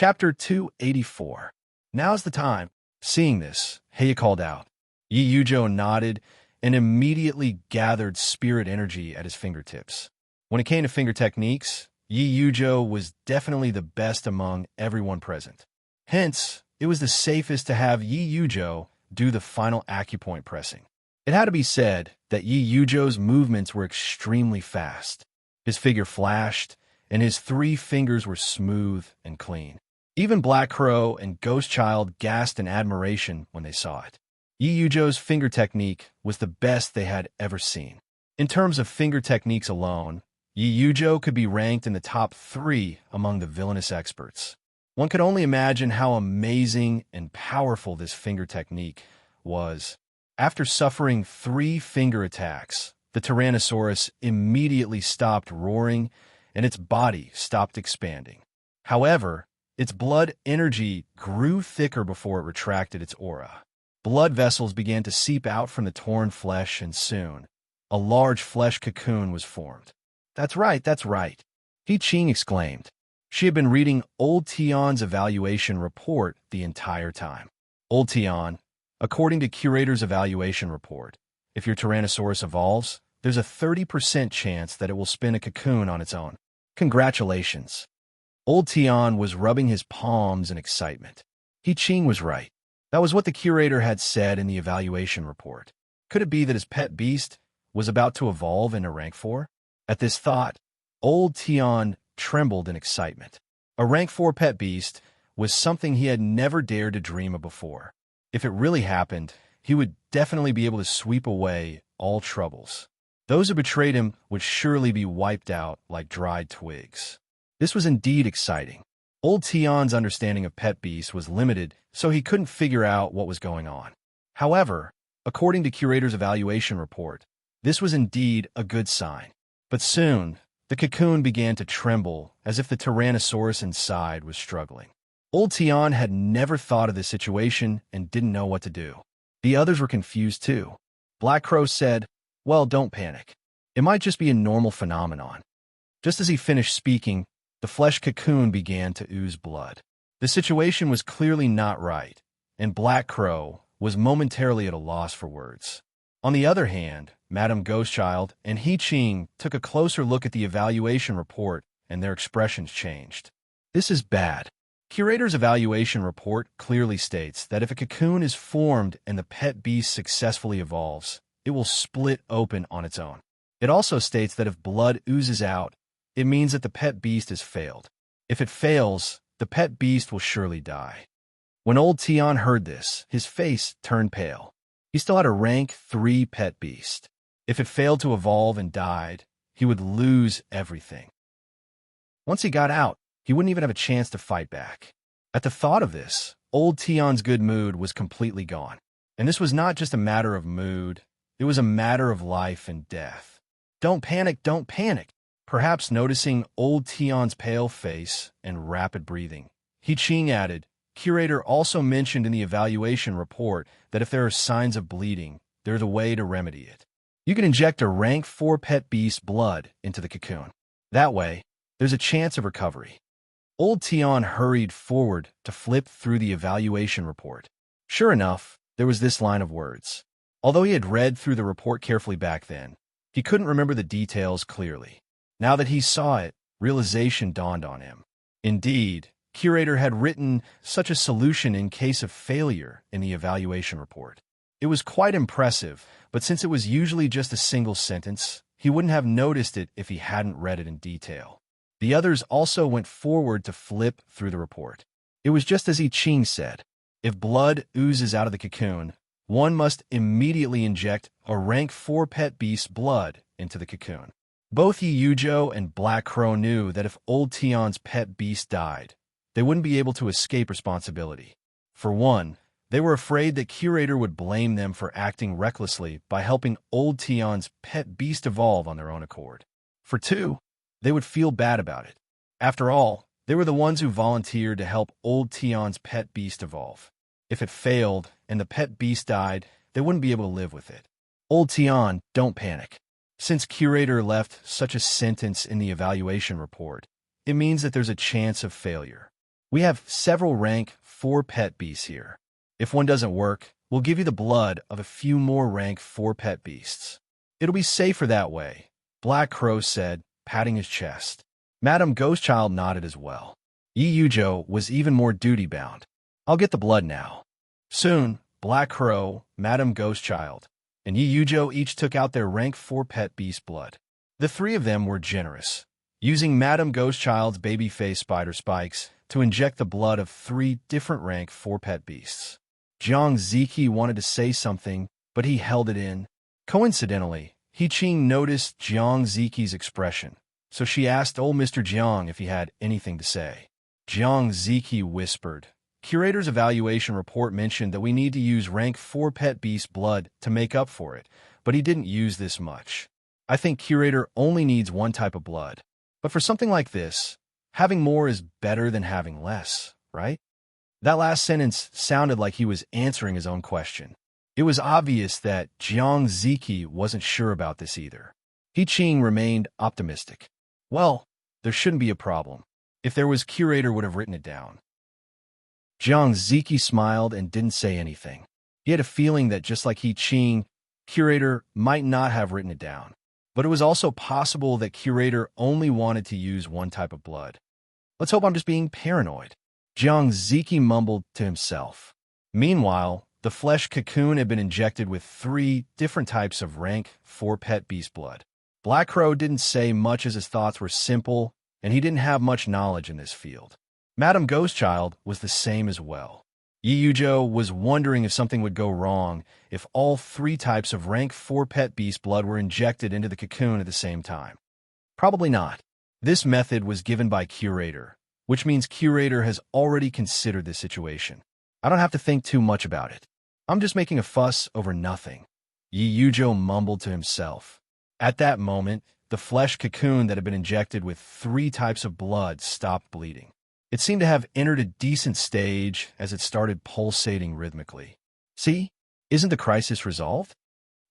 Chapter 284. Now's the time. Seeing this, Heya called out. Yi Yujo nodded and immediately gathered spirit energy at his fingertips. When it came to finger techniques, Yi Yujo was definitely the best among everyone present. Hence, it was the safest to have Yi Yujo do the final acupoint pressing. It had to be said that Yi Yujo's movements were extremely fast. His figure flashed, and his 3 fingers were smooth and clean. Even Black Crow and Ghost Child gasped in admiration when they saw it. Yi Yujo's finger technique was the best they had ever seen. In terms of finger techniques alone, Yi Yujo could be ranked in the top 3 among the villainous experts. One could only imagine how amazing and powerful this finger technique was. After suffering 3 finger attacks, the Tyrannosaurus immediately stopped roaring and its body stopped expanding. However, its blood energy grew thicker before it retracted its aura. Blood vessels began to seep out from the torn flesh, and soon, a large flesh cocoon was formed. That's right, that's right," He Ching exclaimed. She had been reading Old Tion's evaluation report the entire time. Old Tion, according to Curator's evaluation report, if your Tyrannosaurus evolves, there's a 30% chance that it will spin a cocoon on its own. Congratulations. Old Tion was rubbing his palms in excitement. He Ching was right. That was what the curator had said in the evaluation report. Could it be that his pet beast was about to evolve into rank 4? At this thought, Old Tion trembled in excitement. A rank 4 pet beast was something he had never dared to dream of before. If it really happened, he would definitely be able to sweep away all troubles. Those who betrayed him would surely be wiped out like dried twigs. This was indeed exciting. Old Tion's understanding of pet beasts was limited, so he couldn't figure out what was going on. However, according to Curator's evaluation report, this was indeed a good sign. But soon, the cocoon began to tremble as if the Tyrannosaurus inside was struggling. Old Tion had never thought of this situation and didn't know what to do. The others were confused too. Black Crow said, "Well, don't panic. It might just be a normal phenomenon." Just as he finished speaking, the flesh cocoon began to ooze blood. The situation was clearly not right, and Black Crow was momentarily at a loss for words. On the other hand, Madame Ghostchild and He Ching took a closer look at the evaluation report, and their expressions changed. This is bad. Curator's evaluation report clearly states that if a cocoon is formed and the pet beast successfully evolves, it will split open on its own. It also states that if blood oozes out, it means that the pet beast has failed. If it fails, the pet beast will surely die. When Old Tion heard this, his face turned pale. He still had a rank 3 pet beast. If it failed to evolve and died, he would lose everything. Once he got out, he wouldn't even have a chance to fight back. At the thought of this, Old Tion's good mood was completely gone. And this was not just a matter of mood, it was a matter of life and death. Don't panic, don't panic. Perhaps noticing Old Tion's pale face and rapid breathing, He Ching added, Curator also mentioned in the evaluation report that if there are signs of bleeding, there's a way to remedy it. You can inject a rank 4 pet beast blood into the cocoon. That way, there's a chance of recovery. Old Tion hurried forward to flip through the evaluation report. Sure enough, there was this line of words. Although he had read through the report carefully back then, he couldn't remember the details clearly. Now that he saw it, realization dawned on him. Indeed, Curator had written such a solution in case of failure in the evaluation report. It was quite impressive, but since it was usually just a single sentence, he wouldn't have noticed it if he hadn't read it in detail. The others also went forward to flip through the report. It was just as He Ching said. If blood oozes out of the cocoon, one must immediately inject a rank 4 pet beast's blood into the cocoon. Both Yi Yujo and Black Crow knew that if Old Tion's pet beast died, they wouldn't be able to escape responsibility. For one, they were afraid that Curator would blame them for acting recklessly by helping Old Tion's pet beast evolve on their own accord. For two, they would feel bad about it. After all, they were the ones who volunteered to help Old Tion's pet beast evolve. If it failed and the pet beast died, they wouldn't be able to live with it. Old Tion, don't panic. Since Curator left such a sentence in the evaluation report, it means that there's a chance of failure. We have several rank 4 pet beasts here. If one doesn't work, we'll give you the blood of a few more rank 4 pet beasts. It'll be safer that way, Black Crow said, patting his chest. Madame Ghostchild nodded as well. Yi Yujo was even more duty-bound. I'll get the blood now. Soon, Black Crow, Madame Ghostchild, and Yi Yujo each took out their rank 4 pet beast blood. The three of them were generous, using Madame Ghostchild's babyface spider spikes to inject the blood of 3 different rank 4 pet beasts. Jiang Ziki wanted to say something, but he held it in. Coincidentally, He Qing noticed Jiang Ziki's expression, so she asked old Mr. Jiang if he had anything to say. Jiang Ziki whispered, Curator's evaluation report mentioned that we need to use rank 4 pet beast blood to make up for it, but he didn't use this much. I think Curator only needs one type of blood. But for something like this, having more is better than having less, right? That last sentence sounded like he was answering his own question. It was obvious that Jiang Ziki wasn't sure about this either. He Qing remained optimistic. Well, there shouldn't be a problem. If there was, Curator would have written it down. Jiang Ziki smiled and didn't say anything. He had a feeling that just like He Qing, Curator might not have written it down. But it was also possible that Curator only wanted to use one type of blood. Let's hope I'm just being paranoid, Jiang Ziki mumbled to himself. Meanwhile, the flesh cocoon had been injected with 3 different types of rank 4 pet beast blood. Black Crow didn't say much as his thoughts were simple, and he didn't have much knowledge in this field. Madame Ghostchild was the same as well. Yi Yujo was wondering if something would go wrong if all 3 types of rank 4 pet beast blood were injected into the cocoon at the same time. Probably not. This method was given by Curator, which means Curator has already considered this situation. I don't have to think too much about it. I'm just making a fuss over nothing, Yi Yujo mumbled to himself. At that moment, the flesh cocoon that had been injected with 3 types of blood stopped bleeding. It seemed to have entered a decent stage as it started pulsating rhythmically. See? Isn't the crisis resolved?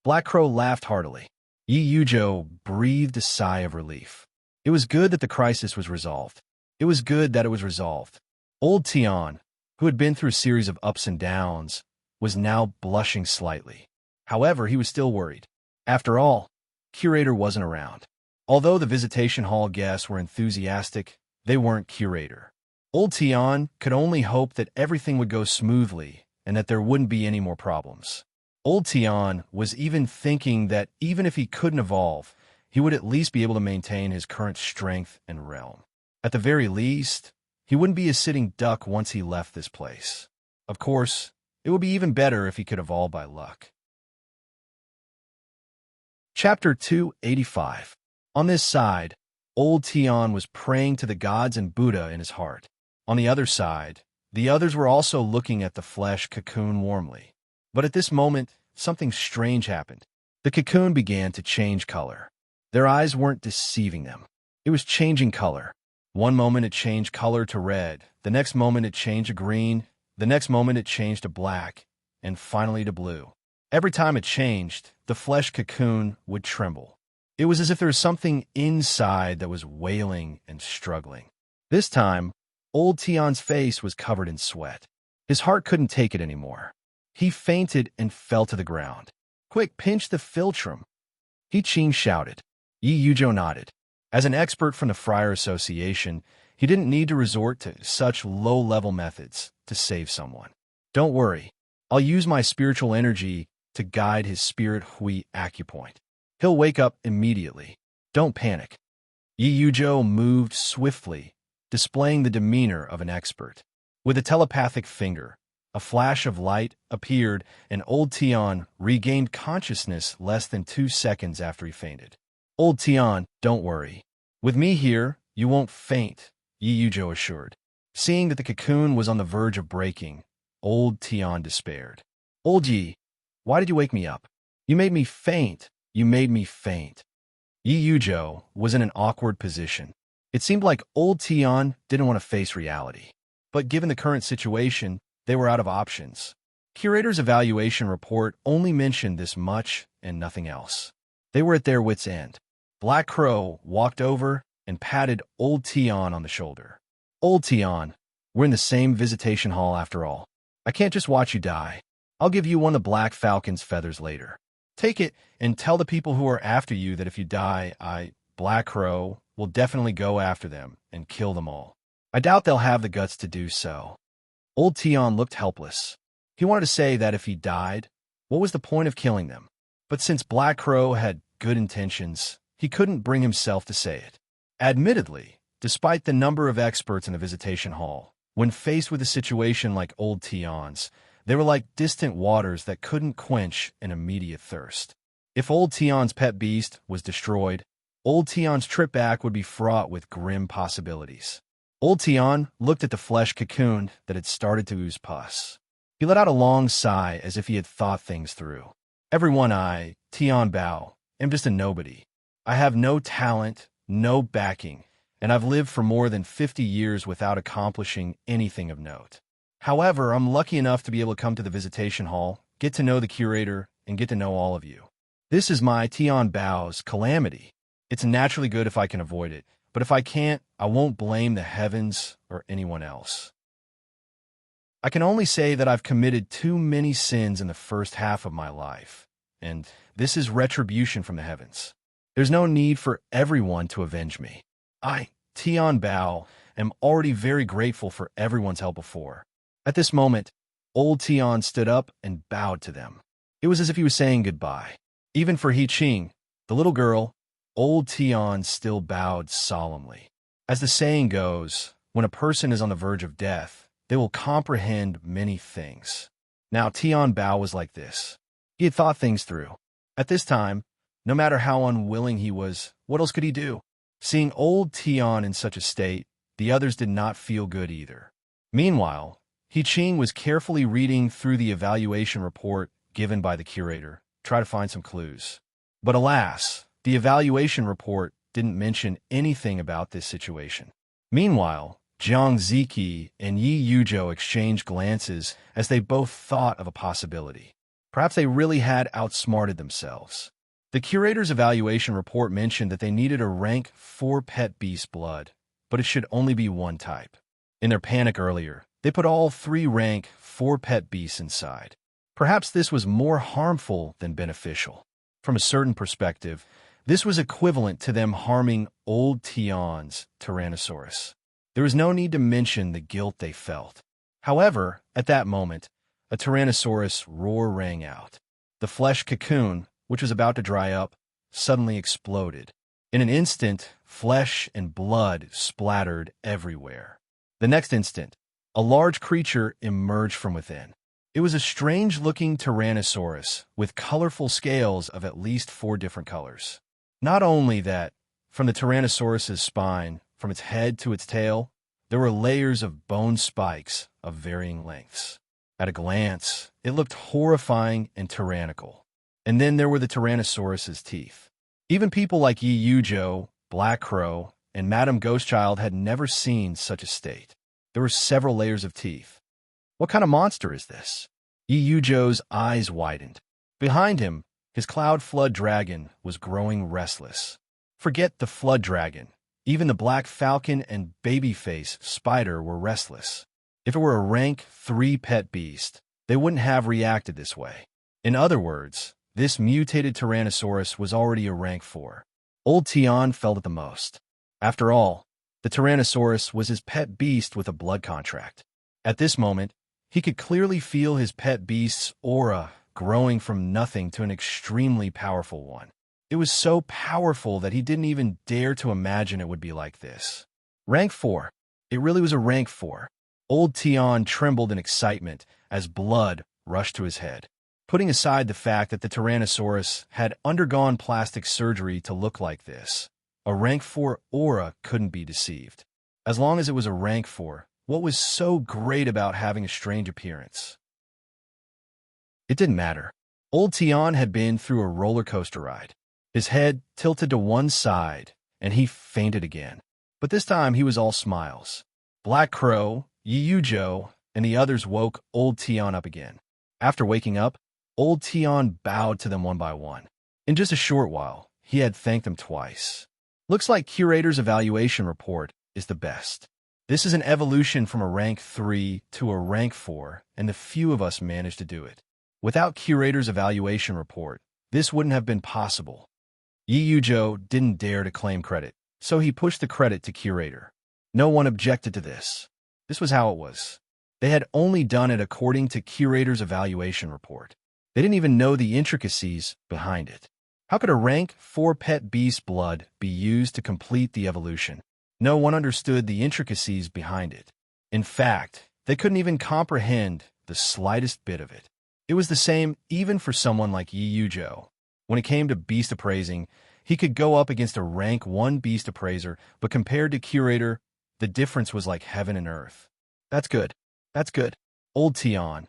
Black Crow laughed heartily. Yi Yujo breathed a sigh of relief. It was good that the crisis was resolved. It was good that it was resolved. Old Tian, who had been through a series of ups and downs, was now blushing slightly. However, he was still worried. After all, Curator wasn't around. Although the visitation hall guests were enthusiastic, they weren't Curator. Old Tian could only hope that everything would go smoothly and that there wouldn't be any more problems. Old Tian was even thinking that even if he couldn't evolve, he would at least be able to maintain his current strength and realm. At the very least, he wouldn't be a sitting duck once he left this place. Of course, it would be even better if he could evolve by luck. Chapter 285. On this side, Old Tian was praying to the gods and Buddha in his heart. On the other side, the others were also looking at the flesh cocoon warmly. But at this moment, something strange happened. The cocoon began to change color. Their eyes weren't deceiving them. It was changing color. One moment it changed color to red, the next moment it changed to green, the next moment it changed to black, and finally to blue. Every time it changed, the flesh cocoon would tremble. It was as if there was something inside that was wailing and struggling. This time, Old Tian's face was covered in sweat. His heart couldn't take it anymore. He fainted and fell to the ground. Quick, pinch the philtrum, He Qing shouted. Yi Yujo nodded. As an expert from the Friar Association, he didn't need to resort to such low-level methods to save someone. Don't worry, I'll use my spiritual energy to guide his spirit Hui acupoint. He'll wake up immediately. Don't panic. Yi Yujo moved swiftly, displaying the demeanor of an expert. With a telepathic finger, a flash of light appeared and Old Tian regained consciousness less than 2 seconds after he fainted. Old Tian, don't worry. With me here, you won't faint, Yi Yujo assured. Seeing that the cocoon was on the verge of breaking, Old Tian despaired. Old Yi, why did you wake me up? You made me faint. You made me faint. Yi Yujo was in an awkward position. It seemed like Old Tian didn't want to face reality. But given the current situation, they were out of options. Curator's evaluation report only mentioned this much and nothing else. They were at their wits' end. Black Crow walked over and patted Old Tian on the shoulder. Old Tian, We're in the same visitation hall after all. I can't just watch you die. I'll give you one of the Black Falcon's feathers later. Take it and tell the people who are after you that if you die, Black Crow, will definitely go after them and kill them all. I doubt they'll have the guts to do so. Old Tion looked helpless. He wanted to say that if he died, what was the point of killing them? But since Black Crow had good intentions, he couldn't bring himself to say it. Admittedly, despite the number of experts in the visitation hall, when faced with a situation like Old Tion's, they were like distant waters that couldn't quench an immediate thirst. If Old Tion's pet beast was destroyed, Old Tion's trip back would be fraught with grim possibilities. Old Tion looked at the flesh cocoon that had started to ooze pus. He let out a long sigh as if he had thought things through. Everyone, Tion Bao, am just a nobody. I have no talent, no backing, and I've lived for more than 50 years without accomplishing anything of note. However, I'm lucky enough to be able to come to the visitation hall, get to know the curator, and get to know all of you. This is my Tion Bao's calamity. It's naturally good if I can avoid it, but if I can't, I won't blame the heavens or anyone else. I can only say that I've committed too many sins in the first half of my life, and this is retribution from the heavens. There's no need for everyone to avenge me. I, Tion Bao, am already very grateful for everyone's help before. At this moment, Old Tion stood up and bowed to them. It was as if he was saying goodbye. Even for He Qing, the little girl, Old Tion still bowed solemnly. As the saying goes, when a person is on the verge of death, they will comprehend many things. Now Tion Bao was like this. He had thought things through. At this time, no matter how unwilling he was, what else could he do? Seeing Old Tion in such a state, the others did not feel good either. Meanwhile, He Qing was carefully reading through the evaluation report given by the curator, try to find some clues. But alas, the evaluation report didn't mention anything about this situation. Meanwhile, Jiang Ziki and Yi Yuzhou exchanged glances as they both thought of a possibility. Perhaps they really had outsmarted themselves. The curator's evaluation report mentioned that they needed a rank 4 pet beast blood, but it should only be one type. In their panic earlier, they put all 3 rank 4 pet beasts inside. Perhaps this was more harmful than beneficial. From a certain perspective, this was equivalent to them harming Old Tion's Tyrannosaurus. There was no need to mention the guilt they felt. However, at that moment, a Tyrannosaurus roar rang out. The flesh cocoon, which was about to dry up, suddenly exploded. In an instant, flesh and blood splattered everywhere. The next instant, a large creature emerged from within. It was a strange-looking Tyrannosaurus with colorful scales of at least 4 different colors. Not only that, from the Tyrannosaurus's spine, from its head to its tail, there were layers of bone spikes of varying lengths. At a glance, it looked horrifying and tyrannical. And then there were the Tyrannosaurus's teeth. Even people like Yi Yuzhou, Black Crow, and Madame Ghostchild had never seen such a state. There were several layers of teeth. What kind of monster is this? Yi Yuzhou's eyes widened. Behind him, his cloud flood dragon was growing restless. Forget the flood dragon. Even the Black Falcon and Babyface Spider were restless. If it were a rank 3 pet beast, they wouldn't have reacted this way. In other words, this mutated Tyrannosaurus was already a rank 4. Old Tion felt it the most. After all, the Tyrannosaurus was his pet beast with a blood contract. At this moment, he could clearly feel his pet beast's aura growing from nothing to an extremely powerful one. It was so powerful that he didn't even dare to imagine it would be like this. Rank 4. It really was a rank 4. Old Tion trembled in excitement as blood rushed to his head. Putting aside the fact that the Tyrannosaurus had undergone plastic surgery to look like this, a rank 4 aura couldn't be deceived. As long as it was a rank 4, what was so great about having a strange appearance? It didn't matter. Old Tion had been through a roller coaster ride. His head tilted to one side, and he fainted again. But this time he was all smiles. Black Crow, Yi Yuzhou, and the others woke Old Tion up again. After waking up, Old Tion bowed to them one by one. In just a short while, he had thanked them twice. Looks like Curator's evaluation report is the best. This is an evolution from a rank 3 to a rank 4, and the few of us managed to do it. Without Curator's evaluation report, this wouldn't have been possible. Yi Yujo didn't dare to claim credit, so he pushed the credit to Curator. No one objected to this. This was how it was. They had only done it according to Curator's evaluation report. They didn't even know the intricacies behind it. How could a rank 4 pet beast blood be used to complete the evolution? No one understood the intricacies behind it. In fact, they couldn't even comprehend the slightest bit of it. It was the same even for someone like Yi Yujo. When it came to beast appraising, he could go up against a rank 1 beast appraiser, but compared to Curator, the difference was like heaven and earth. That's good. That's good. Old Tian,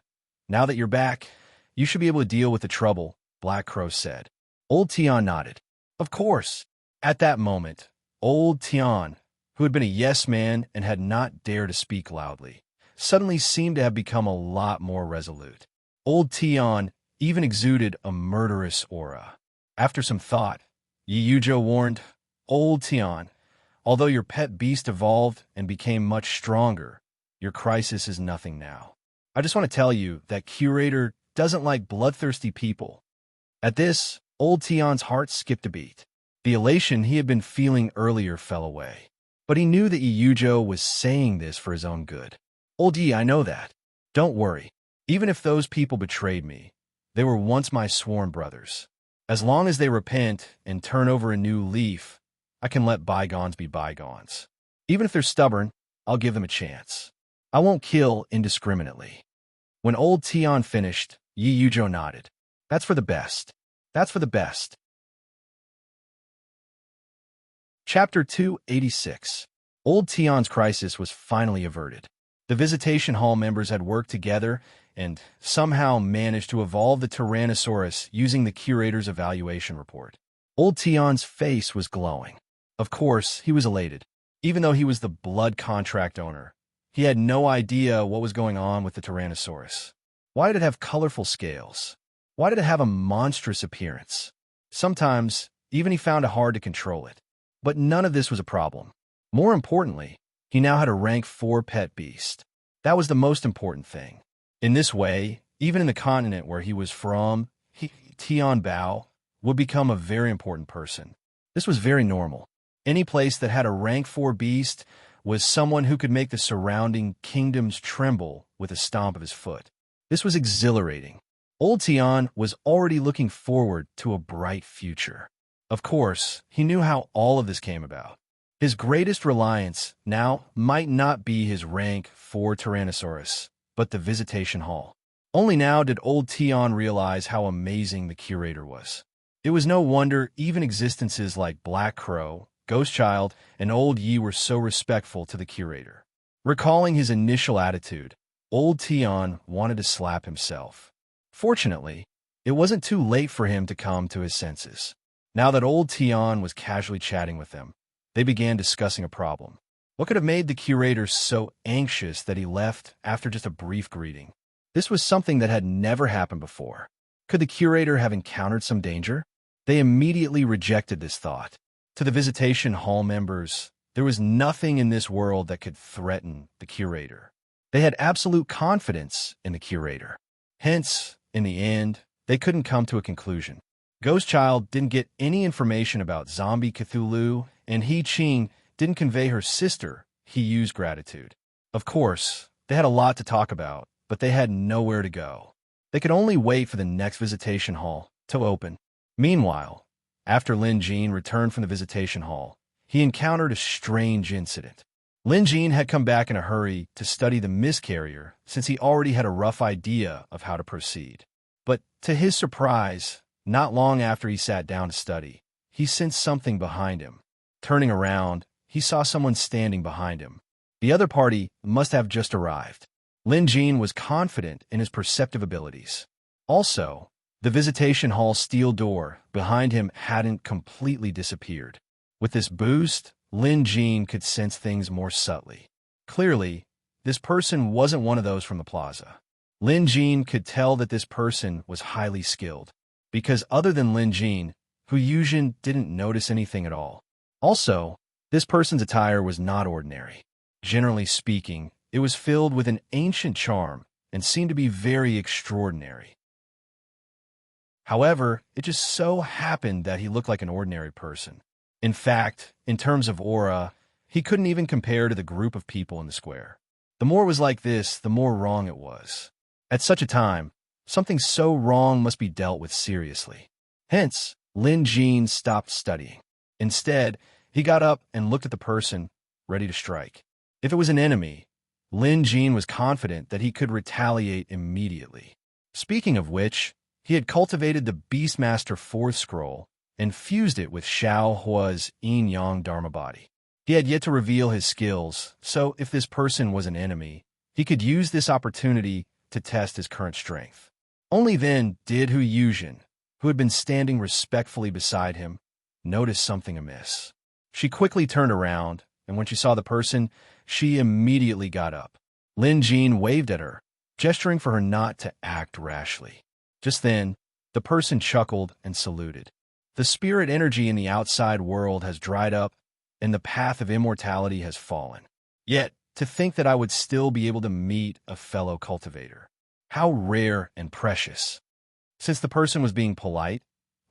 now that you're back, you should be able to deal with the trouble, Black Crow said. Old Tian nodded. Of course. At that moment, Old Tian, who had been a yes man and had not dared to speak loudly, suddenly seemed to have become a lot more resolute. Old Tian even exuded a murderous aura. After some thought, Yi Yujo warned, Old Tian, although your pet beast evolved and became much stronger, your crisis is nothing now. I just want to tell you that Curator doesn't like bloodthirsty people. At this, Old Tian's heart skipped a beat. The elation he had been feeling earlier fell away. But he knew that Yi Yujo was saying this for his own good. Old Yi, I know that. Don't worry. Even if those people betrayed me, they were once my sworn brothers. As long as they repent and turn over a new leaf, I can let bygones be bygones. Even if they're stubborn, I'll give them a chance. I won't kill indiscriminately. When Old Tian finished, Yi Yujo nodded. That's for the best. That's for the best. Chapter 286. Old Tian's crisis was finally averted. The Visitation Hall members had worked together and somehow managed to evolve the Tyrannosaurus using the Curator's evaluation report. Old Tian's face was glowing. Of course, he was elated. Even though he was the blood contract owner, he had no idea what was going on with the Tyrannosaurus. Why did it have colorful scales? Why did it have a monstrous appearance? Sometimes, even he found it hard to control it. But none of this was a problem. More importantly, he now had a rank 4 pet beast. That was the most important thing. In this way, even in the continent where he was from, Tian Bao would become a very important person. This was very normal. Any place that had a rank 4 beast was someone who could make the surrounding kingdoms tremble with a stomp of his foot. This was exhilarating. Old Tian was already looking forward to a bright future. Of course, he knew how all of this came about. His greatest reliance now might not be his rank 4 Tyrannosaurus, but the Visitation Hall. Only now did Old Tian realize how amazing the Curator was. It was no wonder even existences like Black Crow, Ghost Child, and Old Yi were so respectful to the Curator. Recalling his initial attitude, Old Tian wanted to slap himself. Fortunately, it wasn't too late for him to come to his senses. Now that Old Tian was casually chatting with them, they began discussing a problem. What could have made the Curator so anxious that he left after just a brief greeting? This was something that had never happened before. Could the Curator have encountered some danger? They immediately rejected this thought. To the Visitation Hall members, there was nothing in this world that could threaten the Curator. They had absolute confidence in the Curator. Hence, in the end, they couldn't come to a conclusion. Ghost Child didn't get any information about Zombie Cthulhu, and He Ching didn't convey her sister He Yu's gratitude. Of course, they had a lot to talk about, but they had nowhere to go. They could only wait for the next Visitation Hall to open. Meanwhile, after Lin Jin returned from the Visitation Hall, he encountered a strange incident. Lin Jin had come back in a hurry to study the miscarrier since he already had a rough idea of how to proceed. But to his surprise, not long after he sat down to study, he sensed something behind him. Turning around, he saw someone standing behind him. The other party must have just arrived. Lin Jin was confident in his perceptive abilities. Also, the Visitation Hall steel door behind him hadn't completely disappeared. With this boost, Lin Jin could sense things more subtly. Clearly, this person wasn't one of those from the plaza. Lin Jin could tell that this person was highly skilled, because other than Lin Jin, Hu Yuzhen didn't notice anything at all. Also, this person's attire was not ordinary. Generally speaking, it was filled with an ancient charm and seemed to be very extraordinary. However, it just so happened that he looked like an ordinary person. In fact, in terms of aura, he couldn't even compare to the group of people in the square. The more it was like this, the more wrong it was. At such a time, something so wrong must be dealt with seriously. Hence, Lin Jin stopped studying. Instead, he got up and looked at the person, ready to strike. If it was an enemy, Lin Jin was confident that he could retaliate immediately. Speaking of which, he had cultivated the Beastmaster 4th scroll and fused it with Xiao Hua's yin-yang dharma body. He had yet to reveal his skills, so if this person was an enemy, he could use this opportunity to test his current strength. Only then did Hu Yuzhen, who had been standing respectfully beside him, notice something amiss. She quickly turned around, and when she saw the person, she immediately got up. Lin Jin waved at her, gesturing for her not to act rashly. Just then, the person chuckled and saluted. The spirit energy in the outside world has dried up, and the path of immortality has fallen. Yet, to think that I would still be able to meet a fellow cultivator. How rare and precious. Since the person was being polite,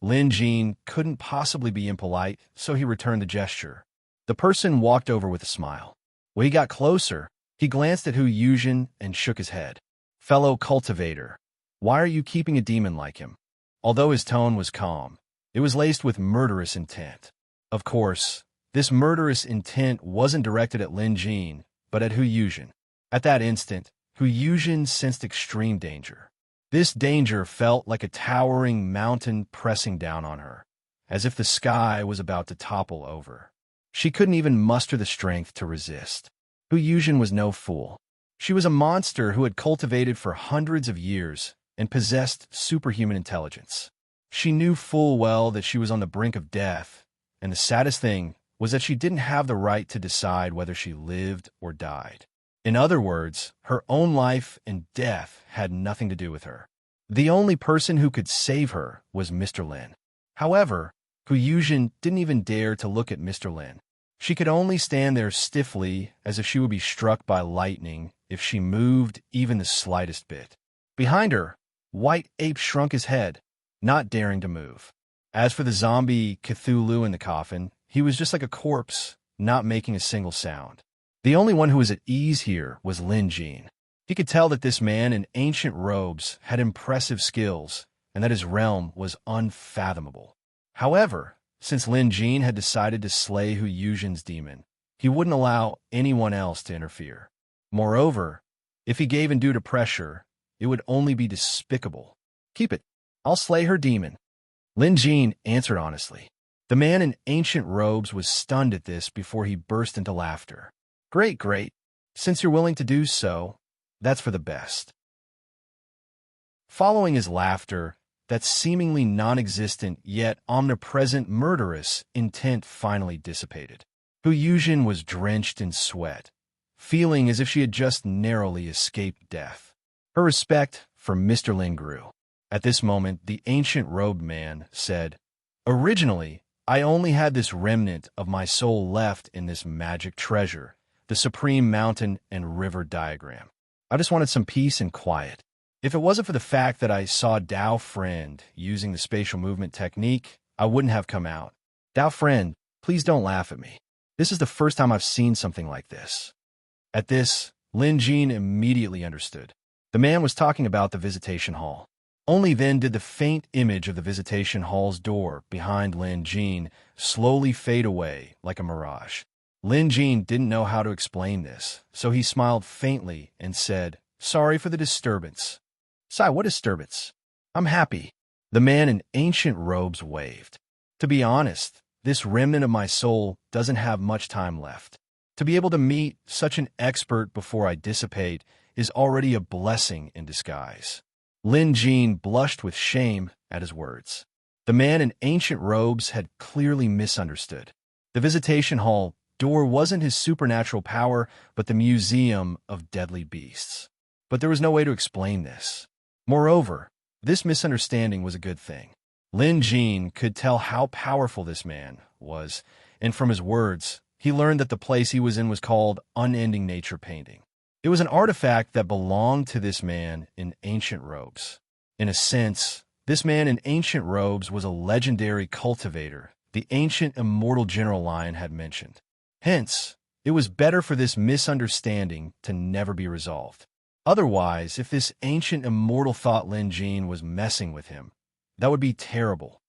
Lin Jin couldn't possibly be impolite, so he returned the gesture. The person walked over with a smile. When he got closer, he glanced at Hu Yuzhen and shook his head. Fellow cultivator, why are you keeping a demon like him? Although his tone was calm, it was laced with murderous intent. Of course, this murderous intent wasn't directed at Lin Jin, but at Hu Yuzhen. At that instant, Hu Yuzhen sensed extreme danger. This danger felt like a towering mountain pressing down on her, as if the sky was about to topple over. She couldn't even muster the strength to resist. Hu Yuzhen was no fool. She was a monster who had cultivated for hundreds of years and possessed superhuman intelligence. She knew full well that she was on the brink of death, and the saddest thing was that she didn't have the right to decide whether she lived or died. In other words, her own life and death had nothing to do with her. The only person who could save her was Mr. Lin. However, Hu Yuzhen didn't even dare to look at Mr. Lin. She could only stand there stiffly as if she would be struck by lightning if she moved even the slightest bit. Behind her, White Ape shrunk his head, not daring to move. As for the zombie Cthulhu in the coffin, he was just like a corpse, not making a single sound. The only one who was at ease here was Lin Jin. He could tell that this man in ancient robes had impressive skills and that his realm was unfathomable. However, since Lin Jin had decided to slay Hu Yuzhen's demon, he wouldn't allow anyone else to interfere. Moreover, if he gave in due to pressure, it would only be despicable. Keep it. I'll slay her demon. Lin Jin answered honestly. The man in ancient robes was stunned at this before he burst into laughter. Great, great. Since you're willing to do so, that's for the best. Following his laughter, that seemingly non-existent yet omnipresent murderous intent finally dissipated. Hu Yuzhen was drenched in sweat, feeling as if she had just narrowly escaped death. Her respect for Mr. Lin grew. At this moment, the ancient robed man said, Originally, I only had this remnant of my soul left in this magic treasure, the supreme mountain and river diagram. I just wanted some peace and quiet. If it wasn't for the fact that I saw Dao Friend using the spatial movement technique, I wouldn't have come out. Dao Friend, please don't laugh at me. This is the first time I've seen something like this. At this, Lin Jin immediately understood. The man was talking about the visitation hall. Only then did the faint image of the visitation hall's door behind Lin Jin slowly fade away like a mirage. Lin Jin didn't know how to explain this, so he smiled faintly and said, Sorry for the disturbance. Sai, what disturbance? I'm happy. The man in ancient robes waved. To be honest, this remnant of my soul doesn't have much time left. To be able to meet such an expert before I dissipate is already a blessing in disguise. Lin Jin blushed with shame at his words. The man in ancient robes had clearly misunderstood. The visitation hall door wasn't his supernatural power, but the museum of deadly beasts. But there was no way to explain this. Moreover, this misunderstanding was a good thing. Lin Jin could tell how powerful this man was, and from his words, he learned that the place he was in was called Unending Nature Painting. It was an artifact that belonged to this man in ancient robes. In a sense, this man in ancient robes was a legendary cultivator the ancient immortal General Lion had mentioned. Hence, it was better for this misunderstanding to never be resolved. Otherwise, if this ancient immortal thought Lin Jin was messing with him, that would be terrible.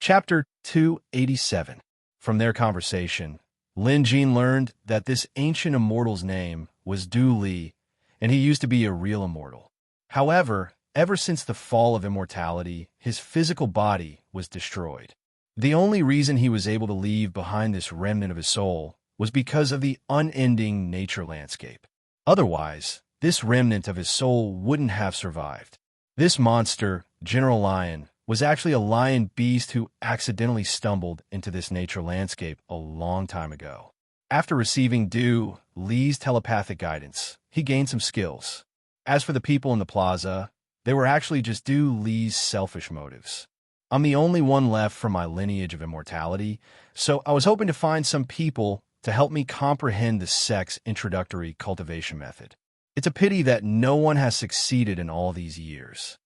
Chapter 287. From their conversation, Lin Jin learned that this ancient immortal's name was Du Li, and he used to be a real immortal. However, ever since the fall of immortality, his physical body was destroyed. The only reason he was able to leave behind this remnant of his soul was because of the unending nature landscape. Otherwise, this remnant of his soul wouldn't have survived. This monster, General Lion, was actually a lion beast who accidentally stumbled into this nature landscape a long time ago. After receiving Du Li's telepathic guidance, he gained some skills. As for the people in the plaza, they were actually just Du Li's selfish motives. I'm the only one left from my lineage of immortality, so I was hoping to find some people to help me comprehend the sect's introductory cultivation method. It's a pity that no one has succeeded in all these years.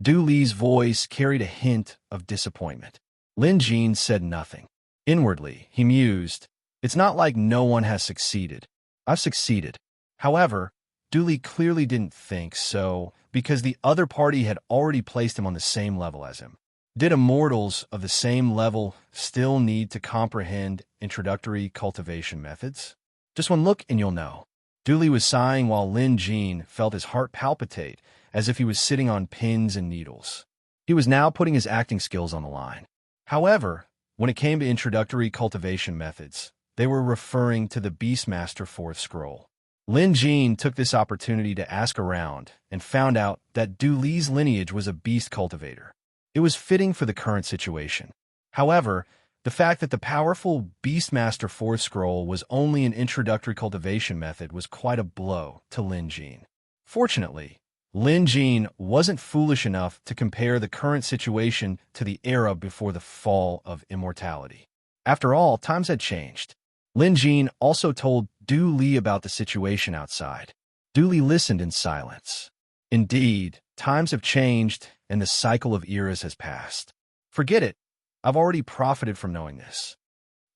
Du Li's voice carried a hint of disappointment. Lin Jin said nothing. Inwardly, he mused, "It's not like no one has succeeded. I've succeeded." However, Du Li clearly didn't think so, because the other party had already placed him on the same level as him. Did immortals of the same level still need to comprehend introductory cultivation methods? Just one look and you'll know. Du Li was sighing while Lin Jin felt his heart palpitate as if he was sitting on pins and needles. He was now putting his acting skills on the line. However, when it came to introductory cultivation methods, they were referring to the Beastmaster 4th Scroll. Lin Jin took this opportunity to ask around and found out that Du Li's lineage was a beast cultivator. It was fitting for the current situation. However, the fact that the powerful Beastmaster 4th Scroll was only an introductory cultivation method was quite a blow to Lin Jin. Fortunately, Lin Jin wasn't foolish enough to compare the current situation to the era before the fall of immortality. After all, times had changed. Lin Jin also told Du Li about the situation outside. Du Li listened in silence. Indeed, times have changed and the cycle of eras has passed. Forget it. I've already profited from knowing this.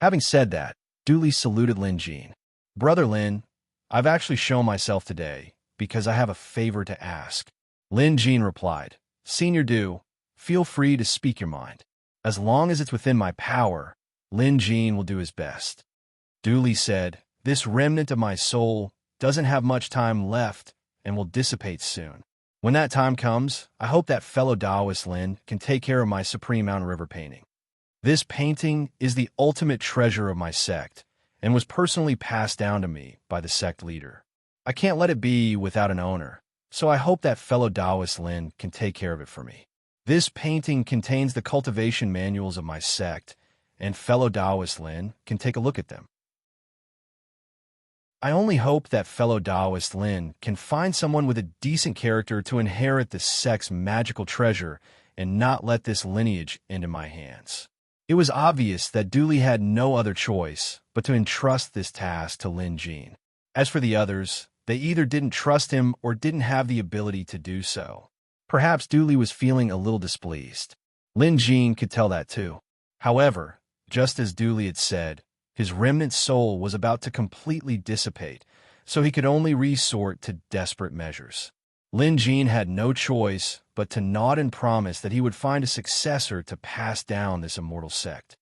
Having said that, Du Li saluted Lin Jin. "Brother Lin, I've actually shown myself today because I have a favor to ask." Lin Jin replied, "Senior Du, feel free to speak your mind. As long as it's within my power, Lin Jin will do his best." Du Li said, "This remnant of my soul doesn't have much time left and will dissipate soon. When that time comes, I hope that fellow Taoist Lin can take care of my Supreme Mountain River painting. This painting is the ultimate treasure of my sect and was personally passed down to me by the sect leader. I can't let it be without an owner, so I hope that fellow Taoist Lin can take care of it for me. This painting contains the cultivation manuals of my sect, and fellow Taoist Lin can take a look at them. I only hope that fellow Taoist Lin can find someone with a decent character to inherit the sect's magical treasure and not let this lineage end in my hands." It was obvious that Du Li had no other choice but to entrust this task to Lin Jin. As for the others, they either didn't trust him or didn't have the ability to do so. Perhaps Du Li was feeling a little displeased. Lin Jin could tell that too. However, just as Du Li had said, his remnant soul was about to completely dissipate, so he could only resort to desperate measures. Lin Jin had no choice but to nod and promise that he would find a successor to pass down this immortal sect.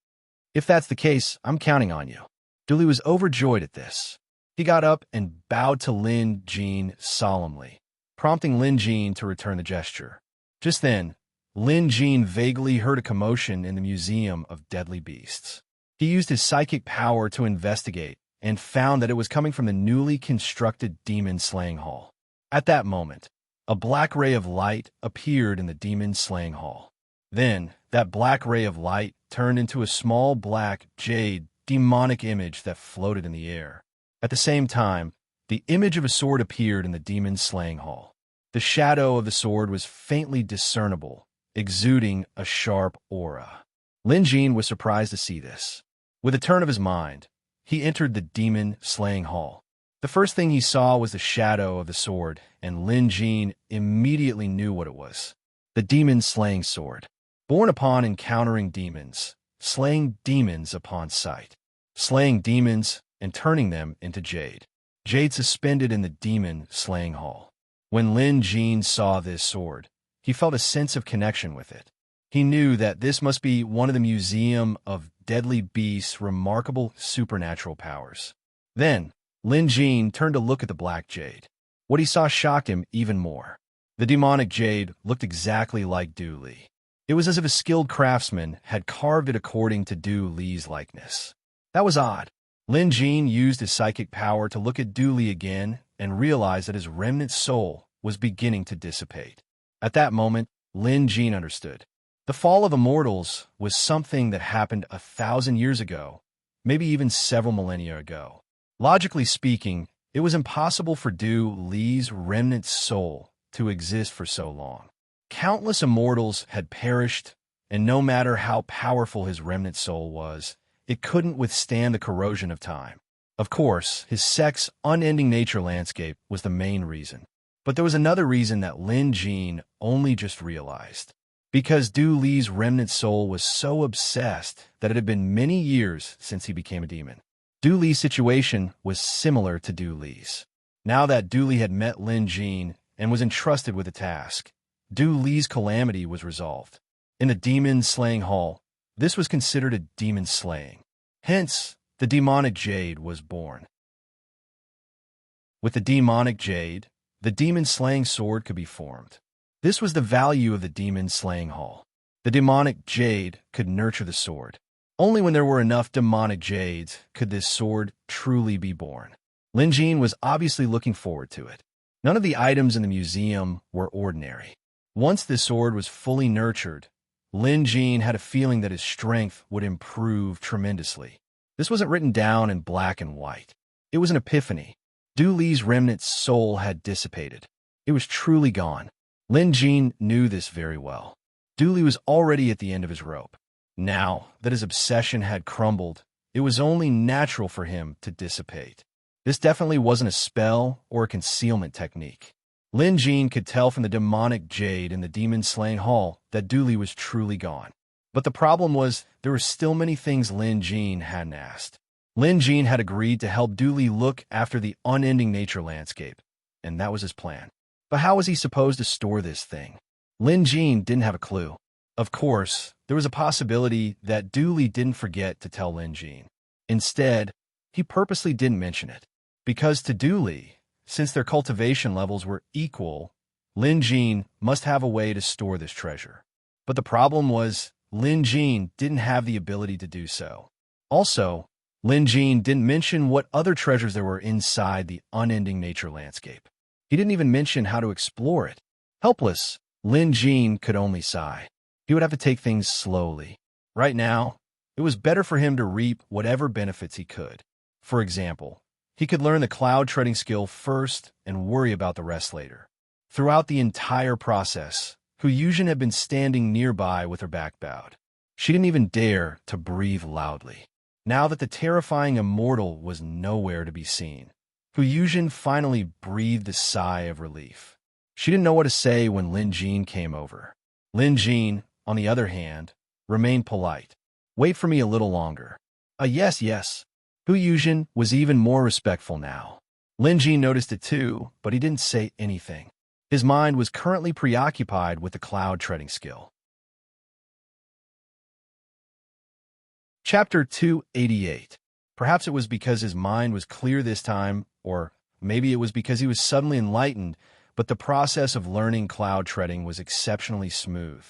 "If that's the case, I'm counting on you." Du Li was overjoyed at this. He got up and bowed to Lin Jin solemnly, prompting Lin Jin to return the gesture. Just then, Lin Jin vaguely heard a commotion in the Museum of Deadly Beasts. He used his psychic power to investigate and found that it was coming from the newly constructed demon slaying hall. At that moment, a black ray of light appeared in the demon slaying hall. Then, that black ray of light turned into a small black jade demonic image that floated in the air. At the same time, the image of a sword appeared in the demon slaying hall. The shadow of the sword was faintly discernible, exuding a sharp aura. Lin Jin was surprised to see this. With a turn of his mind, he entered the demon-slaying hall. The first thing he saw was the shadow of the sword, and Lin Jin immediately knew what it was. The demon-slaying sword. Born upon encountering demons, slaying demons upon sight. Slaying demons and turning them into jade. Jade suspended in the demon-slaying hall. When Lin Jin saw this sword, he felt a sense of connection with it. He knew that this must be one of the Museum of Deadly Beasts' remarkable supernatural powers. Then, Lin Jin turned to look at the black jade. What he saw shocked him even more. The demonic jade looked exactly like Du Li. It was as if a skilled craftsman had carved it according to Du Li's likeness. That was odd. Lin Jin used his psychic power to look at Du Li again and realized that his remnant soul was beginning to dissipate. At that moment, Lin Jin understood. The fall of immortals was something that happened 1,000 years ago, maybe even several millennia ago. Logically speaking, it was impossible for Du Li's remnant soul to exist for so long. Countless immortals had perished, and no matter how powerful his remnant soul was, it couldn't withstand the corrosion of time. Of course, his sect's unending nature landscape was the main reason. But there was another reason that Lin Jin only just realized. Because Du Li's remnant soul was so obsessed that it had been many years since he became a demon. Du Li's situation was similar to Du Li's. Now that Du Li had met Lin Jin and was entrusted with a task, Du Li's calamity was resolved. In the demon-slaying hall, this was considered a demon slaying. Hence, the demonic jade was born. With the demonic jade, the demon-slaying sword could be formed. This was the value of the demon-slaying hall. The demonic jade could nurture the sword. Only when there were enough demonic jades could this sword truly be born. Lin Jin was obviously looking forward to it. None of the items in the museum were ordinary. Once this sword was fully nurtured, Lin Jin had a feeling that his strength would improve tremendously. This wasn't written down in black and white. It was an epiphany. Du Li's remnant soul had dissipated. It was truly gone. Lin Jin knew this very well. Du Li was already at the end of his rope. Now that his obsession had crumbled, it was only natural for him to dissipate. This definitely wasn't a spell or a concealment technique. Lin Jin could tell from the demonic jade in the demon-slaying hall that Du Li was truly gone. But the problem was there were still many things Lin Jin hadn't asked. Lin Jin had agreed to help Du Li look after the unending nature landscape, and that was his plan. But how was he supposed to store this thing? Lin Jin didn't have a clue. Of course, there was a possibility that Du Li didn't forget to tell Lin Jin. Instead, he purposely didn't mention it. Because to Du Li, since their cultivation levels were equal, Lin Jin must have a way to store this treasure. But the problem was, Lin Jin didn't have the ability to do so. Also, Lin Jin didn't mention what other treasures there were inside the unending nature landscape. He didn't even mention how to explore it. Helpless, Lin Jin could only sigh. He would have to take things slowly. Right now, it was better for him to reap whatever benefits he could. For example, he could learn the cloud treading skill first and worry about the rest later. Throughout the entire process, Huyujin had been standing nearby with her back bowed. She didn't even dare to breathe loudly. Now that the terrifying immortal was nowhere to be seen, Huyujin finally breathed a sigh of relief. She didn't know what to say when Lin Jin came over. Lin Jin, on the other hand, remained polite. Wait for me a little longer. Yes, yes. Huyujin was even more respectful now. Lin Jin noticed it too, but he didn't say anything. His mind was currently preoccupied with the cloud treading skill. Chapter 288. Perhaps it was because his mind was clear this time, or maybe it was because he was suddenly enlightened, but the process of learning cloud treading was exceptionally smooth.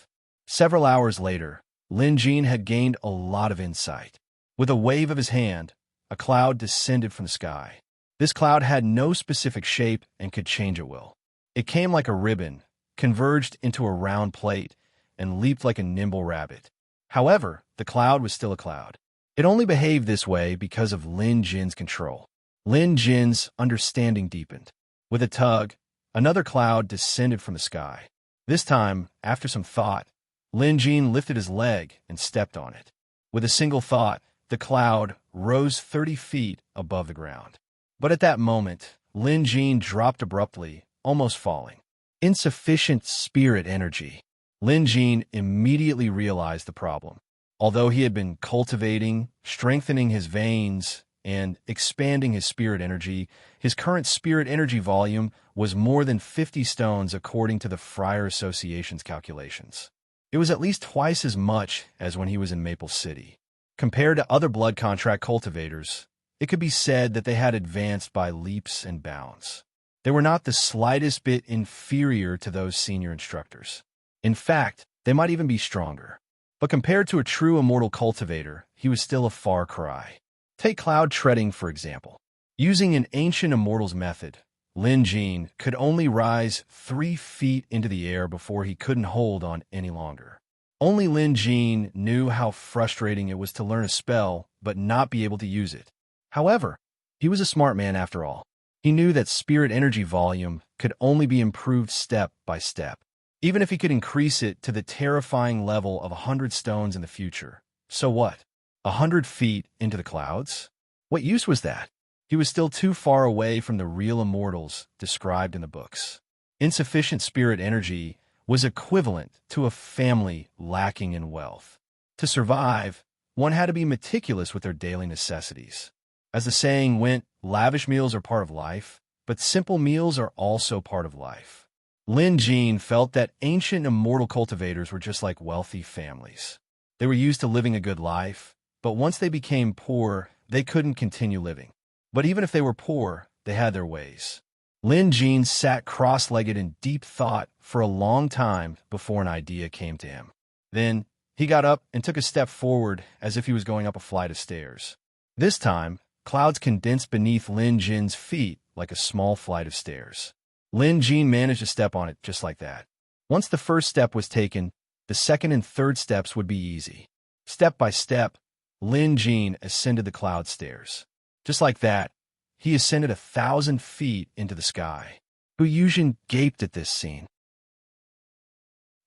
Several hours later, Lin Jin had gained a lot of insight. With a wave of his hand, a cloud descended from the sky. This cloud had no specific shape and could change at will. It came like a ribbon, converged into a round plate, and leaped like a nimble rabbit. However, the cloud was still a cloud. It only behaved this way because of Lin Jin's control. Lin Jin's understanding deepened. With a tug, another cloud descended from the sky. This time, after some thought, Lin Jin lifted his leg and stepped on it. With a single thought, the cloud rose 30 feet above the ground. But at that moment, Lin Jin dropped abruptly, almost falling. Insufficient spirit energy. Lin Jin immediately realized the problem. Although he had been cultivating, strengthening his veins, and expanding his spirit energy, his current spirit energy volume was more than 50 stones according to the Friar Association's calculations. It was at least twice as much as when he was in Maple City. Compared to other blood contract cultivators, it could be said that they had advanced by leaps and bounds. They were not the slightest bit inferior to those senior instructors. In fact, they might even be stronger. But compared to a true immortal cultivator, he was still a far cry. Take cloud treading, for example. Using an ancient immortal's method, Lin Jin could only rise 3 feet into the air before he couldn't hold on any longer. Only Lin Jin knew how frustrating it was to learn a spell but not be able to use it. However, he was a smart man after all. He knew that spirit energy volume could only be improved step by step. Even if he could increase it to the terrifying level of 100 stones in the future. So what? 100 feet into the clouds? What use was that? He was still too far away from the real immortals described in the books. Insufficient spirit energy was equivalent to a family lacking in wealth. To survive, one had to be meticulous with their daily necessities. As the saying went, lavish meals are part of life, but simple meals are also part of life. Lin Jin felt that ancient immortal cultivators were just like wealthy families. They were used to living a good life, but once they became poor, they couldn't continue living. But even if they were poor, they had their ways. Lin Jin sat cross-legged in deep thought for a long time before an idea came to him. Then, he got up and took a step forward as if he was going up a flight of stairs. This time, clouds condensed beneath Lin Jin's feet like a small flight of stairs. Lin Jin managed to step on it just like that. Once the first step was taken, the second and third steps would be easy. Step by step, Lin Jin ascended the cloud stairs. Just like that, he ascended 1,000 feet into the sky. Hu Yuzhen gaped at this scene.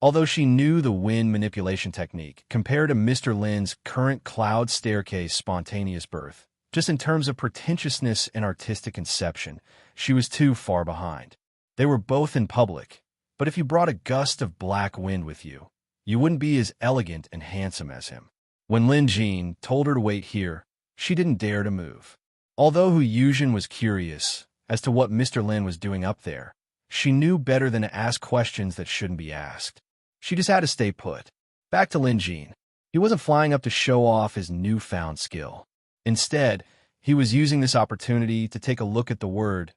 Although she knew the wind manipulation technique compared to Mr. Lin's current cloud staircase spontaneous birth, just in terms of pretentiousness and artistic conception, she was too far behind. They were both in public, but if you brought a gust of black wind with you, you wouldn't be as elegant and handsome as him. When Lin Jin told her to wait here, she didn't dare to move. Although Hu Yuzhen was curious as to what Mr. Lin was doing up there, she knew better than to ask questions that shouldn't be asked. She just had to stay put. Back to Lin Jin. He wasn't flying up to show off his newfound skill. Instead, he was using this opportunity to take a look at the word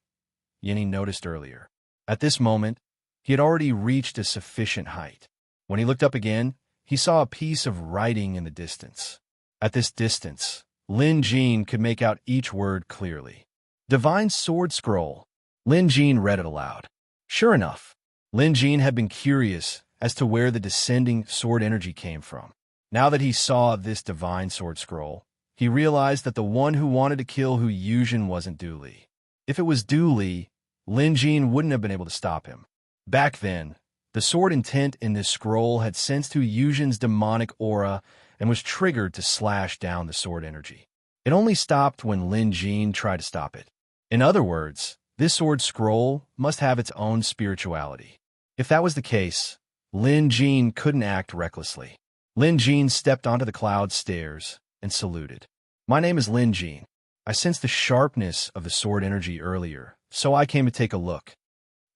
Yinny noticed earlier. At this moment, he had already reached a sufficient height. When he looked up again, he saw a piece of writing in the distance. At this distance, Lin Jin could make out each word clearly. Divine Sword Scroll. Lin Jin read it aloud. Sure enough, Lin Jin had been curious as to where the descending sword energy came from. Now that he saw this divine sword scroll, he realized that the one who wanted to kill Hu Yuzhen wasn't Du Li. If it was Du Li, Lin Jin wouldn't have been able to stop him. Back then, the sword intent in this scroll had sensed Hu Yuzhen's demonic aura and was triggered to slash down the sword energy. It only stopped when Lin Jin tried to stop it. In other words, this sword scroll must have its own spirituality. If that was the case, Lin Jin couldn't act recklessly. Lin Jin stepped onto the cloud stairs and saluted. My name is Lin Jin. I sensed the sharpness of the sword energy earlier, so I came to take a look.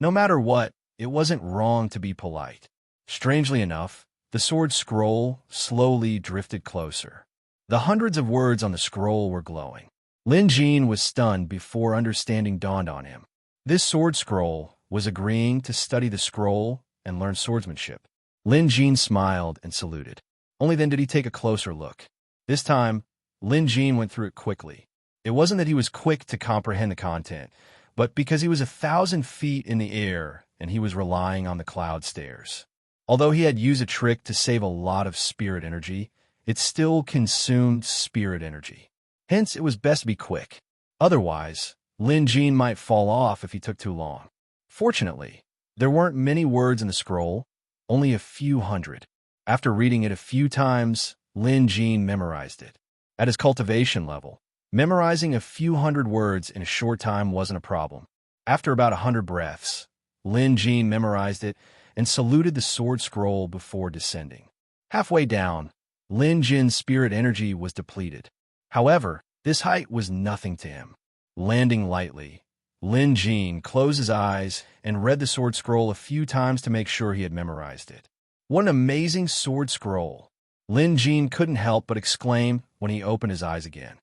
No matter what, it wasn't wrong to be polite. Strangely enough, the sword scroll slowly drifted closer. The hundreds of words on the scroll were glowing. Lin Jin was stunned before understanding dawned on him. This sword scroll was agreeing to study the scroll and learn swordsmanship. Lin Jin smiled and saluted. Only then did he take a closer look. This time, Lin Jin went through it quickly. It wasn't that he was quick to comprehend the content, but because he was 1,000 feet in the air and he was relying on the cloud stairs. Although he had used a trick to save a lot of spirit energy, it still consumed spirit energy. Hence, it was best to be quick. Otherwise, Lin Jin might fall off if he took too long. Fortunately, there weren't many words in the scroll, only a few hundred. After reading it a few times, Lin Jin memorized it. At his cultivation level, memorizing a few hundred words in a short time wasn't a problem. After about 100 breaths, Lin Jin memorized it and saluted the sword scroll before descending. Halfway down, Lin Jin's spirit energy was depleted. However, this height was nothing to him. Landing lightly, Lin Jin closed his eyes and read the sword scroll a few times to make sure he had memorized it. What an amazing sword scroll! Lin Jin couldn't help but exclaim when he opened his eyes again.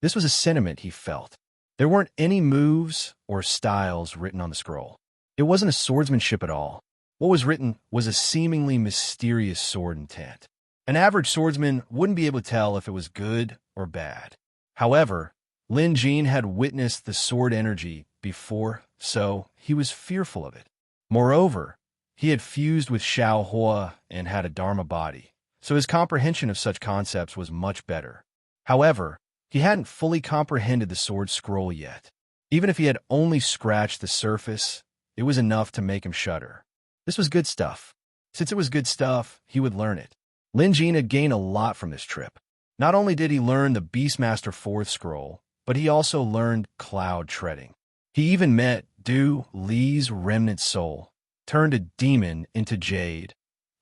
This was a sentiment he felt. There weren't any moves or styles written on the scroll. It wasn't a swordsmanship at all. What was written was a seemingly mysterious sword intent. An average swordsman wouldn't be able to tell if it was good or bad. However, Lin Jin had witnessed the sword energy before, so he was fearful of it. Moreover, he had fused with Xiao Hua and had a Dharma body, so his comprehension of such concepts was much better. However, he hadn't fully comprehended the sword scroll yet. Even if he had only scratched the surface, it was enough to make him shudder. This was good stuff. Since it was good stuff, he would learn it. Lin Jin had gained a lot from this trip. Not only did he learn the Beastmaster 4th scroll, but he also learned cloud treading. He even met Du Li's remnant soul, turned a demon into jade,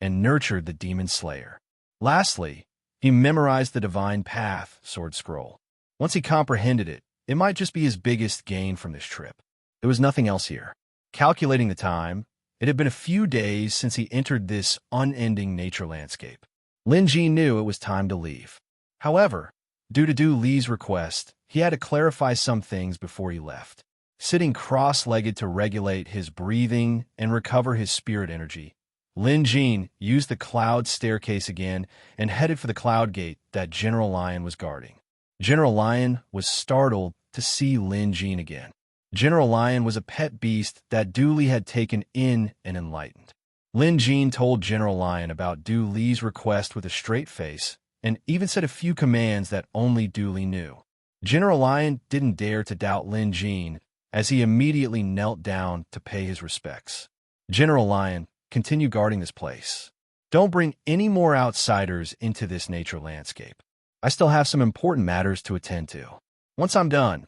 and nurtured the demon slayer. Lastly, he memorized the Divine Path sword scroll. Once he comprehended it, it might just be his biggest gain from this trip. There was nothing else here. Calculating the time, it had been a few days since he entered this unending nature landscape. Lin Jin knew it was time to leave. However, due to Du Li's request, he had to clarify some things before he left. Sitting cross-legged to regulate his breathing and recover his spirit energy, Lin Jin used the cloud staircase again and headed for the cloud gate that General Lion was guarding. General Lion was startled to see Lin Jin again. General Lion was a pet beast that Du Li had taken in and enlightened. Lin Jin told General Lion about Du Li's request with a straight face and even said a few commands that only Du Li knew. General Lion didn't dare to doubt Lin Jin as he immediately knelt down to pay his respects. General Lion, continue guarding this place. Don't bring any more outsiders into this nature landscape. I still have some important matters to attend to. Once I'm done,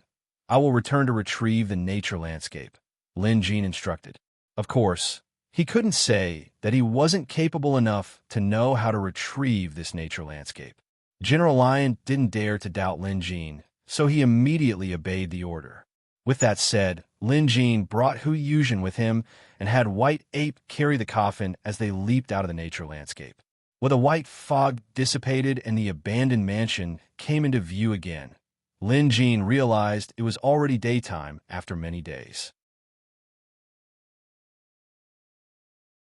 I will return to retrieve the nature landscape, Lin Jin instructed. Of course, he couldn't say that he wasn't capable enough to know how to retrieve this nature landscape. General Lion didn't dare to doubt Lin Jin, so he immediately obeyed the order. With that said, Lin Jin brought Hu Yuzhen with him and had White Ape carry the coffin as they leaped out of the nature landscape. When the white fog dissipated and the abandoned mansion came into view again, Lin Jin realized it was already daytime after many days.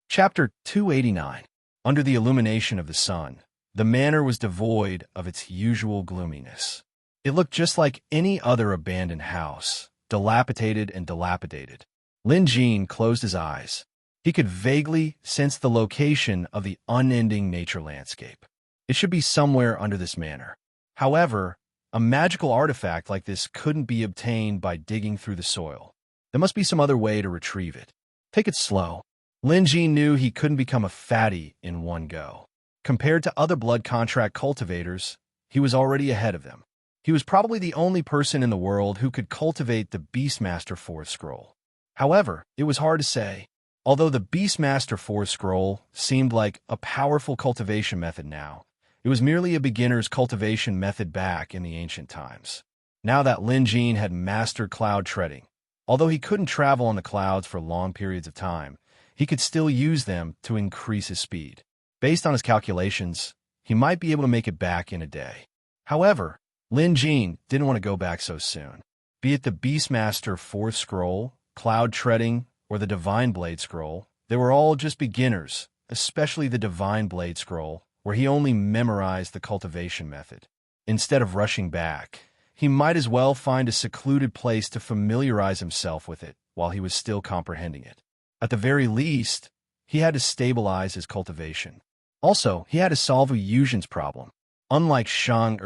Chapter 289. Under the illumination of the sun, the manor was devoid of its usual gloominess. It looked just like any other abandoned house, dilapidated and dilapidated. Lin Jin closed his eyes. He could vaguely sense the location of the unending nature landscape. It should be somewhere under this manor. However, a magical artifact like this couldn't be obtained by digging through the soil. There must be some other way to retrieve it. Take it slow. Lin Jin knew he couldn't become a fatty in one go. Compared to other blood contract cultivators, he was already ahead of them. He was probably the only person in the world who could cultivate the Beastmaster 4th scroll. However, it was hard to say. Although the Beastmaster 4th scroll seemed like a powerful cultivation method now, it was merely a beginner's cultivation method back in the ancient times. Now that Lin Jin had mastered cloud treading, although he couldn't travel on the clouds for long periods of time, he could still use them to increase his speed. Based on his calculations, he might be able to make it back in a day. However, Lin Jin didn't want to go back so soon. Be it the Beastmaster 4th scroll, cloud treading, or the Divine Blade scroll, they were all just beginners, especially the Divine Blade scroll, where he only memorized the cultivation method. Instead of rushing back, he might as well find a secluded place to familiarize himself with it while he was still comprehending it. At the very least, he had to stabilize his cultivation. Also, he had to solve Hu Yuzhen's problem. Unlike Shang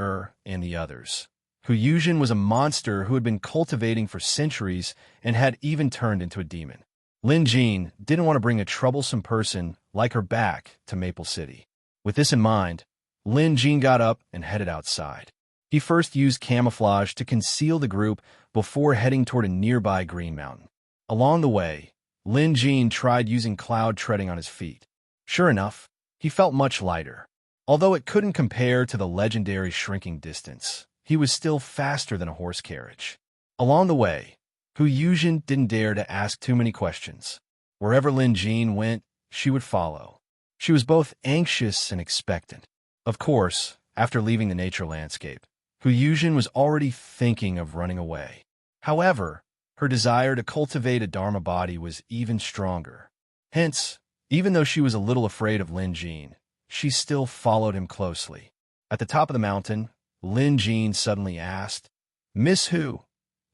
and the others, Hu Yuzhen was a monster who had been cultivating for centuries and had even turned into a demon. Lin Jin didn't want to bring a troublesome person like her back to Maple City. With this in mind, Lin Jin got up and headed outside. He first used camouflage to conceal the group before heading toward a nearby green mountain. Along the way, Lin Jin tried using cloud treading on his feet. Sure enough, he felt much lighter. Although it couldn't compare to the legendary shrinking distance, he was still faster than a horse carriage. Along the way, Hu Yuzhen didn't dare to ask too many questions. Wherever Lin Jin went, she would follow. She was both anxious and expectant. Of course, after leaving the nature landscape, Hu Yuzhen was already thinking of running away. However, her desire to cultivate a Dharma body was even stronger. Hence, even though she was a little afraid of Lin Jin, she still followed him closely. At the top of the mountain, Lin Jin suddenly asked, "Miss Hu,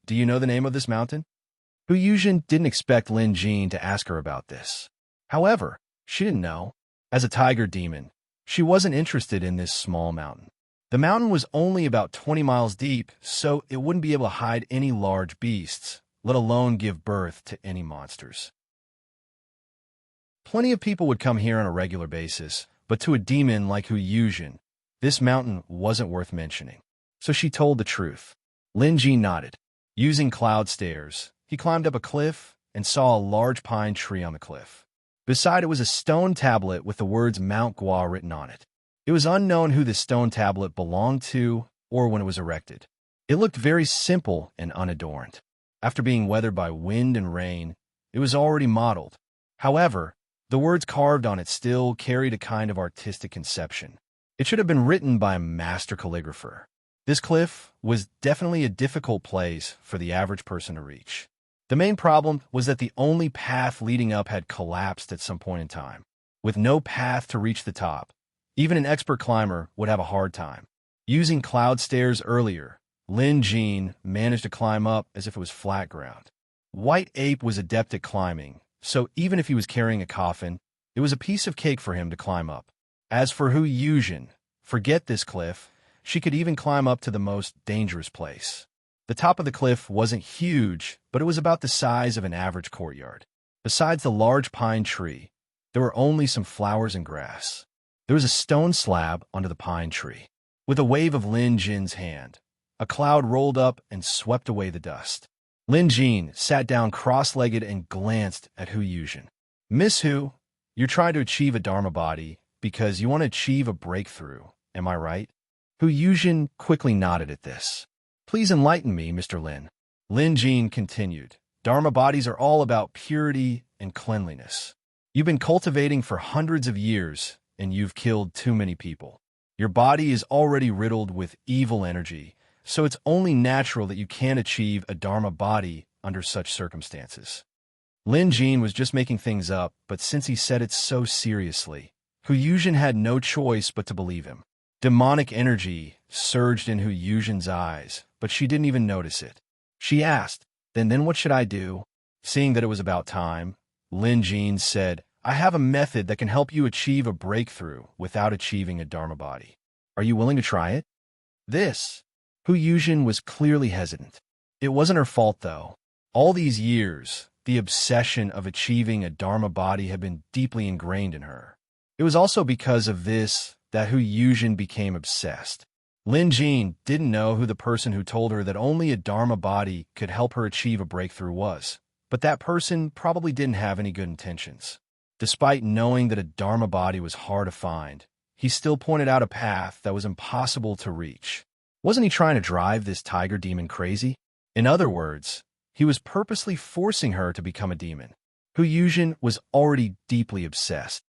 do you know the name of this mountain?" Hu Yuzhen didn't expect Lin Jin to ask her about this. However, she didn't know. As a tiger demon, she wasn't interested in this small mountain. The mountain was only about 20 miles deep, so it wouldn't be able to hide any large beasts, let alone give birth to any monsters. Plenty of people would come here on a regular basis, but to a demon like Hu Yuzhen, this mountain wasn't worth mentioning. So she told the truth. Lin Jin nodded. Using cloud stairs, he climbed up a cliff and saw a large pine tree on the cliff. Beside it was a stone tablet with the words Mount Gua written on it. It was unknown who this stone tablet belonged to or when it was erected. It looked very simple and unadorned. After being weathered by wind and rain, it was already mottled. However, the words carved on it still carried a kind of artistic conception. It should have been written by a master calligrapher. This cliff was definitely a difficult place for the average person to reach. The main problem was that the only path leading up had collapsed at some point in time. With no path to reach the top, even an expert climber would have a hard time. Using cloud stairs earlier, Lin Jin managed to climb up as if it was flat ground. White Ape was adept at climbing, so even if he was carrying a coffin, it was a piece of cake for him to climb up. As for Hu Yuzhen, forget this cliff, she could even climb up to the most dangerous place. The top of the cliff wasn't huge, but it was about the size of an average courtyard. Besides the large pine tree, there were only some flowers and grass. There was a stone slab under the pine tree. With a wave of Lin Jin's hand, a cloud rolled up and swept away the dust. Lin Jin sat down cross-legged and glanced at Hu Yuzhen. "Miss Hu, you're trying to achieve a Dharma body because you want to achieve a breakthrough, am I right?" Hu Yuzhen quickly nodded at this. "Please enlighten me, Mr. Lin." Lin Jin continued, "Dharma bodies are all about purity and cleanliness. You've been cultivating for hundreds of years, and you've killed too many people. Your body is already riddled with evil energy, so it's only natural that you can't achieve a Dharma body under such circumstances." Lin Jin was just making things up, but since he said it so seriously, Hu Yuzhen had no choice but to believe him. Demonic energy surged in Hu Yuzhen's eyes, but she didn't even notice it. She asked, Then what should I do?" Seeing that it was about time, Lin Jin said, "I have a method that can help you achieve a breakthrough without achieving a Dharma body. Are you willing to try it?" This. Hu Yuzhen was clearly hesitant. It wasn't her fault, though. All these years, the obsession of achieving a Dharma body had been deeply ingrained in her. It was also because of this that Hu Yuzhen became obsessed. Lin Jin didn't know who the person who told her that only a Dharma body could help her achieve a breakthrough was, but that person probably didn't have any good intentions. Despite knowing that a Dharma body was hard to find, he still pointed out a path that was impossible to reach. Wasn't he trying to drive this tiger demon crazy? In other words, he was purposely forcing her to become a demon. Hu Yuzhen was already deeply obsessed.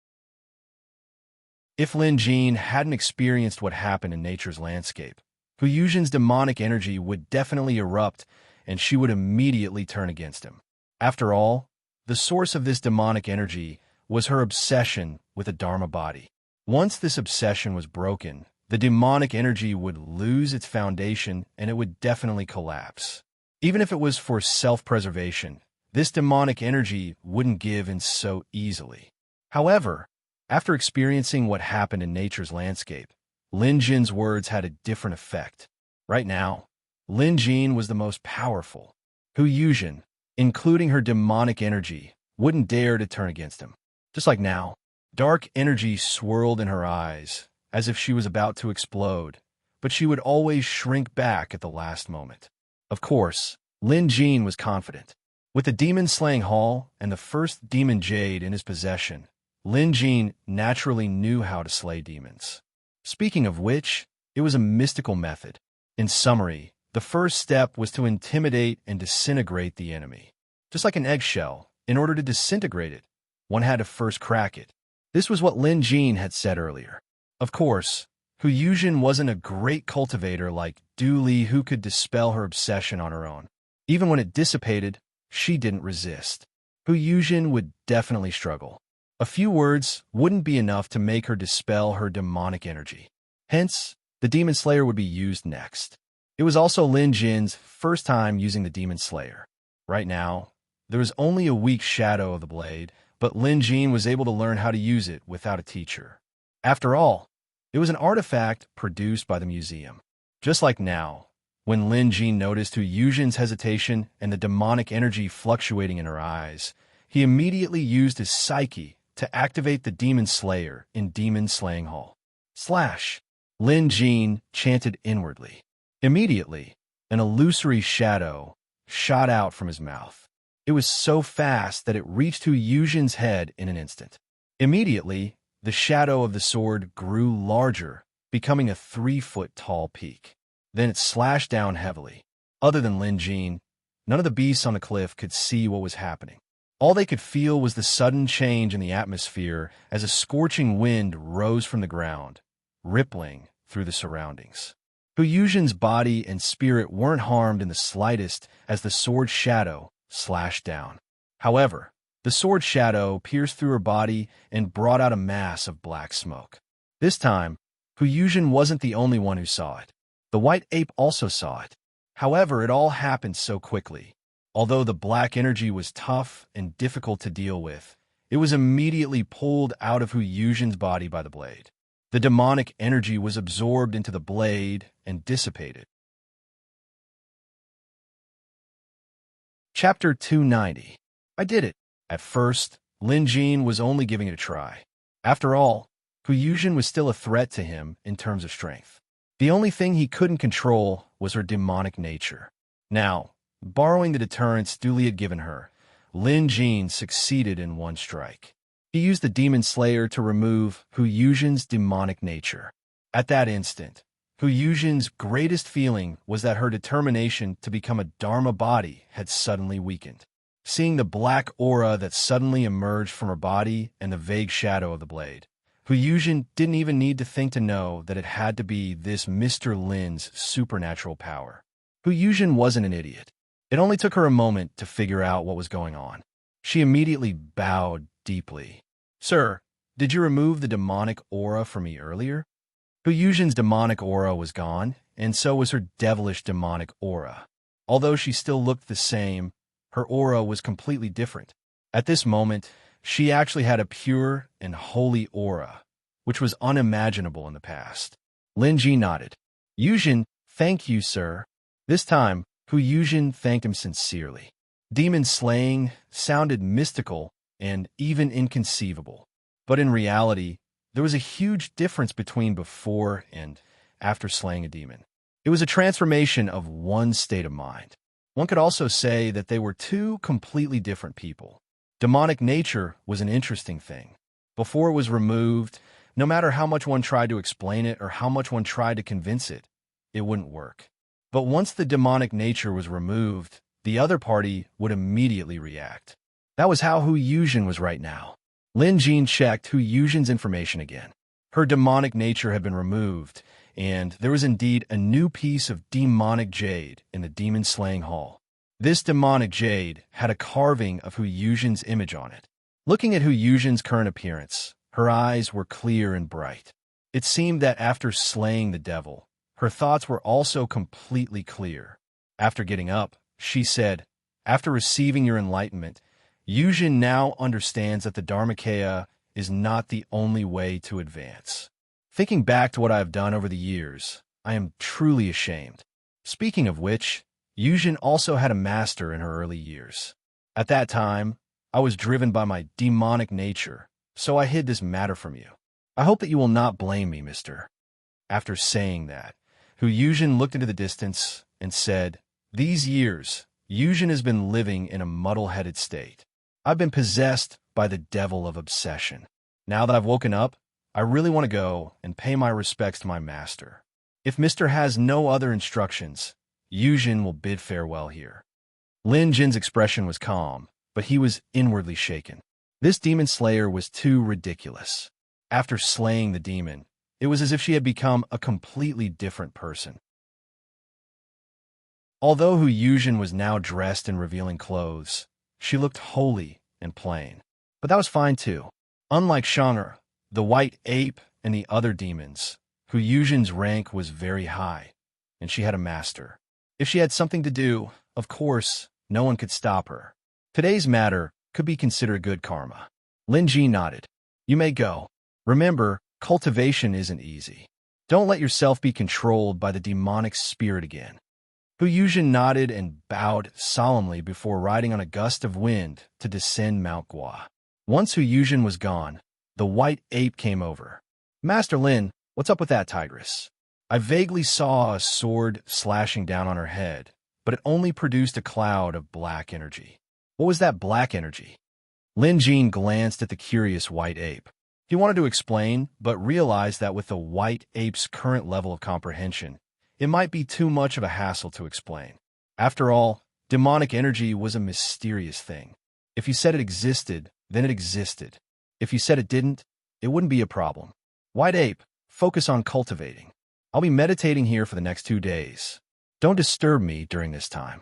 If Lin Jin hadn't experienced what happened in nature's landscape, Hu Yuzhen's demonic energy would definitely erupt and she would immediately turn against him. After all, the source of this demonic energy was her obsession with a Dharma body. Once this obsession was broken, the demonic energy would lose its foundation and it would definitely collapse. Even if it was for self-preservation, this demonic energy wouldn't give in so easily. However, after experiencing what happened in nature's landscape, Lin Jin's words had a different effect. Right now, Lin Jin was the most powerful. Hu Yuzhen, including her demonic energy, wouldn't dare to turn against him. Just like now, Dark energy swirled in her eyes, as if she was about to explode, but she would always shrink back at the last moment. Of course, Lin Jin was confident. With the demon-slaying haul and the first demon jade in his possession, Lin Jin naturally knew how to slay demons. Speaking of which, it was a mystical method. In summary, the first step was to intimidate and disintegrate the enemy. Just like an eggshell, in order to disintegrate it, one had to first crack it. This was what Lin Jin had said earlier. Of course, Hu Yuzhen wasn't a great cultivator like Du Li who could dispel her obsession on her own. Even when it dissipated, she didn't resist. Hu Yuzhen would definitely struggle. A few words wouldn't be enough to make her dispel her demonic energy. Hence, the Demon Slayer would be used next. It was also Lin Jin's first time using the Demon Slayer. Right now, there was only a weak shadow of the blade, but Lin Jin was able to learn how to use it without a teacher. After all, it was an artifact produced by the museum. Just like now, when Lin Jin noticed Hu Yuzhen's hesitation and the demonic energy fluctuating in her eyes, he immediately used his psyche to activate the Demon Slayer in Demon Slaying Hall. / Lin Jin chanted inwardly. Immediately, an illusory shadow shot out from his mouth. It was so fast that it reached Hu Yuzhen's head in an instant. Immediately, the shadow of the sword grew larger, becoming a 3-foot-tall peak. Then it slashed down heavily. Other than Lin Jin, none of the beasts on the cliff could see what was happening. All they could feel was the sudden change in the atmosphere as a scorching wind rose from the ground, rippling through the surroundings. Hu Yuzhen's body and spirit weren't harmed in the slightest as the sword shadow slashed down. However, the sword shadow pierced through her body and brought out a mass of black smoke. This time, Hu Yuzhen wasn't the only one who saw it. The white ape also saw it. However, it all happened so quickly. Although the black energy was tough and difficult to deal with, it was immediately pulled out of Hu Yuzhen's body by the blade. The demonic energy was absorbed into the blade and dissipated. Chapter 290. I did it. At first, Lin Jin was only giving it a try. After all, Hu Yuzhen was still a threat to him in terms of strength. The only thing he couldn't control was her demonic nature. Now, borrowing the deterrence Du Li had given her, Lin Jin succeeded in one strike. He used the Demon Slayer to remove Hu Yuzhen's demonic nature. At that instant, Hu Yuzhen's greatest feeling was that her determination to become a Dharma body had suddenly weakened. Seeing the black aura that suddenly emerged from her body and the vague shadow of the blade, Hu Yuzhen didn't even need to think to know that it had to be this Mr. Lin's supernatural power. Hu Yuzhen wasn't an idiot. It only took her a moment to figure out what was going on. She immediately bowed deeply. Sir, did you remove the demonic aura from me earlier? Hu Yuzhen's demonic aura was gone, and so was her devilish demonic aura. Although she still looked the same, her aura was completely different. At this moment, she actually had a pure and holy aura, which was unimaginable in the past. Lin Ji nodded. Yuzhen, thank you, sir. This time, Hu Yuzhen thanked him sincerely. Demon slaying sounded mystical and even inconceivable. But in reality, there was a huge difference between before and after slaying a demon. It was a transformation of one state of mind. One could also say that they were two completely different people. Demonic nature was an interesting thing. Before it was removed, no matter how much one tried to explain it or how much one tried to convince it, it wouldn't work. But once the demonic nature was removed, the other party would immediately react. That was how Hu Yuzhen was right now. Lin Jin checked Hu Yuzhen's information again. Her demonic nature had been removed, and there was indeed a new piece of demonic jade in the Demon Slaying Hall. This demonic jade had a carving of Hu Yuzhen's image on it. Looking at Hu Yuzhen's current appearance, her eyes were clear and bright. It seemed that after slaying the devil, her thoughts were also completely clear. After getting up, she said, after receiving your enlightenment, Yuzhen now understands that the Dharmakaya is not the only way to advance. Thinking back to what I have done over the years, I am truly ashamed. Speaking of which, Yuzhen also had a master in her early years. At that time, I was driven by my demonic nature, so I hid this matter from you. I hope that you will not blame me, mister." After saying that, Hu Yuzhen looked into the distance and said, "These years, Yuzhen has been living in a muddle-headed state. I've been possessed by the devil of obsession. Now that I've woken up, I really want to go and pay my respects to my master. If Mister has no other instructions, Yuzhen will bid farewell here." Lin Jin's expression was calm, but he was inwardly shaken. This demon slayer was too ridiculous. After slaying the demon, it was as if she had become a completely different person. Although Hu Yuzhen was now dressed in revealing clothes, she looked holy and plain. But that was fine too. Unlike Shang'er, the white ape, and the other demons, Hu Yuzhen's rank was very high, and she had a master. If she had something to do, of course, no one could stop her. Today's matter could be considered good karma. Lin Ji nodded. "You may go. Remember, cultivation isn't easy. Don't let yourself be controlled by the demonic spirit again." Hu Yuzhen nodded and bowed solemnly before riding on a gust of wind to descend Mount Gua. Once Hu Yuzhen was gone, the white ape came over. "Master Lin, what's up with that tigress? I vaguely saw a sword slashing down on her head, but it only produced a cloud of black energy. What was that black energy?" Lin Jin glanced at the curious white ape. He wanted to explain, but realized that with the white ape's current level of comprehension, it might be too much of a hassle to explain. After all, demonic energy was a mysterious thing. If you said it existed, then it existed. If you said it didn't, it wouldn't be a problem. "White ape, focus on cultivating. I'll be meditating here for the next 2 days. Don't disturb me during this time."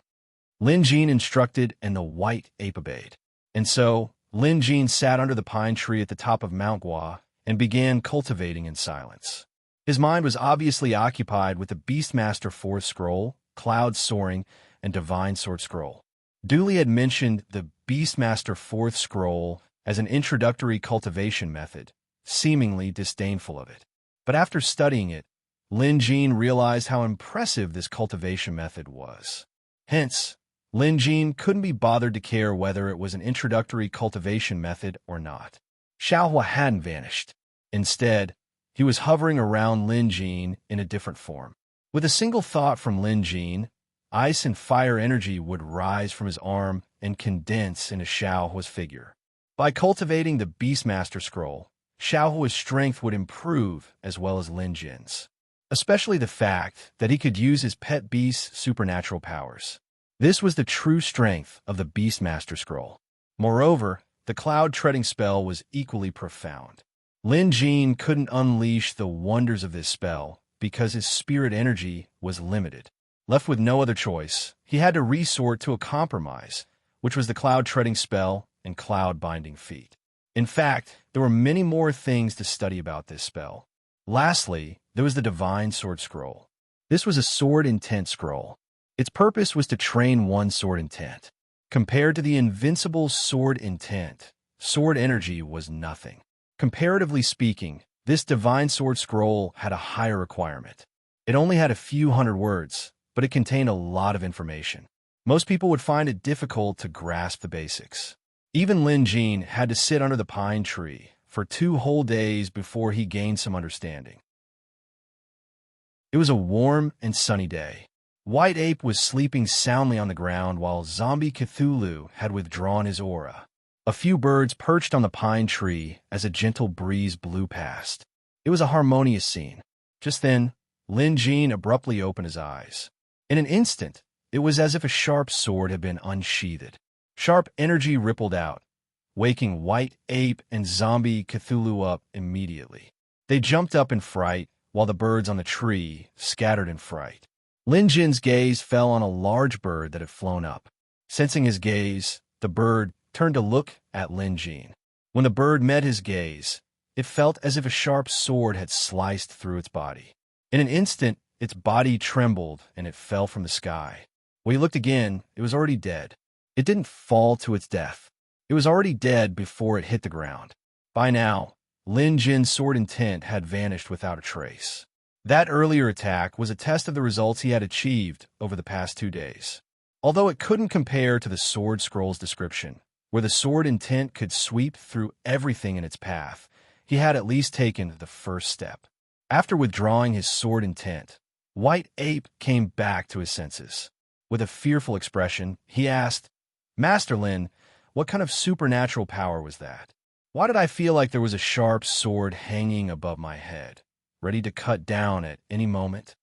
Lin Jin instructed, and the white ape obeyed. And so, Lin Jin sat under the pine tree at the top of Mount Gua and began cultivating in silence. His mind was obviously occupied with the Beastmaster 4th Scroll, Cloud Soaring, and Divine Sword Scroll. Dooley had mentioned the Beastmaster 4th Scroll as an introductory cultivation method, seemingly disdainful of it. But after studying it, Lin Jin realized how impressive this cultivation method was. Hence, Lin Jin couldn't be bothered to care whether it was an introductory cultivation method or not. Xiaohua hadn't vanished. Instead, he was hovering around Lin Jin in a different form. With a single thought from Lin Jin, ice and fire energy would rise from his arm and condense into Xiaohua's figure. By cultivating the Beastmaster Scroll, Xiaohua's strength would improve as well as Lin Jin's, especially the fact that he could use his pet beast's supernatural powers. This was the true strength of the Beastmaster Scroll. Moreover, the cloud-treading spell was equally profound. Lin Jin couldn't unleash the wonders of this spell because his spirit energy was limited. Left with no other choice, he had to resort to a compromise, which was the cloud-treading spell and cloud-binding feat. In fact, there were many more things to study about this spell. Lastly, there was the Divine Sword Scroll. This was a sword intent scroll. Its purpose was to train one's sword intent. Compared to the invincible sword intent, sword energy was nothing. Comparatively speaking, this Divine Sword Scroll had a higher requirement. It only had a few hundred words, but it contained a lot of information. Most people would find it difficult to grasp the basics. Even Lin Jin had to sit under the pine tree for 2 whole days before he gained some understanding. It was a warm and sunny day. White Ape was sleeping soundly on the ground while Zombie Cthulhu had withdrawn his aura. A few birds perched on the pine tree as a gentle breeze blew past. It was a harmonious scene. Just then, Lin Jin abruptly opened his eyes. In an instant, it was as if a sharp sword had been unsheathed. Sharp energy rippled out, waking White Ape and Zombie Cthulhu up immediately. They jumped up in fright, while the birds on the tree scattered in fright. Lin Jin's gaze fell on a large bird that had flown up. Sensing his gaze, the bird turned to look at Lin Jin. When the bird met his gaze, it felt as if a sharp sword had sliced through its body. In an instant, its body trembled and it fell from the sky. When he looked again, it was already dead. It didn't fall to its death. It was already dead before it hit the ground. By now, Lin Jin's sword intent had vanished without a trace. That earlier attack was a test of the results he had achieved over the past 2 days. Although it couldn't compare to the Sword Scroll's description, Where the sword intent could sweep through everything in its path, he had at least taken the first step. After withdrawing his sword intent, White Ape came back to his senses. With a fearful expression, he asked, "Master Lin, what kind of supernatural power was that? Why did I feel like there was a sharp sword hanging above my head, ready to cut down at any moment?"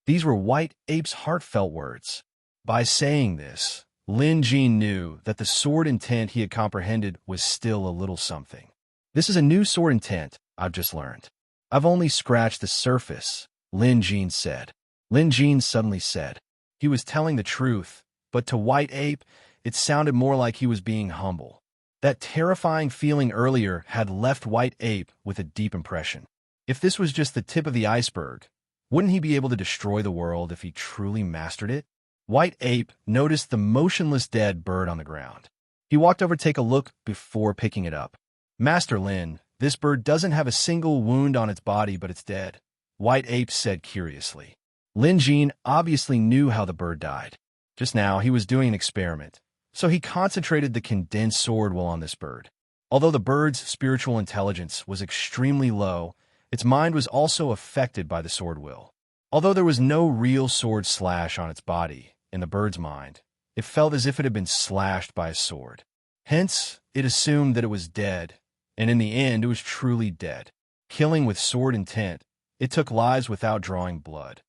These were White Ape's heartfelt words. By saying this, Lin Jin knew that the sword intent he had comprehended was still a little something. "This is a new sword intent I've just learned. I've only scratched the surface," Lin Jin said. Lin Jin suddenly said. He was telling the truth, but to White Ape, it sounded more like he was being humble. That terrifying feeling earlier had left White Ape with a deep impression. If this was just the tip of the iceberg, wouldn't he be able to destroy the world if he truly mastered it? White Ape noticed the motionless dead bird on the ground. He walked over to take a look before picking it up. "Master Lin, this bird doesn't have a single wound on its body, but it's dead," White Ape said curiously. Lin Jin obviously knew how the bird died. Just now, he was doing an experiment, so he concentrated the condensed sword will on this bird. Although the bird's spiritual intelligence was extremely low, its mind was also affected by the sword will. Although there was no real sword slash on its body, in the bird's mind, it felt as if it had been slashed by a sword. Hence, it assumed that it was dead, and in the end, it was truly dead. Killing with sword intent, it took lives without drawing blood.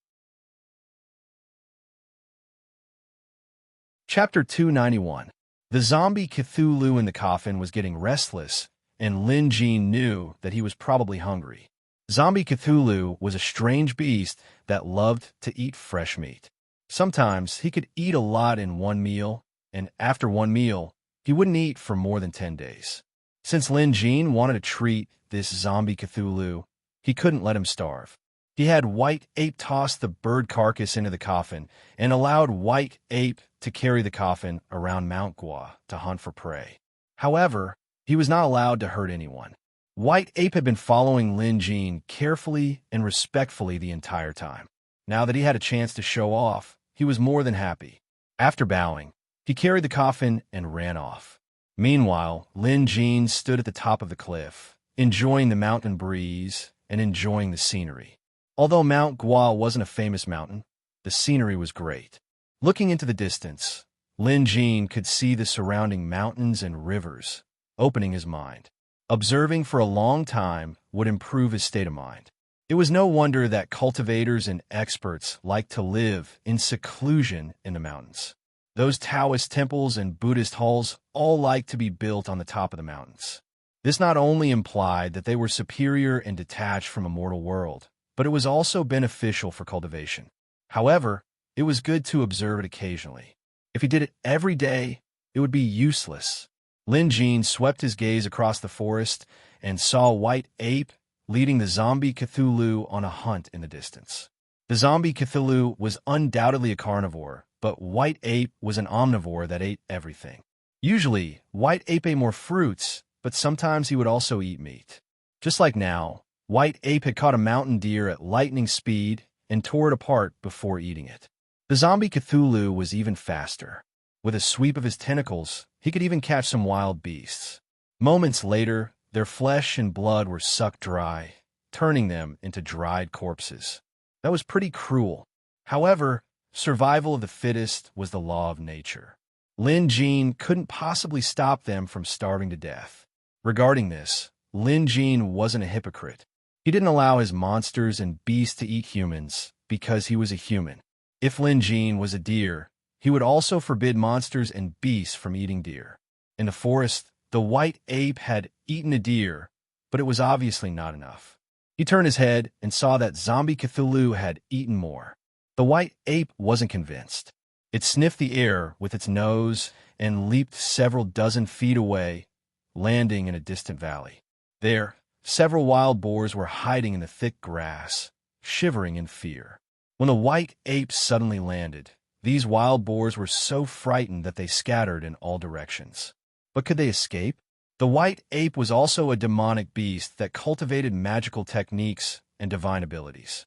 Chapter 291. The zombie Cthulhu in the coffin was getting restless, and Lin Jin knew that he was probably hungry. Zombie Cthulhu was a strange beast that loved to eat fresh meat. Sometimes he could eat a lot in one meal, and after one meal, he wouldn't eat for more than 10 days. Since Lin Jin wanted to treat this zombie Cthulhu, he couldn't let him starve. He had White Ape toss the bird carcass into the coffin and allowed White Ape to carry the coffin around Mount Gua to hunt for prey. However, he was not allowed to hurt anyone. White Ape had been following Lin Jin carefully and respectfully the entire time. Now that he had a chance to show off, he was more than happy. After bowing, he carried the coffin and ran off. Meanwhile, Lin Jin stood at the top of the cliff, enjoying the mountain breeze and enjoying the scenery. Although Mount Gua wasn't a famous mountain, the scenery was great. Looking into the distance, Lin Jin could see the surrounding mountains and rivers, opening his mind. Observing for a long time would improve his state of mind. It was no wonder that cultivators and experts like to live in seclusion in the mountains. Those Taoist temples and Buddhist halls all like to be built on the top of the mountains. This not only implied that they were superior and detached from a mortal world, but it was also beneficial for cultivation. However, it was good to observe it occasionally. If he did it every day, it would be useless. Lin Jin swept his gaze across the forest and saw White Ape leading the zombie Cthulhu on a hunt in the distance. The zombie Cthulhu was undoubtedly a carnivore, but White Ape was an omnivore that ate everything. Usually, White Ape ate more fruits, but sometimes he would also eat meat. Just like now, White Ape had caught a mountain deer at lightning speed and tore it apart before eating it. The zombie Cthulhu was even faster. With a sweep of his tentacles, he could even catch some wild beasts. Moments later, their flesh and blood were sucked dry, turning them into dried corpses. That was pretty cruel. However, survival of the fittest was the law of nature. Lin Jin couldn't possibly stop them from starving to death. Regarding this, Lin Jin wasn't a hypocrite. He didn't allow his monsters and beasts to eat humans because he was a human. If Lin Jin was a deer, he would also forbid monsters and beasts from eating deer. In the forest, the White Ape had eaten a deer, but it was obviously not enough. He turned his head and saw that zombie Cthulhu had eaten more. The White Ape wasn't convinced. It sniffed the air with its nose and leaped several dozen feet away, landing in a distant valley. There, several wild boars were hiding in the thick grass, shivering in fear. When the White Ape suddenly landed, these wild boars were so frightened that they scattered in all directions. But could they escape? The White Ape was also a demonic beast that cultivated magical techniques and divine abilities.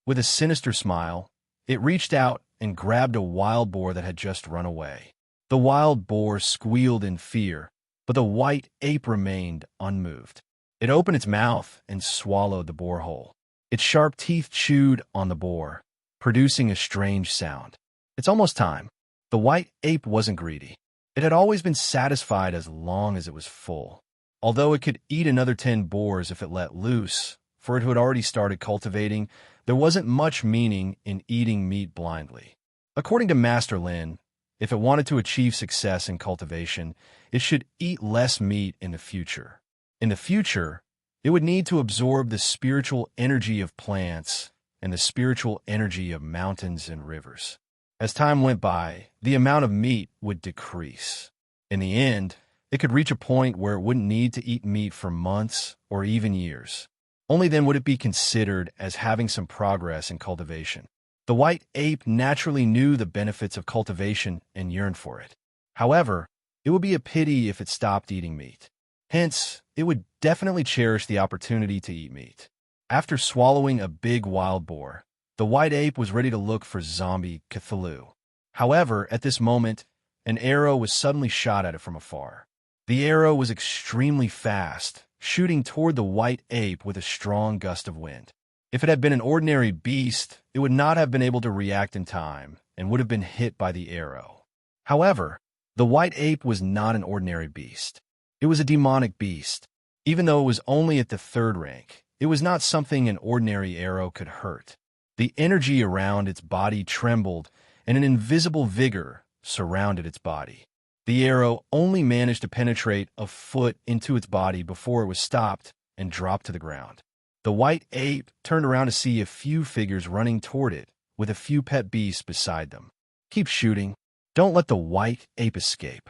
With a sinister smile, it reached out and grabbed a wild boar that had just run away. The wild boar squealed in fear, but the white ape remained unmoved. It opened its mouth and swallowed the boar whole. Its sharp teeth chewed on the boar, producing a strange sound. It's almost time. The white ape wasn't greedy. It had always been satisfied as long as it was full. Although it could eat another 10 boars if it let loose, for it had already started cultivating, there wasn't much meaning in eating meat blindly. According to Master Lin, if it wanted to achieve success in cultivation, it should eat less meat in the future. In the future, it would need to absorb the spiritual energy of plants and the spiritual energy of mountains and rivers. As time went by, the amount of meat would decrease. In the end, it could reach a point where it wouldn't need to eat meat for months or even years. Only then would it be considered as having some progress in cultivation. The white ape naturally knew the benefits of cultivation and yearned for it. However, it would be a pity if it stopped eating meat. Hence, it would definitely cherish the opportunity to eat meat. After swallowing a big wild boar, the white ape was ready to look for zombie Cthulhu. However, at this moment, an arrow was suddenly shot at it from afar. The arrow was extremely fast, shooting toward the white ape with a strong gust of wind. If it had been an ordinary beast, it would not have been able to react in time and would have been hit by the arrow. However, the white ape was not an ordinary beast. It was a demonic beast. Even though it was only at the 3rd rank, it was not something an ordinary arrow could hurt. The energy around its body trembled, and an invisible vigor surrounded its body. The arrow only managed to penetrate a foot into its body before it was stopped and dropped to the ground. The white ape turned around to see a few figures running toward it, with a few pet beasts beside them. Keep shooting. Don't let the white ape escape.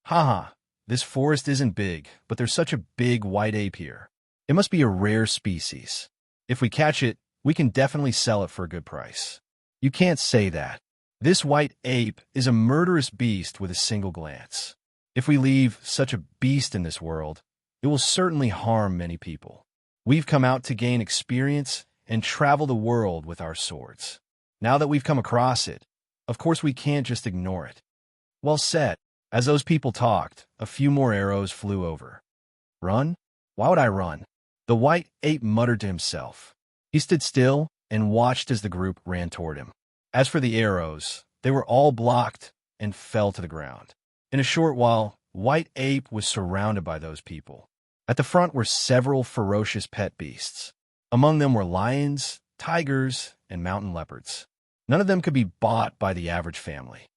Haha, this forest isn't big, but there's such a big white ape here. It must be a rare species. If we catch it, we can definitely sell it for a good price. You can't say that. This white ape is a murderous beast with a single glance. If we leave such a beast in this world, it will certainly harm many people. We've come out to gain experience and travel the world with our swords. Now that we've come across it, of course we can't just ignore it. Well said. As those people talked, a few more arrows flew over. Run? Why would I run? The white ape muttered to himself. He stood still and watched as the group ran toward him. As for the arrows, they were all blocked and fell to the ground. In a short while, White Ape was surrounded by those people. At the front were several ferocious pet beasts. Among them were lions, tigers, and mountain leopards. None of them could be bought by the average family.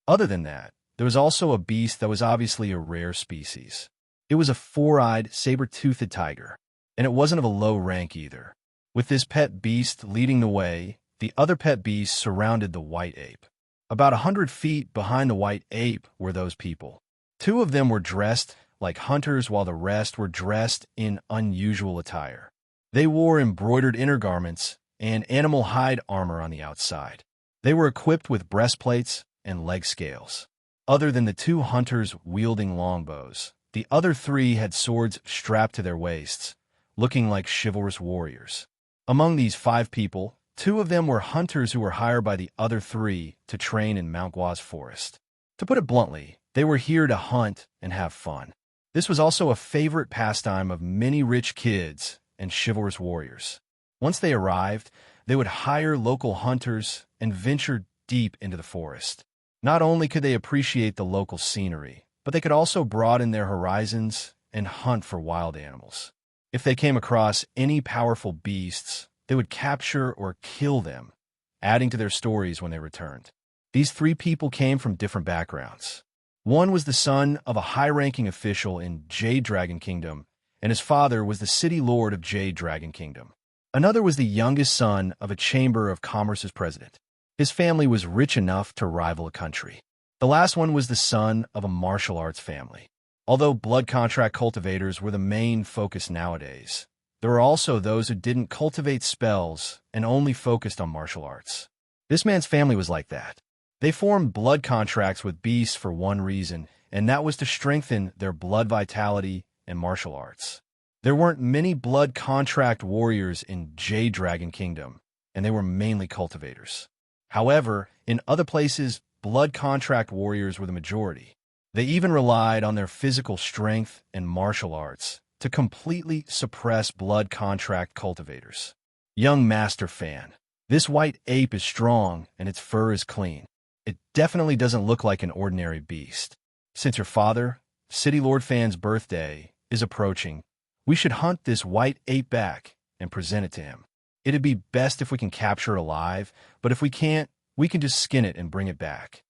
Other than that, there was also a beast that was obviously a rare species. It was a 4-eyed, saber-toothed tiger, and it wasn't of a low rank either. With this pet beast leading the way, the other pet beasts surrounded the white ape. About 100 feet behind the white ape were those people. 2 of them were dressed like hunters while the rest were dressed in unusual attire. They wore embroidered inner garments and animal hide armor on the outside. They were equipped with breastplates and leg scales. Other than the 2 hunters wielding longbows, the other 3 had swords strapped to their waists, looking like chivalrous warriors. Among these 5 people, 2 of them were hunters who were hired by the other 3 to train in Mount Gua's forest. To put it bluntly, they were here to hunt and have fun. This was also a favorite pastime of many rich kids and chivalrous warriors. Once they arrived, they would hire local hunters and venture deep into the forest. Not only could they appreciate the local scenery, but they could also broaden their horizons and hunt for wild animals. If they came across any powerful beasts, they would capture or kill them, adding to their stories when they returned. These 3 people came from different backgrounds. One was the son of a high-ranking official in Jade Dragon Kingdom, and his father was the city lord of Jade Dragon Kingdom. Another was the youngest son of a Chamber of Commerce's president. His family was rich enough to rival a country. The last one was the son of a martial arts family. Although blood contract cultivators were the main focus nowadays, there were also those who didn't cultivate spells and only focused on martial arts. This man's family was like that. They formed blood contracts with beasts for one reason, and that was to strengthen their blood vitality and martial arts. There weren't many blood contract warriors in Jade Dragon Kingdom, and they were mainly cultivators. However, in other places, blood contract warriors were the majority. They even relied on their physical strength and martial arts to completely suppress blood contract cultivators. Young Master Fan. This white ape is strong and its fur is clean. It definitely doesn't look like an ordinary beast. Since your father, City Lord Fan's birthday, is approaching, we should hunt this white ape back and present it to him. It'd be best if we can capture it alive, but if we can't, we can just skin it and bring it back.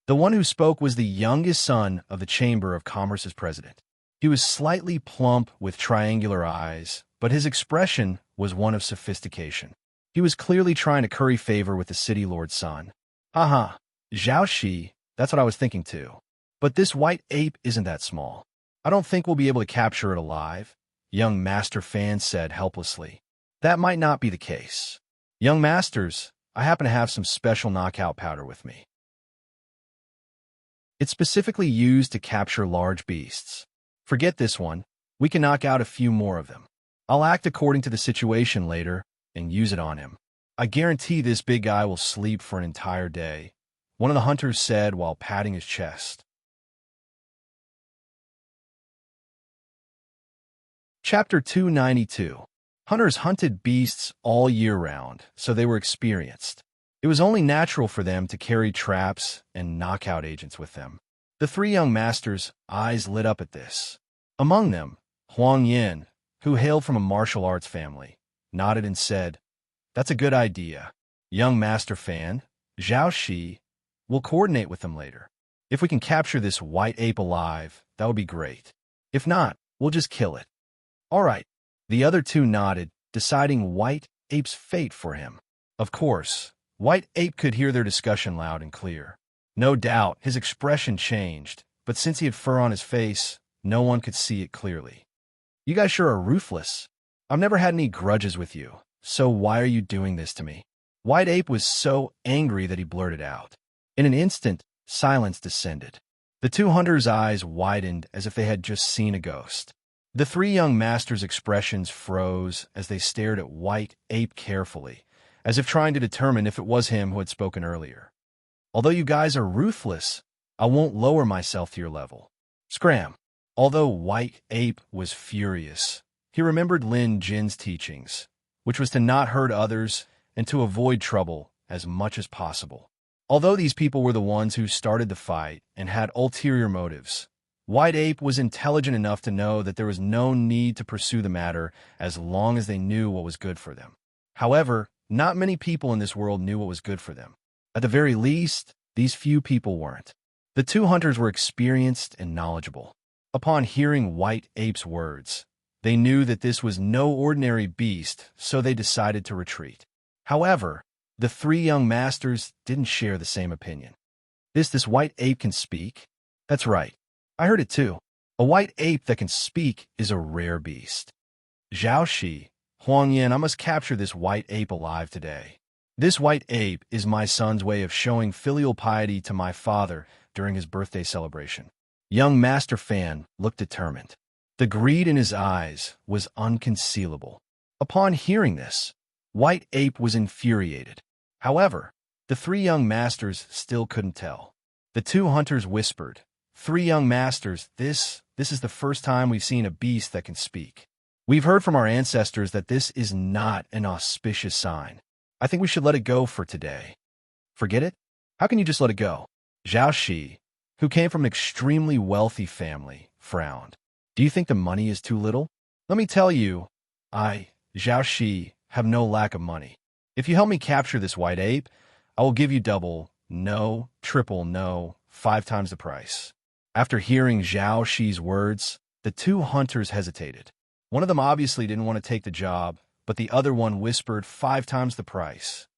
The one who spoke was the youngest son of the Chamber of Commerce's president. He was slightly plump with triangular eyes, but his expression was one of sophistication. He was clearly trying to curry favor with the city lord's son. Haha, Zhao Shi, that's what I was thinking too. But this white ape isn't that small. I don't think we'll be able to capture it alive, young Master Fan said helplessly. That might not be the case. Young Masters, I happen to have some special knockout powder with me. It's specifically used to capture large beasts. Forget this one. We can knock out a few more of them. I'll act according to the situation later and use it on him. I guarantee this big guy will sleep for an entire day, one of the hunters said while patting his chest. Chapter 292. Hunters hunted beasts all year round, so they were experienced. It was only natural for them to carry traps and knockout agents with them. The three young masters' eyes lit up at this. Among them, Huang Yin, who hailed from a martial arts family, nodded and said, "That's a good idea. Young Master Fan, Zhao Shi, we'll coordinate with them later. If we can capture this white ape alive, that would be great. If not, we'll just kill it." All right. The other two nodded, deciding White Ape's fate for him. Of course, White Ape could hear their discussion loud and clear. No doubt, his expression changed, but since he had fur on his face, no one could see it clearly. "You guys sure are ruthless. I've never had any grudges with you, so why are you doing this to me?" White Ape was so angry that he blurted out. In an instant, silence descended. The two hunters' eyes widened as if they had just seen a ghost. The three young masters' expressions froze as they stared at White Ape carefully, as if trying to determine if it was him who had spoken earlier. "Although you guys are ruthless, I won't lower myself to your level. Scram." Although White Ape was furious, he remembered Lin Jin's teachings, which was to not hurt others and to avoid trouble as much as possible. Although these people were the ones who started the fight and had ulterior motives, White Ape was intelligent enough to know that there was no need to pursue the matter as long as they knew what was good for them. However, not many people in this world knew what was good for them. At the very least, these few people weren't. The two hunters were experienced and knowledgeable. Upon hearing White Ape's words, they knew that this was no ordinary beast, so they decided to retreat. However, the three young masters didn't share the same opinion. This white ape can speak? That's right. I heard it too. A white ape that can speak is a rare beast. Zhao Shi, Huang Yin, I must capture this white ape alive today. This white ape is my son's way of showing filial piety to my father during his birthday celebration. Young Master Fan looked determined. The greed in his eyes was unconcealable. Upon hearing this, White Ape was infuriated. However, the three young masters still couldn't tell. The two hunters whispered, "Three young masters, this is the first time we've seen a beast that can speak. We've heard from our ancestors that this is not an auspicious sign. I think we should let it go for today." "Forget it? How can you just let it go?" Zhao Shi, who came from an extremely wealthy family, frowned. "Do you think the money is too little? Let me tell you, Zhao Shi, have no lack of money. If you help me capture this white ape, I will give you double, no, triple, no, 5 times the price." After hearing Zhao Shi's words, the two hunters hesitated. One of them obviously didn't want to take the job, but the other one whispered 5 times the price.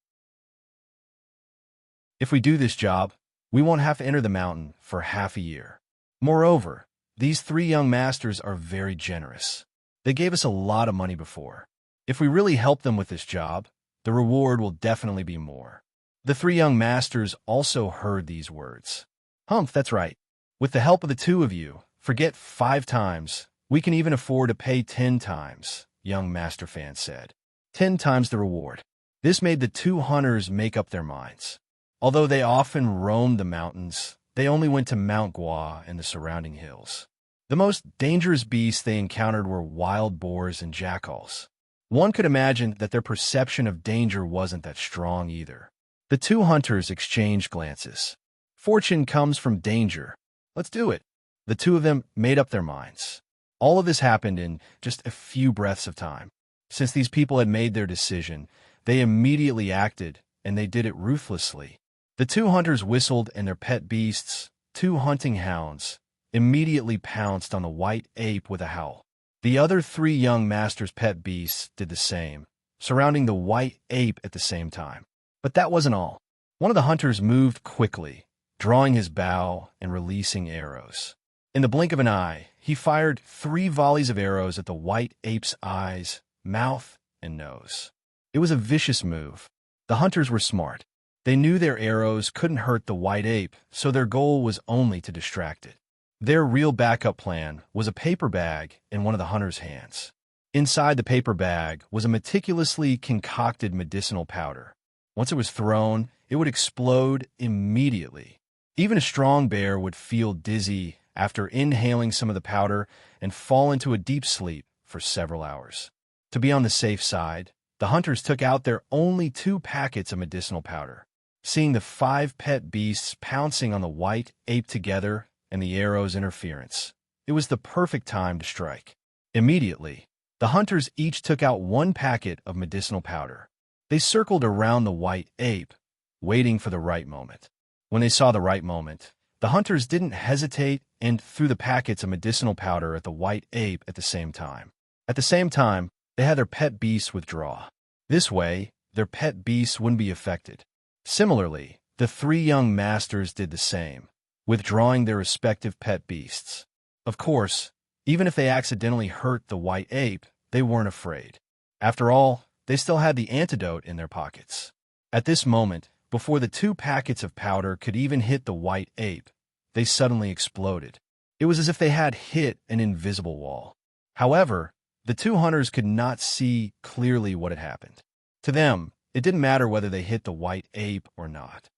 "If we do this job, we won't have to enter the mountain for half a year. Moreover, these three young masters are very generous. They gave us a lot of money before. If we really help them with this job, the reward will definitely be more." The three young masters also heard these words. "Humph, that's right. With the help of the two of you, forget 5 times. We can even afford to pay 10 times, young Master Fan said. 10 times the reward. This made the two hunters make up their minds. Although they often roamed the mountains, they only went to Mount Gua and the surrounding hills. The most dangerous beasts they encountered were wild boars and jackals. One could imagine that their perception of danger wasn't that strong either. The two hunters exchanged glances. Fortune comes from danger. Let's do it. The two of them made up their minds. All of this happened in just a few breaths of time. Since these people had made their decision, they immediately acted, and they did it ruthlessly. The two hunters whistled, and their pet beasts, two hunting hounds, immediately pounced on the white ape with a howl. The other three young masters' pet beasts did the same, surrounding the white ape at the same time. But that wasn't all. One of the hunters moved quickly, drawing his bow and releasing arrows. In the blink of an eye, he fired 3 volleys of arrows at the white ape's eyes, mouth, and nose. It was a vicious move. The hunters were smart. They knew their arrows couldn't hurt the white ape, so their goal was only to distract it. Their real backup plan was a paper bag in one of the hunter's hands. Inside the paper bag was a meticulously concocted medicinal powder. Once it was thrown, it would explode immediately. Even a strong bear would feel dizzy after inhaling some of the powder and fall into a deep sleep for several hours. To be on the safe side, the hunters took out their only 2 packets of medicinal powder. Seeing the 5 pet beasts pouncing on the white ape together and the arrow's interference, it was the perfect time to strike. Immediately, the hunters each took out 1 packet of medicinal powder. They circled around the white ape, waiting for the right moment. When they saw the right moment, the hunters didn't hesitate and threw the packets of medicinal powder at the white ape at the same time. At the same time, they had their pet beasts withdraw. This way, their pet beasts wouldn't be affected. Similarly, the 3 young masters did the same, withdrawing their respective pet beasts. Of course, even if they accidentally hurt the white ape, they weren't afraid. After all, they still had the antidote in their pockets. At this moment, before the 2 packets of powder could even hit the white ape, they suddenly exploded. It was as if they had hit an invisible wall. However, the 2 hunters could not see clearly what had happened. To them, it didn't matter whether they hit the white ape or not.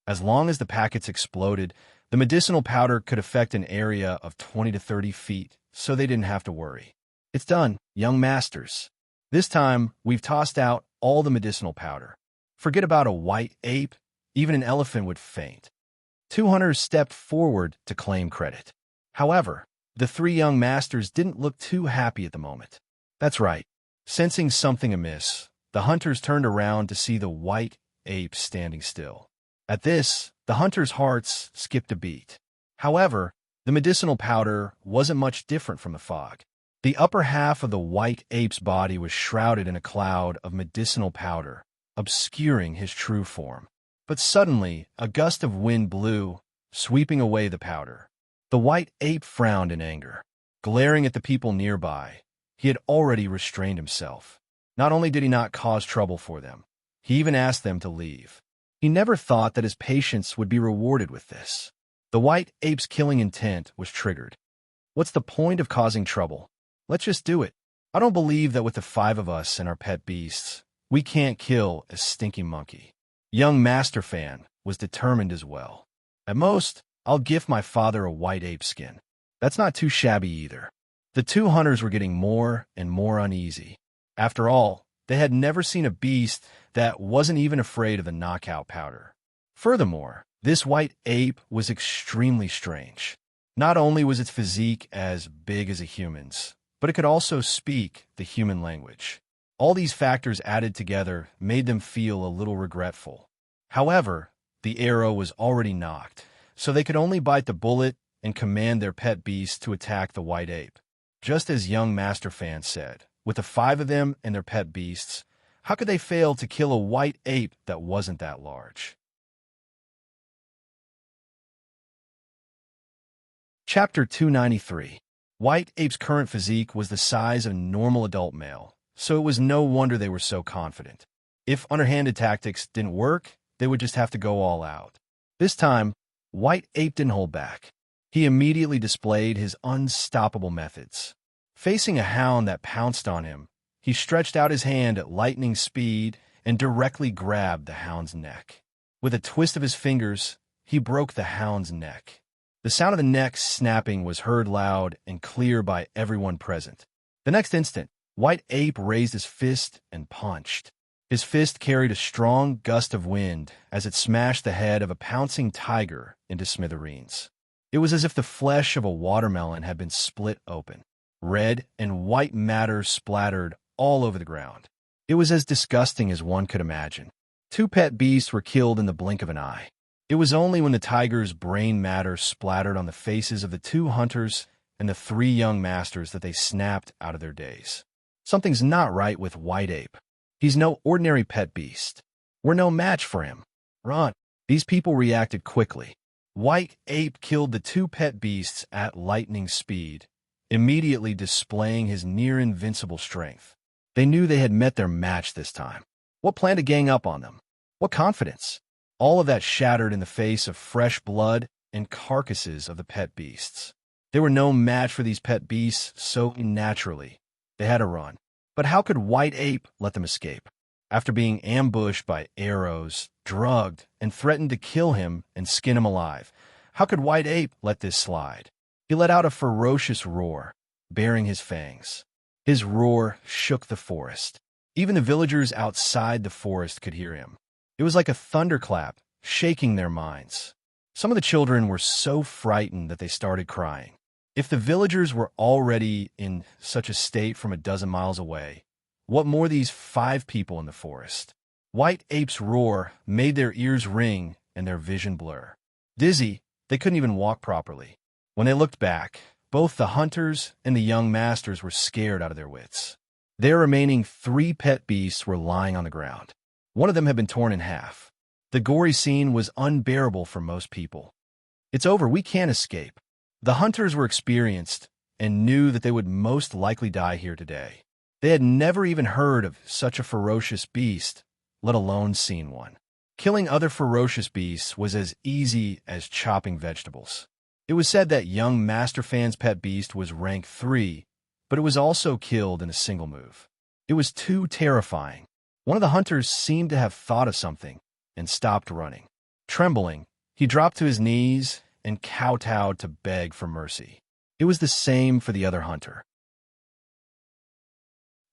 As long as the packets exploded, the medicinal powder could affect an area of 20 to 30 feet, so they didn't have to worry. It's done, young masters. This time, we've tossed out all the medicinal powder. Forget about a white ape, even an elephant would faint. 2 hunters stepped forward to claim credit. However, the 3 young masters didn't look too happy at the moment. That's right. Sensing something amiss, the hunters turned around to see the white ape standing still. At this, the hunters' hearts skipped a beat. However, the medicinal powder wasn't much different from the fog. The upper half of the white ape's body was shrouded in a cloud of medicinal powder, obscuring his true form. But suddenly, a gust of wind blew, sweeping away the powder. The white ape frowned in anger. Glaring at the people nearby, he had already restrained himself. Not only did he not cause trouble for them, he even asked them to leave. He never thought that his patience would be rewarded with this. The white ape's killing intent was triggered. What's the point of causing trouble? Let's just do it. I don't believe that with the 5 of us and our pet beasts, we can't kill a stinky monkey. Young Master Fan was determined as well. At most, I'll gift my father a white ape skin. That's not too shabby either. The 2 hunters were getting more and more uneasy. After all, they had never seen a beast that wasn't even afraid of the knockout powder. Furthermore, this white ape was extremely strange. Not only was its physique as big as a human's, but it could also speak the human language. All these factors added together made them feel a little regretful. However, the arrow was already knocked, so they could only bite the bullet and command their pet beast to attack the white ape. Just as young Master Fan said, with the 5 of them and their pet beasts, how could they fail to kill a white ape that wasn't that large? Chapter 293. White ape's current physique was the size of a normal adult male, so it was no wonder they were so confident. If underhanded tactics didn't work, they would just have to go all out. This time, White Ape didn't hold back. He immediately displayed his unstoppable methods. Facing a hound that pounced on him, he stretched out his hand at lightning speed and directly grabbed the hound's neck. With a twist of his fingers, he broke the hound's neck. The sound of the neck snapping was heard loud and clear by everyone present. The next instant, White Ape raised his fist and punched. His fist carried a strong gust of wind as it smashed the head of a pouncing tiger into smithereens. It was as if the flesh of a watermelon had been split open. Red and white matter splattered all over the ground. It was as disgusting as one could imagine. 2 pet beasts were killed in the blink of an eye. It was only when the tiger's brain matter splattered on the faces of the 2 hunters and the 3 young masters that they snapped out of their daze. Something's not right with White Ape. He's no ordinary pet beast. We're no match for him. Run. These people reacted quickly. White Ape killed the 2 pet beasts at lightning speed, immediately displaying his near-invincible strength. They knew they had met their match this time. What plan to gang up on them? What confidence? All of that shattered in the face of fresh blood and carcasses of the pet beasts. They were no match for these pet beasts, so naturally, they had to run. But how could White Ape let them escape? After being ambushed by arrows, drugged, and threatened to kill him and skin him alive, how could White Ape let this slide? He let out a ferocious roar, baring his fangs. His roar shook the forest. Even the villagers outside the forest could hear him. It was like a thunderclap, shaking their minds. Some of the children were so frightened that they started crying. If the villagers were already in such a state from a dozen miles away, what more these 5 people in the forest? White Ape's roar made their ears ring and their vision blur. Dizzy, they couldn't even walk properly. When they looked back, both the hunters and the young masters were scared out of their wits. Their remaining 3 pet beasts were lying on the ground. One of them had been torn in half. The gory scene was unbearable for most people. It's over, we can't escape. The hunters were experienced and knew that they would most likely die here today. They had never even heard of such a ferocious beast, let alone seen one. Killing other ferocious beasts was as easy as chopping vegetables. It was said that young Master Fan's pet beast was rank 3, but it was also killed in a single move. It was too terrifying. One of the hunters seemed to have thought of something and stopped running. Trembling, he dropped to his knees and kowtowed to beg for mercy. It was the same for the other hunter.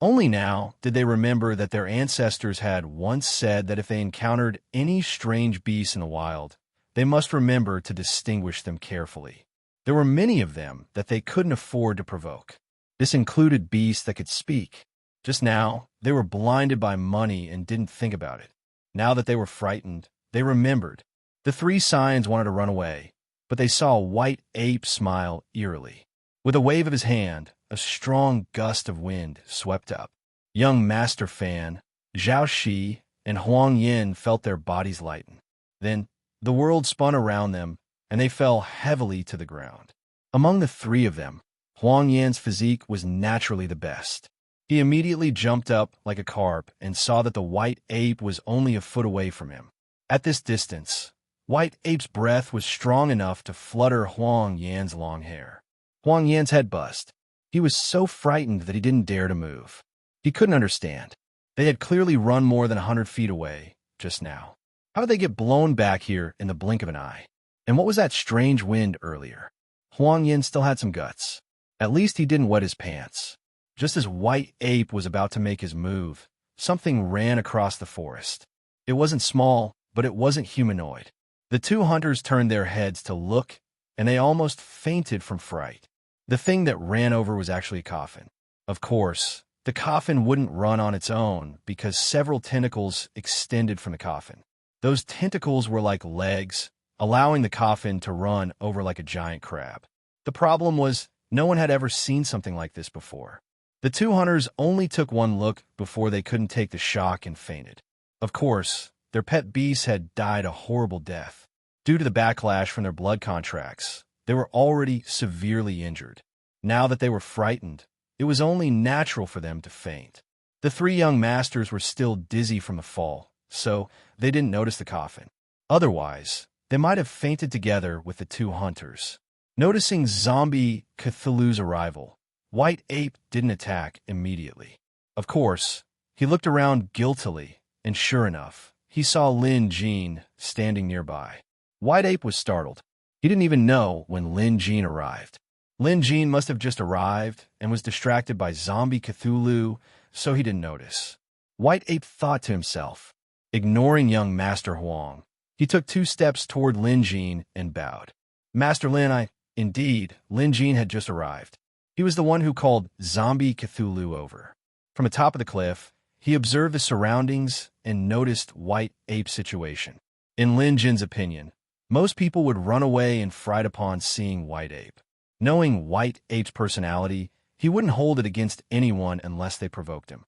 Only now did they remember that their ancestors had once said that if they encountered any strange beasts in the wild, they must remember to distinguish them carefully. There were many of them that they couldn't afford to provoke. This included beasts that could speak. Just now, they were blinded by money and didn't think about it. Now that they were frightened, they remembered. The 3 Scions wanted to run away, but they saw White Ape smile eerily. With a wave of his hand, a strong gust of wind swept up. Young Master Fan, Zhao Shi, and Huang Yin felt their bodies lighten. Then, the world spun around them, and they fell heavily to the ground. Among the 3 of them, Huang Yin's physique was naturally the best. He immediately jumped up like a carp and saw that the White Ape was only a foot away from him. At this distance, White Ape's breath was strong enough to flutter Huang Yan's long hair. Huang Yan's head buzzed. He was so frightened that he didn't dare to move. He couldn't understand. They had clearly run more than 100 feet away just now. How did they get blown back here in the blink of an eye? And what was that strange wind earlier? Huang Yin still had some guts. At least he didn't wet his pants. Just as White Ape was about to make his move, something ran across the forest. It wasn't small, but it wasn't humanoid. The 2 hunters turned their heads to look, and they almost fainted from fright. The thing that ran over was actually a coffin. Of course, the coffin wouldn't run on its own because several tentacles extended from the coffin. Those tentacles were like legs, allowing the coffin to run over like a giant crab. The problem was, no one had ever seen something like this before. The 2 hunters only took one look before they couldn't take the shock and fainted. Of course, their pet beasts had died a horrible death. Due to the backlash from their blood contracts, they were already severely injured. Now that they were frightened, it was only natural for them to faint. The 3 young masters were still dizzy from the fall, so they didn't notice the coffin. Otherwise, they might have fainted together with the 2 hunters. Noticing zombie Cthulhu's arrival, White Ape didn't attack immediately. Of course, he looked around guiltily and sure enough, he saw Lin Jean standing nearby. White Ape was startled. He didn't even know when Lin Jean arrived. Lin Jean must have just arrived and was distracted by zombie Cthulhu, so he didn't notice. White Ape thought to himself. Ignoring young Master Huang, he took 2 steps toward Lin Jean and bowed. Master Lin, Indeed, Lin Jean had just arrived. He was the one who called zombie Cthulhu over. From atop of the cliff, he observed the surroundings and noticed White Ape's situation. In Lin Jin's opinion, most people would run away and fright upon seeing White Ape. Knowing White Ape's personality, he wouldn't hold it against anyone unless they provoked him.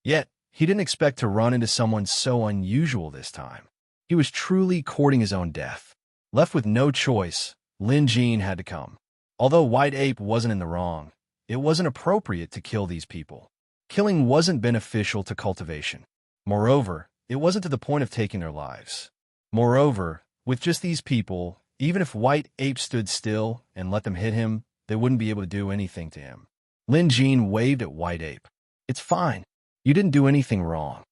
Yet, he didn't expect to run into someone so unusual this time. He was truly courting his own death. Left with no choice, Lin Jean had to come. Although White Ape wasn't in the wrong, it wasn't appropriate to kill these people. Killing wasn't beneficial to cultivation. Moreover, it wasn't to the point of taking their lives. Moreover, with just these people, even if White Ape stood still and let them hit him, they wouldn't be able to do anything to him. Lin Jean waved at White Ape. It's fine. You didn't do anything wrong.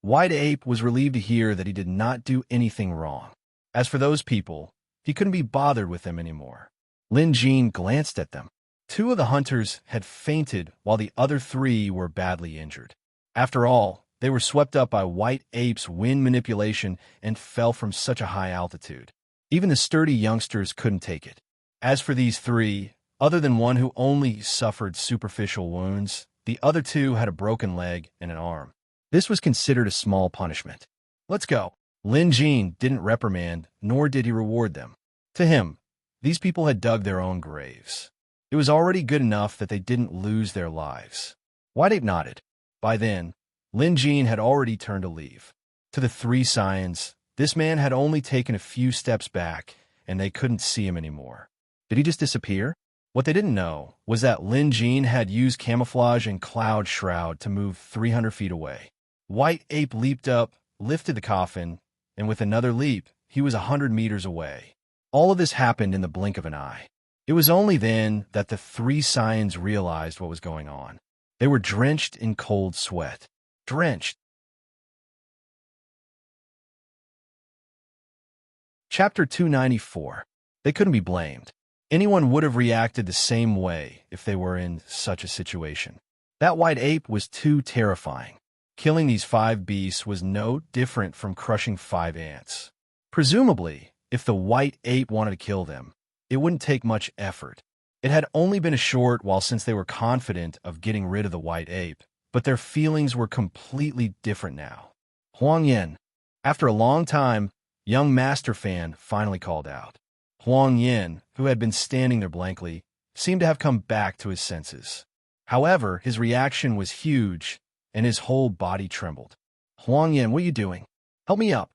White Ape was relieved to hear that he did not do anything wrong. As for those people, he couldn't be bothered with them anymore. Lin Jean glanced at them. 2 of the hunters had fainted while the other 3 were badly injured. After all, they were swept up by White Ape's wind manipulation and fell from such a high altitude. Even the sturdy youngsters couldn't take it. As for these 3, other than one who only suffered superficial wounds, the other 2 had a broken leg and an arm. This was considered a small punishment. Let's go. Lin Jean didn't reprimand, nor did he reward them. To him, these people had dug their own graves. It was already good enough that they didn't lose their lives. White Ape nodded. By then, Lin Jean had already turned to leave. To the 3 Scions, this man had only taken a few steps back, and they couldn't see him anymore. Did he just disappear? What they didn't know was that Lin Jean had used camouflage and cloud shroud to move 300 feet away. White Ape leaped up, lifted the coffin, and with another leap, he was 100 meters away. All of this happened in the blink of an eye. It was only then that the 3 Scions realized what was going on. They were drenched in cold sweat. Drenched. Chapter 294. They couldn't be blamed. Anyone would have reacted the same way if they were in such a situation. That White Ape was too terrifying. Killing these 5 beasts was no different from crushing 5 ants. Presumably, if the White Ape wanted to kill them, it wouldn't take much effort. It had only been a short while since they were confident of getting rid of the White Ape, but their feelings were completely different now. Huang Yin. After a long time, young Master Fan finally called out. Huang Yin, who had been standing there blankly, seemed to have come back to his senses. However, his reaction was huge, and his whole body trembled. Huang Yin, what are you doing? Help me up.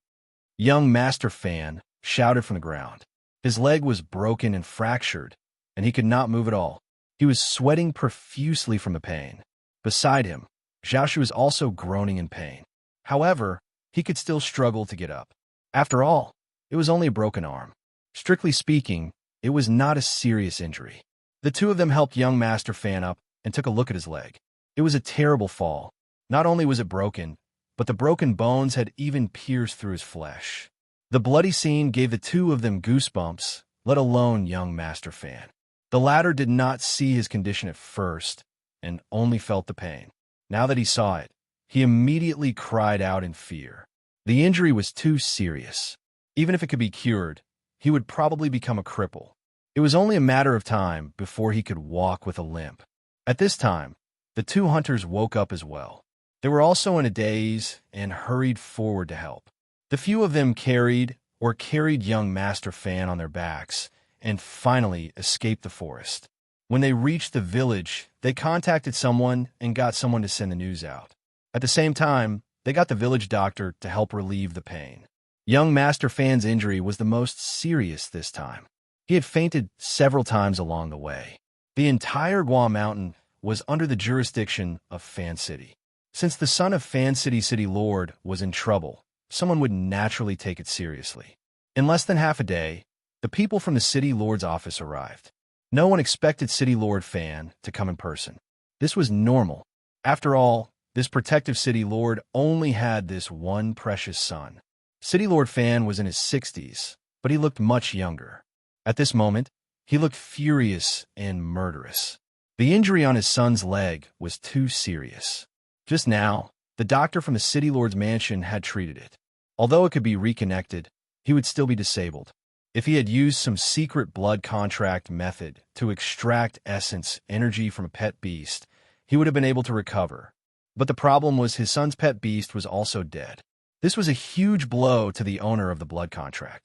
Young Master Fan shouted from the ground. His leg was broken and fractured, and he could not move at all. He was sweating profusely from the pain. Beside him, Xiaoshu was also groaning in pain. However, he could still struggle to get up. After all, it was only a broken arm. Strictly speaking, it was not a serious injury. The 2 of them helped young Master Fan up and took a look at his leg. It was a terrible fall. Not only was it broken, but the broken bones had even pierced through his flesh. The bloody scene gave the 2 of them goosebumps, let alone young Master Fan. The latter did not see his condition at first, and only felt the pain. Now that he saw it, he immediately cried out in fear. The injury was too serious. Even if it could be cured, he would probably become a cripple. It was only a matter of time before he could walk with a limp. At this time, the 2 hunters woke up as well. They were also in a daze and hurried forward to help. The few of them carried young Master Fan on their backs and finally escaped the forest. When they reached the village, they contacted someone and got someone to send the news out. At the same time, they got the village doctor to help relieve the pain. Young Master Fan's injury was the most serious this time. He had fainted several times along the way. The entire Guam Mountain was under the jurisdiction of Fan City. Since the son of Fan City Lord was in trouble, someone would naturally take it seriously. In less than half a day, the people from the City Lord's office arrived. No one expected City Lord Fan to come in person. This was normal. After all, This protective city lord only had this one precious son. City Lord Fan was in his 60s, but he looked much younger. At this moment, he looked furious and murderous. The injury on his son's leg was too serious. Just now, the doctor from the City Lord's mansion had treated it. Although it could be reconnected, he would still be disabled. If he had used some secret blood contract method to extract essence energy from a pet beast, he would have been able to recover. But the problem was his son's pet beast was also dead. This was a huge blow to the owner of the blood contract.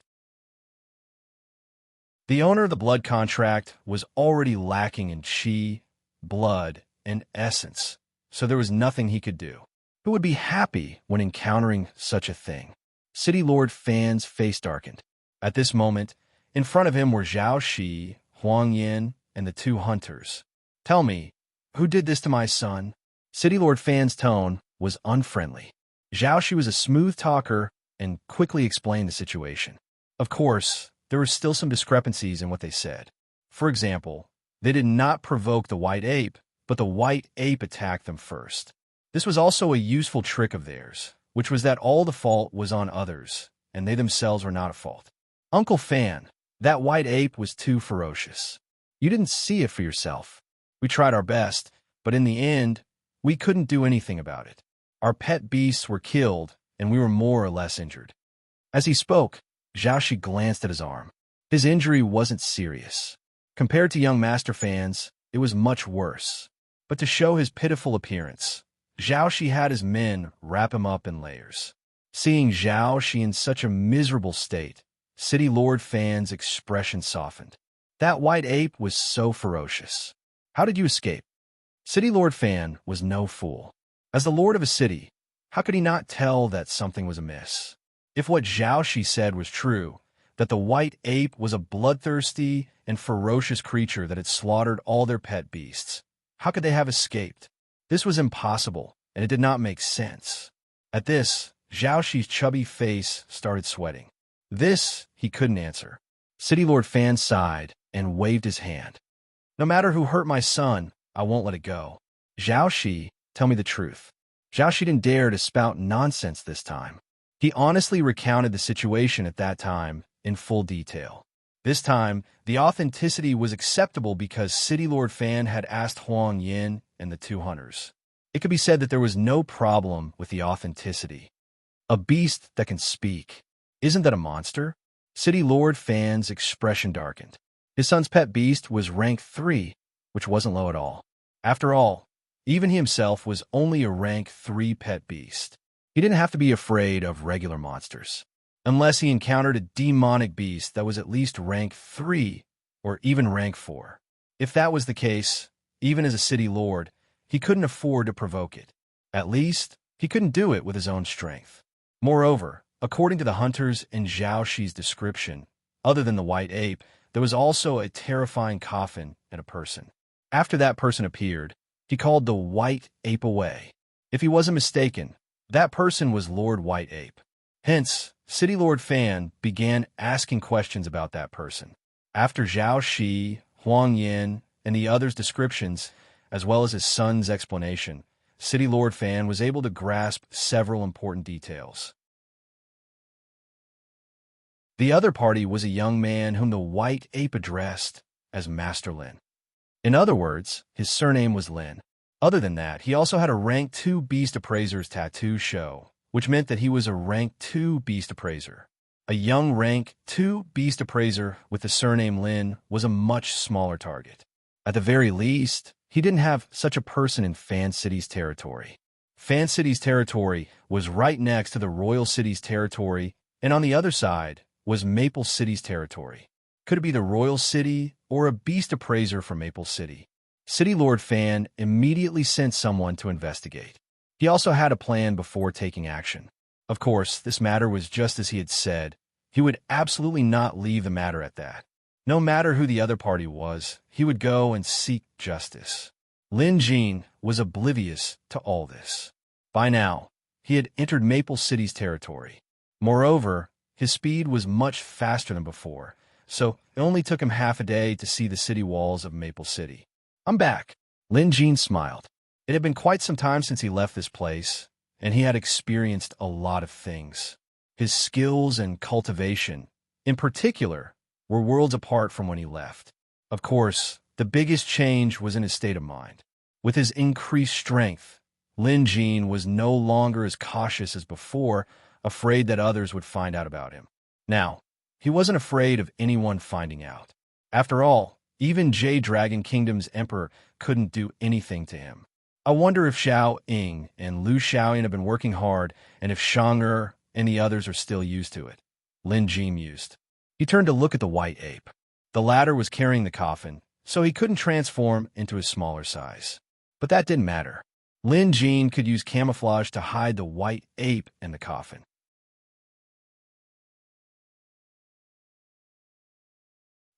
The owner of the blood contract was already lacking in chi, blood, and essence, so there was nothing he could do. Who would be happy when encountering such a thing? City Lord Fan's face darkened. At this moment, in front of him were Zhao Shi, Huang Yin, and the two hunters. Tell me, who did this to my son? City Lord Fan's tone was unfriendly. Zhao Shi was a smooth talker and quickly explained the situation. Of course, there were still some discrepancies in what they said. For example, they did not provoke the white ape, but the white ape attacked them first. This was also a useful trick of theirs, which was that all the fault was on others, and they themselves were not at fault. Uncle Fan, that white ape was too ferocious. You didn't see it for yourself. We tried our best, but in the end, we couldn't do anything about it. Our pet beasts were killed, and we were more or less injured. As he spoke, Zhao Shi glanced at his arm. His injury wasn't serious. Compared to young Master Fan's, it was much worse. But to show his pitiful appearance, Zhao Shi had his men wrap him up in layers. Seeing Zhao Shi in such a miserable state, City Lord Fan's expression softened. That white ape was so ferocious. How did you escape? City Lord Fan was no fool. As the lord of a city, how could he not tell that something was amiss? If what Zhao Shi said was true, that the white ape was a bloodthirsty and ferocious creature that had slaughtered all their pet beasts, how could they have escaped? This was impossible, and it did not make sense. At this, Zhao Shi's chubby face started sweating. This he couldn't answer. City Lord Fan sighed and waved his hand. No matter who hurt my son, I won't let it go. Zhao Shi, tell me the truth. Zhao Shi didn't dare to spout nonsense this time. He honestly recounted the situation at that time in full detail. This time, the authenticity was acceptable because City Lord Fan had asked Huang Yin and the two hunters. It could be said that there was no problem with the authenticity. A beast that can speak. Isn't that a monster? City Lord Fan's expression darkened. His son's pet beast was rank 3, which wasn't low at all. After all, even he himself was only a rank 3 pet beast. He didn't have to be afraid of regular monsters, unless he encountered a demonic beast that was at least rank 3 or even rank 4. If that was the case, even as a city lord, he couldn't afford to provoke it. At least, he couldn't do it with his own strength. Moreover, according to the hunters in Zhao Shi's description, other than the white ape, there was also a terrifying coffin and a person. After that person appeared, he called the white ape away. If he wasn't mistaken, that person was Lord White Ape. Hence, City Lord Fan began asking questions about that person. After Zhao Shi, Huang Yin, and the others' descriptions, as well as his son's explanation, City Lord Fan was able to grasp several important details. The other party was a young man whom the White Ape addressed as Master Lin. In other words, his surname was Lin. Other than that, he also had a rank 2 Beast Appraiser's tattoo show, which meant that he was a rank 2 Beast Appraiser. A young rank 2 Beast Appraiser with the surname Lin was a much smaller target. At the very least, he didn't have such a person in Fan City's territory. Fan City's territory was right next to the Royal City's territory, and on the other side was Maple City's territory. Could it be the Royal City or a Beast Appraiser from Maple City? City Lord Fan immediately sent someone to investigate. He also had a plan before taking action. Of course, this matter was just as he had said. He would absolutely not leave the matter at that. No matter who the other party was, he would go and seek justice. Lin Jin was oblivious to all this. By now, he had entered Maple City's territory. Moreover, his speed was much faster than before, so it only took him half a day to see the city walls of Maple City. I'm back. Lin Jin smiled. It had been quite some time since he left this place, and he had experienced a lot of things. His skills and cultivation, in particular, were worlds apart from when he left. Of course, the biggest change was in his state of mind. With his increased strength, Lin Jin was no longer as cautious as before, afraid that others would find out about him. Now, he wasn't afraid of anyone finding out. After all, even Jade Dragon Kingdom's emperor couldn't do anything to him. I wonder if Xiao Ying and Lu Xiaoyan have been working hard, and if Shang'er and the others are still used to it. Lin Jin mused. He turned to look at the white ape. The latter was carrying the coffin, so he couldn't transform into a smaller size. But that didn't matter. Lin Jin could use camouflage to hide the white ape in the coffin.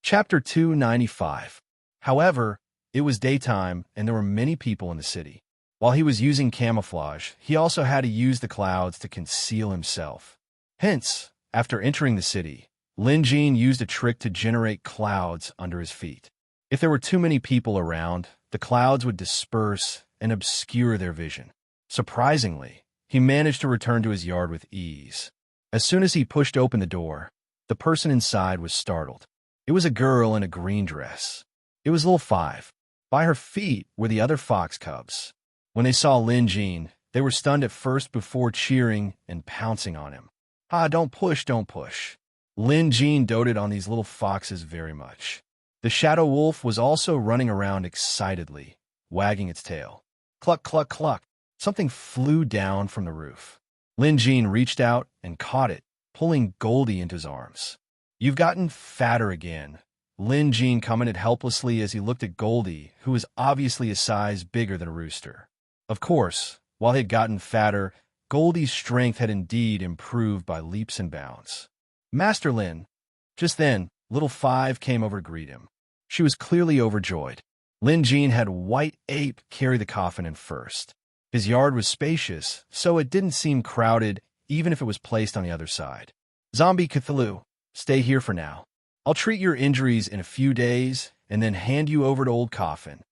Chapter 295. However, it was daytime and there were many people in the city. While he was using camouflage, he also had to use the clouds to conceal himself. Hence, after entering the city, Lin Jin used a trick to generate clouds under his feet. If there were too many people around, the clouds would disperse and obscure their vision. Surprisingly, he managed to return to his yard with ease. As soon as he pushed open the door, the person inside was startled. It was a girl in a green dress. It was little Five. By her feet were the other fox cubs. When they saw Lin Jin, they were stunned at first before cheering and pouncing on him. Ah, don't push, don't push. Lin Jin doted on these little foxes very much. The shadow wolf was also running around excitedly, wagging its tail. Cluck, cluck, cluck. Something flew down from the roof. Lin Jin reached out and caught it, pulling Goldie into his arms. You've gotten fatter again. Lin Jin commented helplessly as he looked at Goldie, who was obviously a size bigger than a rooster. Of course, while he had gotten fatter, Goldie's strength had indeed improved by leaps and bounds. Master Lin. Just then, little Five came over to greet him. She was clearly overjoyed. Lin Jin had White Ape carry the coffin in first. His yard was spacious, so it didn't seem crowded even if it was placed on the other side. Zombie Cthulhu, stay here for now. I'll treat your injuries in a few days and then hand you over to Old Coffin.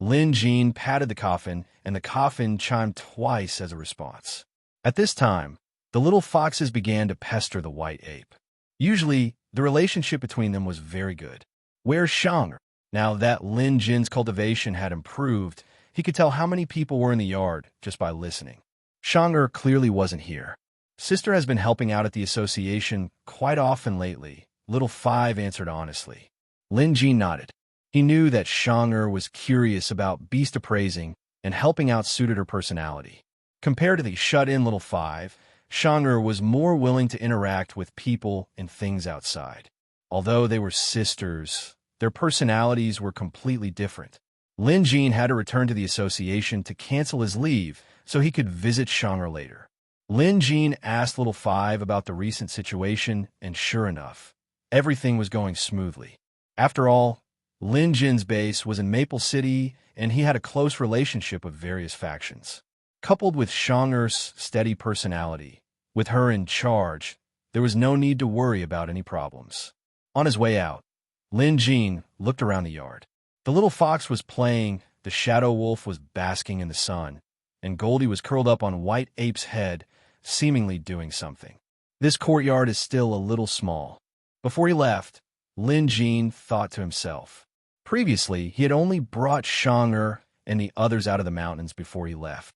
Lin Jin patted the coffin, and the coffin chimed twice as a response. At this time, the little foxes began to pester the white ape. Usually, the relationship between them was very good. Where's Shang'er? Now that Lin Jin's cultivation had improved, he could tell how many people were in the yard just by listening. Shang'er clearly wasn't here. Sister has been helping out at the association quite often lately, little Five answered honestly. Lin Jin nodded. He knew that Shang'er was curious about beast appraising, and helping out suited her personality. Compared to the shut-in little Five, Shang'er was more willing to interact with people and things outside. Although they were sisters, their personalities were completely different. Lin Jin had to return to the association to cancel his leave so he could visit Shang'er later. Lin Jin asked little Five about the recent situation, and sure enough, everything was going smoothly. After all, Lin Jin's base was in Maple City, and he had a close relationship with various factions. Coupled with Shang'er's steady personality, with her in charge, there was no need to worry about any problems. On his way out, Lin Jin looked around the yard. The little fox was playing, the shadow wolf was basking in the sun, and Goldie was curled up on White Ape's head, seemingly doing something. This courtyard is still a little small. Before he left, Lin Jin thought to himself. Previously, he had only brought Shang'er and the others out of the mountains before he left.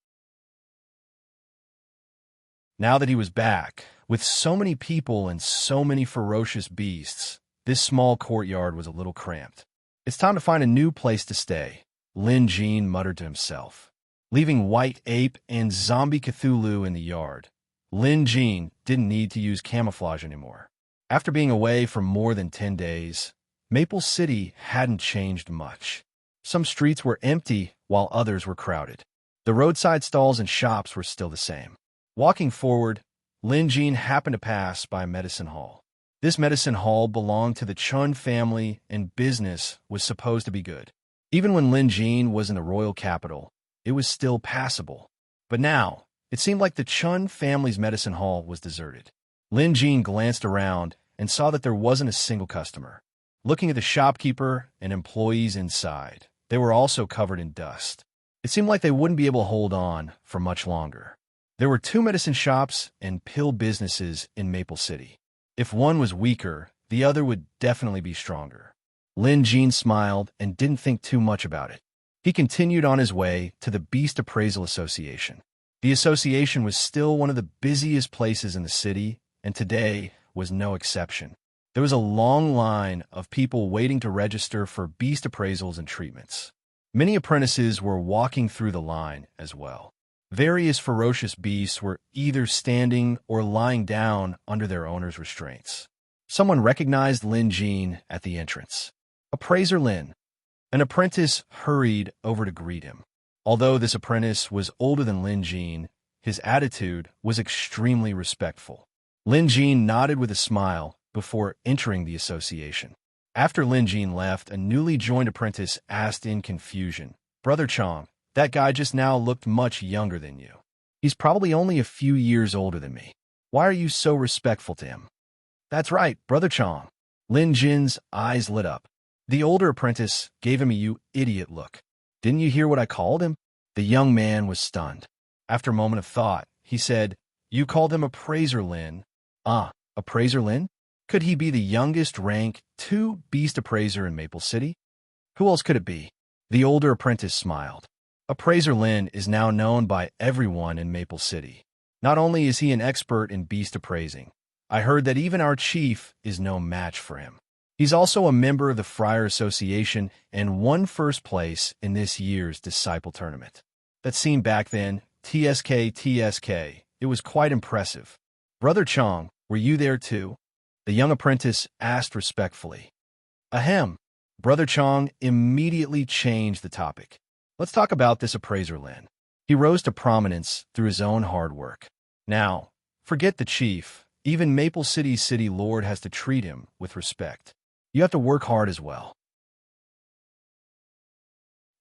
Now that he was back, with so many people and so many ferocious beasts, this small courtyard was a little cramped. It's time to find a new place to stay, Lin Jin muttered to himself. Leaving White Ape and Zombie Cthulhu in the yard, Lin Jin didn't need to use camouflage anymore. After being away for more than 10 days, Maple City hadn't changed much. Some streets were empty while others were crowded. The roadside stalls and shops were still the same. Walking forward, Lin Jin happened to pass by a medicine hall. This medicine hall belonged to the Chun family, and business was supposed to be good. Even when Lin Jin was in the royal capital, it was still passable. But now, it seemed like the Chun family's medicine hall was deserted. Lin Jin glanced around and saw that there wasn't a single customer. Looking at the shopkeeper and employees inside, they were also covered in dust. It seemed like they wouldn't be able to hold on for much longer. There were 2 medicine shops and pill businesses in Maple City. If one was weaker, the other would definitely be stronger. Lin Jean smiled and didn't think too much about it. He continued on his way to the Beast Appraisal Association. The association was still one of the busiest places in the city, and today was no exception. There was a long line of people waiting to register for beast appraisals and treatments. Many apprentices were walking through the line as well. Various ferocious beasts were either standing or lying down under their owners' restraints. Someone recognized Lin Jean at the entrance. "Appraiser Lin." An apprentice hurried over to greet him. Although this apprentice was older than Lin Jean, his attitude was extremely respectful. Lin Jean nodded with a smile before entering the association. After Lin Jean left, a newly joined apprentice asked in confusion, "Brother Chong, that guy just now looked much younger than you. He's probably only a few years older than me. Why are you so respectful to him?" "That's right, Brother Chong." Lin Jin's eyes lit up. The older apprentice gave him a "you idiot" look. "Didn't you hear what I called him?" The young man was stunned. After a moment of thought, he said, "You called him Appraiser Lin." "Ah, Appraiser Lin? Could he be the youngest rank 2 beast appraiser in Maple City? Who else could it be?" The older apprentice smiled. "Appraiser Lin is now known by everyone in Maple City. Not only is he an expert in beast appraising, I heard that even our chief is no match for him. He's also a member of the Friar Association and won first place in this year's Disciple Tournament. That scene back then, TSK. It was quite impressive. Brother Chong, were you there too?" The young apprentice asked respectfully. "Ahem." Brother Chong immediately changed the topic. "Let's talk about this Appraiser Lin. He rose to prominence through his own hard work. Now, forget the chief. Even Maple City's city lord has to treat him with respect. You have to work hard as well."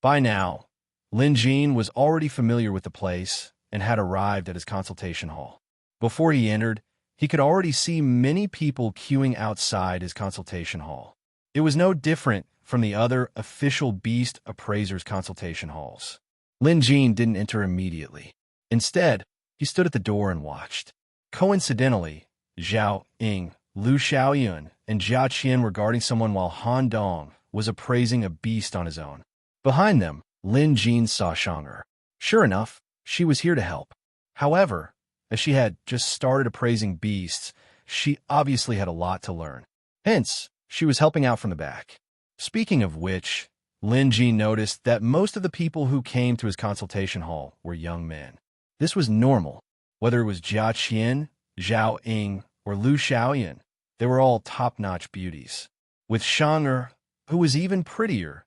By now, Lin Jean was already familiar with the place and had arrived at his consultation hall. Before he entered, he could already see many people queuing outside his consultation hall. It was no different from the other official beast appraisers' consultation halls. Lin Jean didn't enter immediately. Instead, he stood at the door and watched. Coincidentally, Zhao Ying, Lu Xiaoyun, and Jia Qian were guarding someone while Han Dong was appraising a beast on his own. Behind them, Lin Jean saw Shang'er. Sure enough, she was here to help. However, as she had just started appraising beasts, she obviously had a lot to learn. Hence, she was helping out from the back. Speaking of which, Lin Jean noticed that most of the people who came to his consultation hall were young men. This was normal. Whether it was Jia Qian, Zhao Ying, or Lu Xiaoyun, they were all top-notch beauties. With Shang'er, who was even prettier,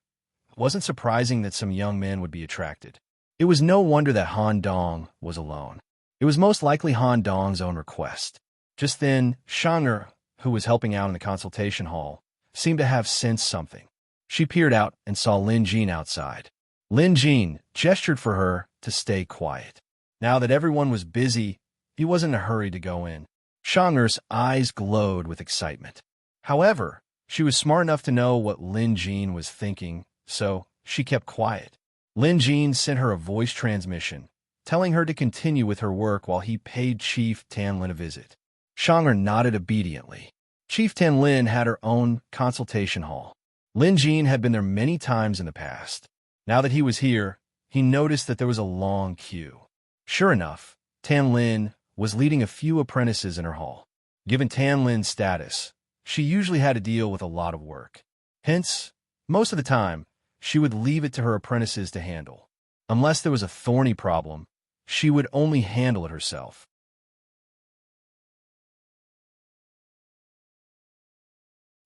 it wasn't surprising that some young men would be attracted. It was no wonder that Han Dong was alone. It was most likely Han Dong's own request. Just then, Shang'er, who was helping out in the consultation hall, seemed to have sensed something. She peered out and saw Lin Jean outside. Lin Jean gestured for her to stay quiet. Now that everyone was busy, he wasn't in a hurry to go in. Shang'er's eyes glowed with excitement. However, she was smart enough to know what Lin Jean was thinking, so she kept quiet. Lin Jean sent her a voice transmission, telling her to continue with her work while he paid Chief Tanlin a visit. Shang'er nodded obediently. Chief Tanlin had her own consultation hall. Lin Jean had been there many times in the past. Now that he was here, he noticed that there was a long queue. Sure enough, Tanlin was leading a few apprentices in her hall. Given Tanlin's status, she usually had to deal with a lot of work. Hence, most of the time, she would leave it to her apprentices to handle. Unless there was a thorny problem, she would only handle it herself.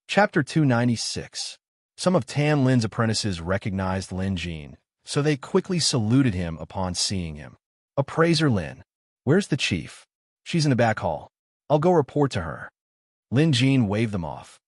Chapter 296. Some of Tanlin's apprentices recognized Lin Jean, so they quickly saluted him upon seeing him. "Appraiser Lin, where's the chief?" "She's in the back hall. I'll go report to her." Lin Jean waved them off.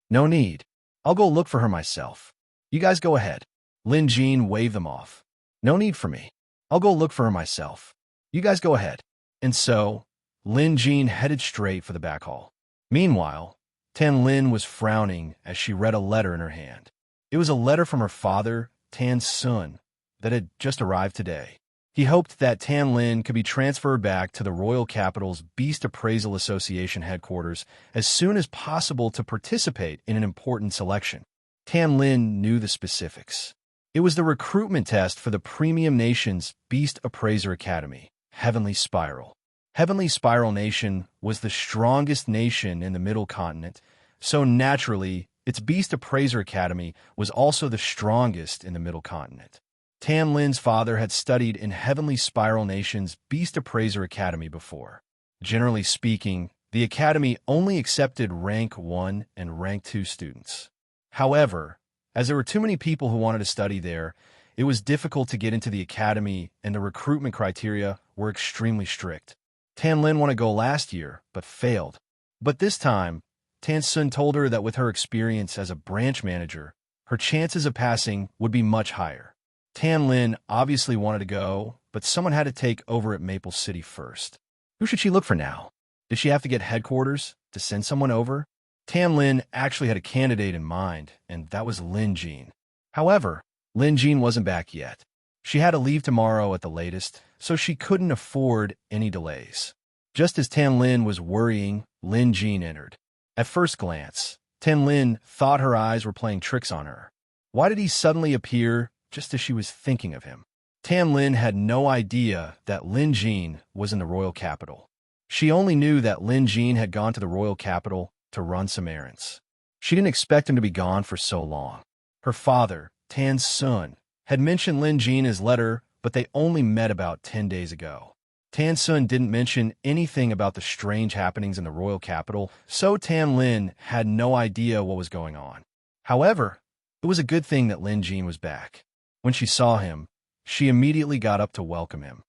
"No need. I'll go look for her myself. You guys go ahead." Lin Jean waved them off. "No need for me. I'll go look for her myself. You guys go ahead." And so, Lin Jean headed straight for the back hall. Meanwhile, Tan Lin was frowning as she read a letter in her hand. It was a letter from her father, Tan Sun, that had just arrived today. He hoped that Tan Lin could be transferred back to the Royal Capital's Beast Appraisal Association headquarters as soon as possible to participate in an important selection. Tan Lin knew the specifics. It was the recruitment test for the Premium Nation's Beast Appraiser Academy, Heavenly Spiral. Heavenly Spiral Nation was the strongest nation in the Middle Continent, so naturally, its Beast Appraiser Academy was also the strongest in the Middle Continent. Tan Lin's father had studied in Heavenly Spiral Nation's Beast Appraiser Academy before. Generally speaking, the academy only accepted Rank 1 and Rank 2 students. However, as there were too many people who wanted to study there, it was difficult to get into the academy and the recruitment criteria were extremely strict. Tan Lin wanted to go last year, but failed. But this time, Tan Sun told her that with her experience as a branch manager, her chances of passing would be much higher. Tan Lin obviously wanted to go, but someone had to take over at Maple City first. Who should she look for now? Did she have to get headquarters to send someone over? Tan Lin actually had a candidate in mind, and that was Lin Jean. However, Lin Jean wasn't back yet. She had to leave tomorrow at the latest, so she couldn't afford any delays. Just as Tan Lin was worrying, Lin Jean entered. At first glance, Tan Lin thought her eyes were playing tricks on her. Why did he suddenly appear just as she was thinking of him? Tan Lin had no idea that Lin Jean was in the royal capital. She only knew that Lin Jean had gone to the royal capital to run some errands. She didn't expect him to be gone for so long. Her father, Tan Sun, had mentioned Lin Jean in his letter, but they only met about 10 days ago. Tan Sun didn't mention anything about the strange happenings in the royal capital, so Tan Lin had no idea what was going on. However, it was a good thing that Lin Jean was back. When she saw him, she immediately got up to welcome him.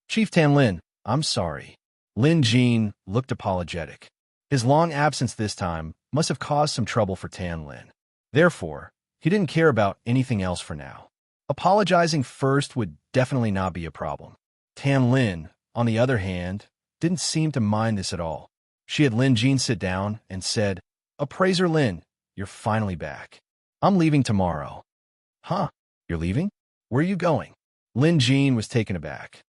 "Chief Tan Lin, I'm sorry." Lin Jean looked apologetic. His long absence this time must have caused some trouble for Tan Lin. Therefore, he didn't care about anything else for now. Apologizing first would definitely not be a problem. Tan Lin, on the other hand, didn't seem to mind this at all. She had Lin Jean sit down and said, "Appraiser Lin, you're finally back. I'm leaving tomorrow." "Huh? You're leaving? Where are you going?" Lin Jean was taken aback.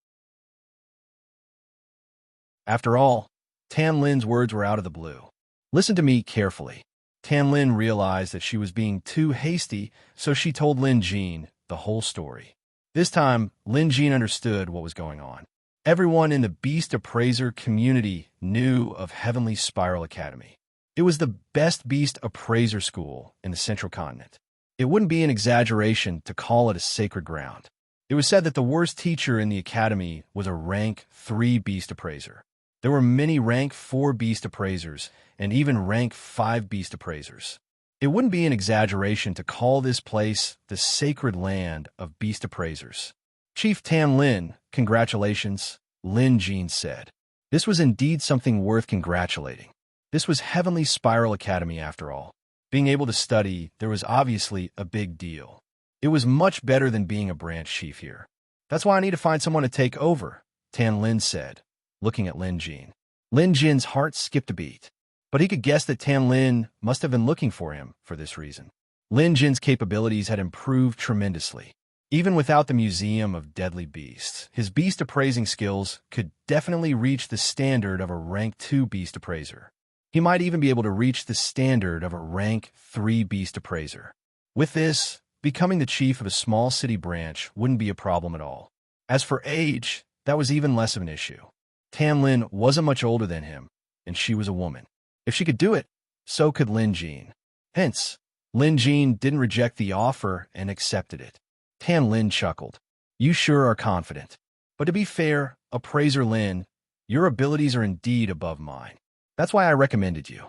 After all, Tan Lin's words were out of the blue. "Listen to me carefully." Tan Lin realized that she was being too hasty, so she told Lin Jean the whole story. This time, Lin Jean understood what was going on. Everyone in the Beast Appraiser community knew of Heavenly Spiral Academy. It was the best Beast Appraiser school in the Central Continent. It wouldn't be an exaggeration to call it a sacred ground. It was said that the worst teacher in the academy was a Rank 3 Beast Appraiser. There were many Rank 4 Beast Appraisers and even Rank 5 Beast Appraisers. It wouldn't be an exaggeration to call this place the sacred land of Beast Appraisers. "Chief Tan Lin, congratulations," Lin Jean said. This was indeed something worth congratulating. This was Heavenly Spiral Academy after all. Being able to study, there was obviously a big deal. It was much better than being a branch chief here. "That's why I need to find someone to take over," Tan Lin said, looking at Lin Jean. Lin Jean's heart skipped a beat, but he could guess that Tan Lin must have been looking for him for this reason. Lin Jean's capabilities had improved tremendously. Even without the Museum of Deadly Beasts, his beast appraising skills could definitely reach the standard of a Rank 2 Beast Appraiser. He might even be able to reach the standard of a Rank 3 Beast Appraiser. With this, becoming the chief of a small city branch wouldn't be a problem at all. As for age, that was even less of an issue. Tan Lin wasn't much older than him, and she was a woman. If she could do it, so could Lin Jean. Hence, Lin Jean didn't reject the offer and accepted it. Tan Lin chuckled. "You sure are confident. But to be fair, Appraiser Lin, your abilities are indeed above mine. That's why I recommended you."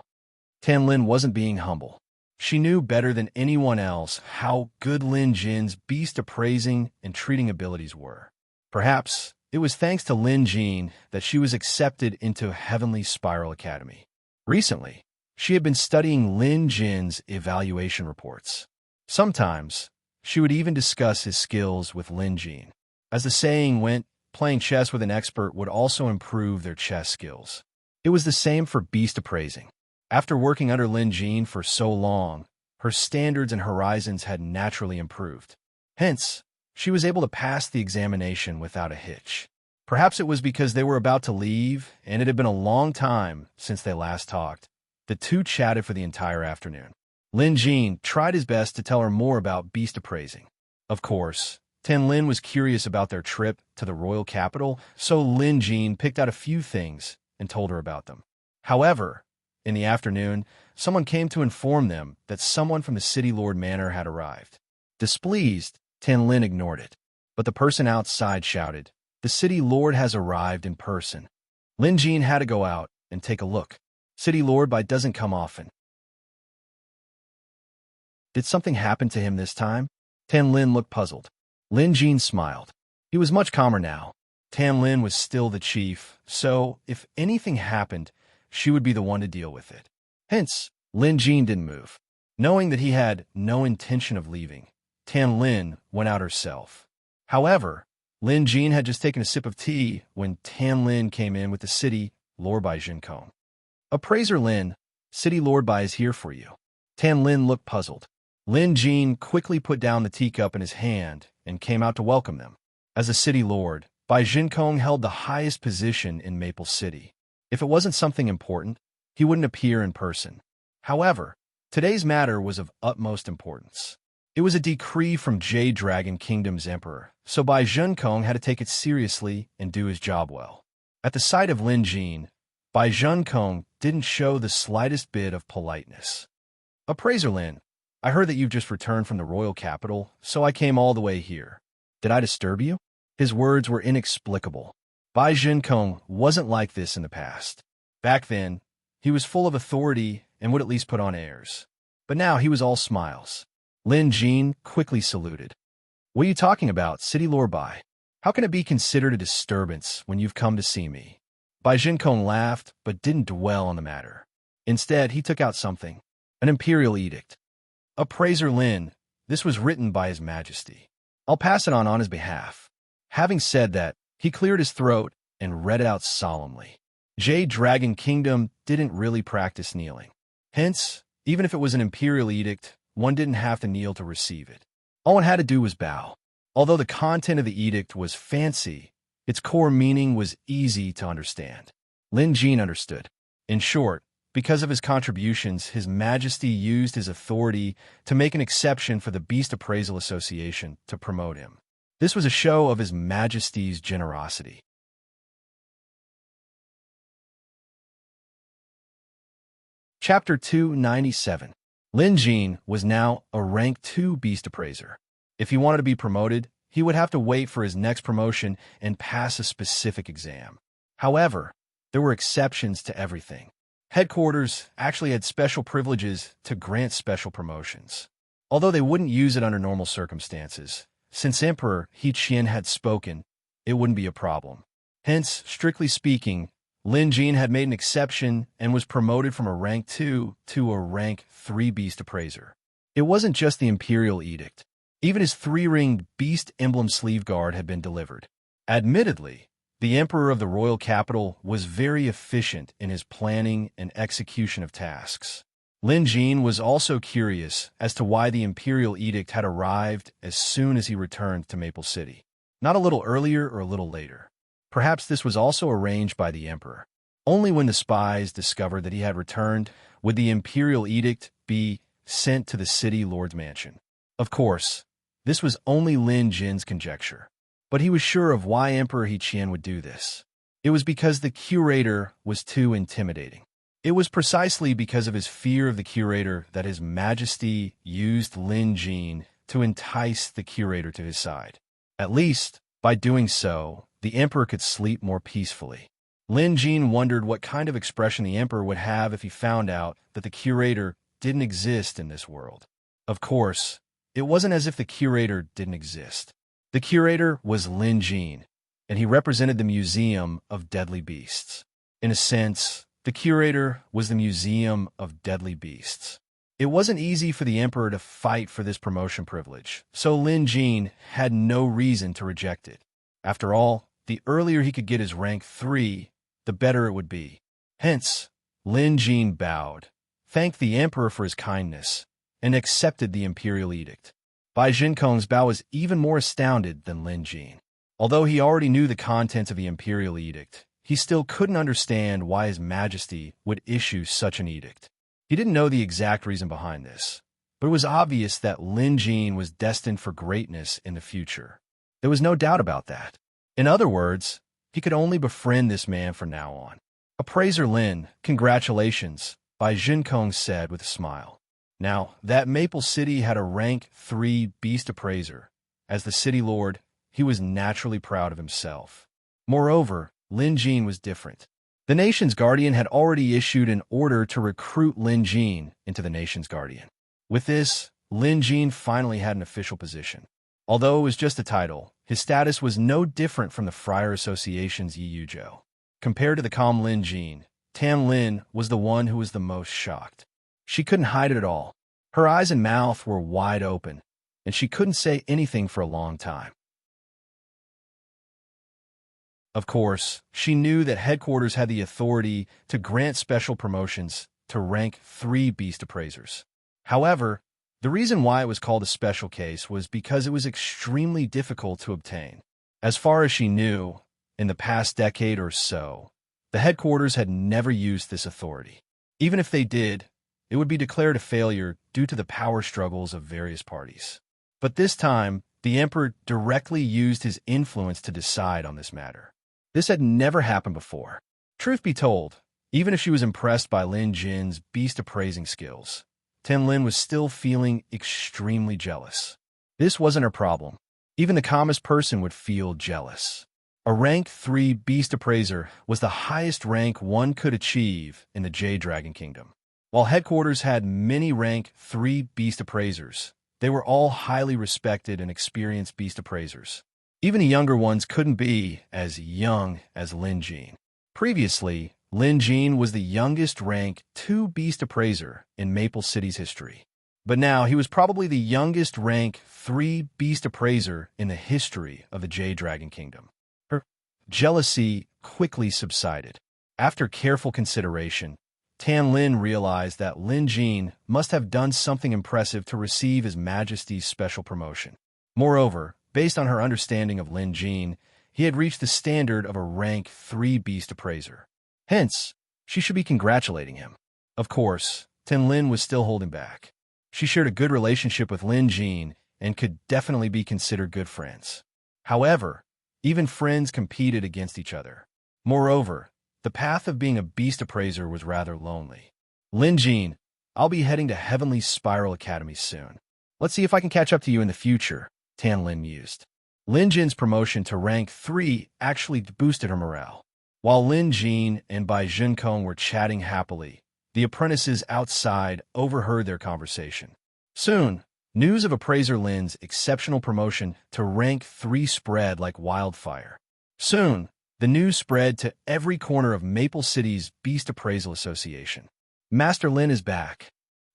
Tan Lin wasn't being humble. She knew better than anyone else how good Lin Jin's beast appraising and treating abilities were. Perhaps it was thanks to Lin Jean that she was accepted into Heavenly Spiral Academy. Recently, she had been studying Lin Jin's evaluation reports. Sometimes, she would even discuss his skills with Lin Jean. As the saying went, playing chess with an expert would also improve their chess skills. It was the same for beast appraising. After working under Lin Jean for so long, her standards and horizons had naturally improved. Hence, she was able to pass the examination without a hitch. Perhaps it was because they were about to leave, and it had been a long time since they last talked. The two chatted for the entire afternoon. Lin Jin tried his best to tell her more about beast appraising. Of course, Tan Lin was curious about their trip to the royal capital, so Lin Jin picked out a few things and told her about them. However, in the afternoon, someone came to inform them that someone from the City Lord Manor had arrived. Displeased, Tan Lin ignored it, but the person outside shouted, "The City Lord has arrived in person." Lin Jin had to go out and take a look. City Lord doesn't come often. Did something happen to him this time? Tan Lin looked puzzled. Lin Jin smiled. He was much calmer now. Tan Lin was still the chief, so if anything happened, she would be the one to deal with it. Hence, Lin Jin didn't move. Knowing that he had no intention of leaving, Tan Lin went out herself. However, Lin Jin had just taken a sip of tea when Tan Lin came in with the city Lord Bai Jinkong. "Appraiser Lin, City Lord Bai is here for you." Tan Lin looked puzzled. Lin Jin quickly put down the teacup in his hand and came out to welcome them. As a city lord, Bai Jinkong held the highest position in Maple City. If it wasn't something important, he wouldn't appear in person. However, today's matter was of utmost importance. It was a decree from Jade Dragon Kingdom's emperor, so Bai Jinkong had to take it seriously and do his job well. At the sight of Lin Jin, Bai Jinkong didn't show the slightest bit of politeness. "Appraiser Lin, I heard that you've just returned from the royal capital, so I came all the way here. Did I disturb you?" His words were inexplicable. Bai Jinkong wasn't like this in the past. Back then, he was full of authority and would at least put on airs. But now he was all smiles. Lin Jin quickly saluted. "What are you talking about, City Lord Bai? How can it be considered a disturbance when you've come to see me?" Bai Jinkong laughed, but didn't dwell on the matter. Instead, he took out something, an imperial edict. "Appraiser Lin, this was written by His Majesty. I'll pass it on his behalf." Having said that, he cleared his throat and read it out solemnly. Jade Dragon Kingdom didn't really practice kneeling. Hence, even if it was an imperial edict, one didn't have to kneel to receive it. All one had to do was bow. Although the content of the edict was fancy, its core meaning was easy to understand. Lin Jin understood. In short, because of his contributions, His Majesty used his authority to make an exception for the Beast Appraisal Association to promote him. This was a show of His Majesty's generosity. Chapter 297. Lin Jin was now a rank 2 Beast Appraiser. If he wanted to be promoted, he would have to wait for his next promotion and pass a specific exam. However, there were exceptions to everything. Headquarters actually had special privileges to grant special promotions. Although they wouldn't use it under normal circumstances, since Emperor He Qian had spoken, it wouldn't be a problem. Hence, strictly speaking, Lin Jin had made an exception and was promoted from a rank 2 to a rank 3 Beast Appraiser. It wasn't just the Imperial Edict. Even his 3-ringed Beast Emblem Sleeve Guard had been delivered. Admittedly, the Emperor of the Royal Capital was very efficient in his planning and execution of tasks. Lin Jin was also curious as to why the Imperial Edict had arrived as soon as he returned to Maple City. Not a little earlier or a little later. Perhaps this was also arranged by the Emperor. Only when the spies discovered that he had returned would the Imperial Edict be sent to the City Lord's mansion. Of course, this was only Lin Jin's conjecture. But he was sure of why Emperor He Qian would do this. It was because the curator was too intimidating. It was precisely because of his fear of the curator that His Majesty used Lin Jin to entice the curator to his side. At least, by doing so, the Emperor could sleep more peacefully. Lin Jin wondered what kind of expression the Emperor would have if he found out that the curator didn't exist in this world. Of course, it wasn't as if the curator didn't exist. The curator was Lin Jin, and he represented the Museum of Deadly Beasts. In a sense, the curator was the Museum of Deadly Beasts. It wasn't easy for the Emperor to fight for this promotion privilege, so Lin Jin had no reason to reject it. After all, the earlier he could get his rank 3, the better it would be. Hence, Lin Jin bowed, thanked the Emperor for his kindness, and accepted the Imperial Edict. Bai Jinkong's bow was even more astounded than Lin Jin. Although he already knew the contents of the imperial edict, he still couldn't understand why His Majesty would issue such an edict. He didn't know the exact reason behind this, but it was obvious that Lin Jin was destined for greatness in the future. There was no doubt about that. In other words, he could only befriend this man from now on. Appraiser Lin, congratulations, Bai Jinkong said with a smile. Now, that Maple City had a rank 3 beast appraiser. As the city lord, he was naturally proud of himself. Moreover, Lin Jin was different. The nation's guardian had already issued an order to recruit Lin Jin into the nation's guardian. With this, Lin Jin finally had an official position. Although it was just a title, his status was no different from the Friar Association's Yi Yuzhou. Compared to the calm Lin Jin, Tan Lin was the one who was the most shocked. She couldn't hide it at all. Her eyes and mouth were wide open, and she couldn't say anything for a long time. Of course, she knew that headquarters had the authority to grant special promotions to rank 3 beast appraisers. However, the reason why it was called a special case was because it was extremely difficult to obtain. As far as she knew, in the past decade or so, the headquarters had never used this authority. Even if they did, it would be declared a failure due to the power struggles of various parties. But this time, the emperor directly used his influence to decide on this matter. This had never happened before. Truth be told, even if she was impressed by Lin Jin's beast appraising skills, Tan Lin was still feeling extremely jealous. This wasn't her problem. Even the calmest person would feel jealous. A rank 3 beast appraiser was the highest rank one could achieve in the Jade Dragon Kingdom. While headquarters had many rank 3 beast appraisers, they were all highly respected and experienced beast appraisers. Even the younger ones couldn't be as young as Lin Jin. Previously, Lin Jin was the youngest rank 2 beast appraiser in Maple City's history. But now he was probably the youngest rank 3 beast appraiser in the history of the Jade Dragon Kingdom. Her jealousy quickly subsided. After careful consideration, Tan Lin realized that Lin Jin must have done something impressive to receive His Majesty's special promotion. Moreover, based on her understanding of Lin Jin, he had reached the standard of a rank 3 beast appraiser. Hence, she should be congratulating him. Of course, Tan Lin was still holding back. She shared a good relationship with Lin Jin and could definitely be considered good friends. However, even friends competed against each other. Moreover, the path of being a beast appraiser was rather lonely. Lin Jin, I'll be heading to Heavenly Spiral Academy soon. Let's see if I can catch up to you in the future, Tan Lin mused. Lin Jin's promotion to rank 3 actually boosted her morale. While Lin Jin and Bai Jinkong were chatting happily, the apprentices outside overheard their conversation. Soon, news of appraiser Lin's exceptional promotion to rank 3 spread like wildfire. Soon, the news spread to every corner of Maple City's Beast Appraisal Association. Master Lin is back.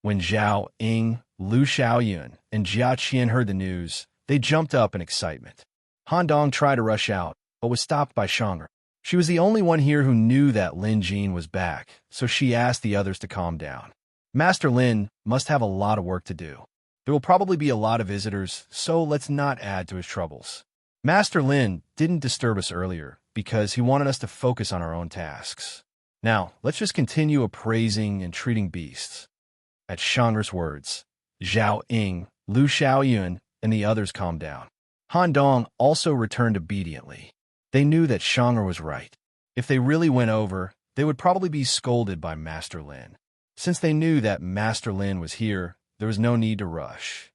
When Zhao Ying, Lu Xiaoyun, and Jia Qian heard the news, they jumped up in excitement. Han Dong tried to rush out, but was stopped by Shang'er. She was the only one here who knew that Lin Jin was back, so she asked the others to calm down. Master Lin must have a lot of work to do. There will probably be a lot of visitors, so let's not add to his troubles. Master Lin didn't disturb us earlier because he wanted us to focus on our own tasks. Now, let's just continue appraising and treating beasts. At Shang'er's words, Zhao Ying, Lu Xiaoyun, and the others calmed down. Han Dong also returned obediently. They knew that Shang'er was right. If they really went over, they would probably be scolded by Master Lin. Since they knew that Master Lin was here, there was no need to rush.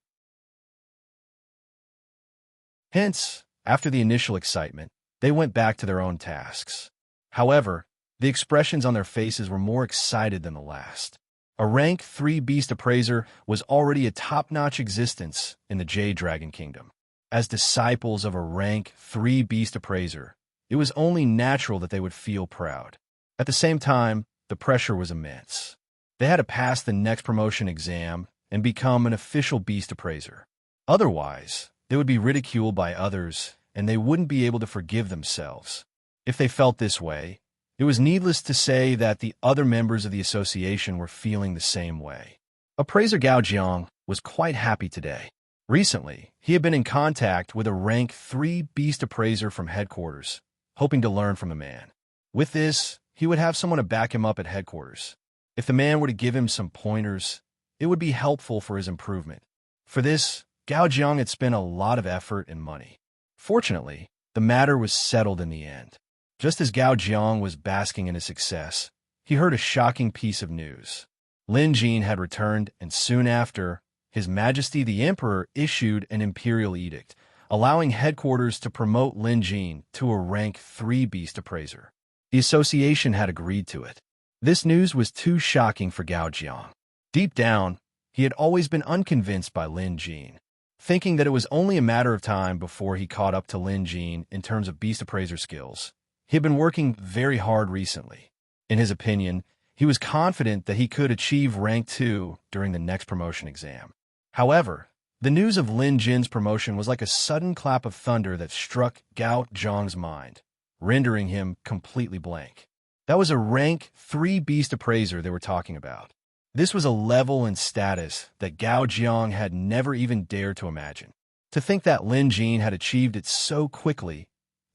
Hence, after the initial excitement, they went back to their own tasks. However, the expressions on their faces were more excited than the last. A rank 3 beast appraiser was already a top-notch existence in the Jade Dragon Kingdom. As disciples of a rank 3 beast appraiser, it was only natural that they would feel proud. At the same time, the pressure was immense. They had to pass the next promotion exam and become an official beast appraiser. Otherwise, they would be ridiculed by others and they wouldn't be able to forgive themselves. If they felt this way, it was needless to say that the other members of the association were feeling the same way. Appraiser Gao Jiang was quite happy today. Recently, he had been in contact with a rank 3 beast appraiser from headquarters, hoping to learn from the man. With this, he would have someone to back him up at headquarters. If the man were to give him some pointers, it would be helpful for his improvement. For this, Gao Jiang had spent a lot of effort and money. Fortunately, the matter was settled in the end. Just as Gao Jiang was basking in his success, he heard a shocking piece of news. Lin Jin had returned, and soon after, His Majesty the Emperor issued an imperial edict, allowing headquarters to promote Lin Jin to a rank 3 beast appraiser. The association had agreed to it. This news was too shocking for Gao Jiang. Deep down, he had always been unconvinced by Lin Jin, thinking that it was only a matter of time before he caught up to Lin Jin in terms of beast appraiser skills. He had been working very hard recently. In his opinion, he was confident that he could achieve rank 2 during the next promotion exam. However, the news of Lin Jin's promotion was like a sudden clap of thunder that struck Gao Jiang's mind, rendering him completely blank. That was a rank 3 beast appraiser they were talking about. This was a level and status that Gao Jiang had never even dared to imagine. To think that Lin Jin had achieved it so quickly,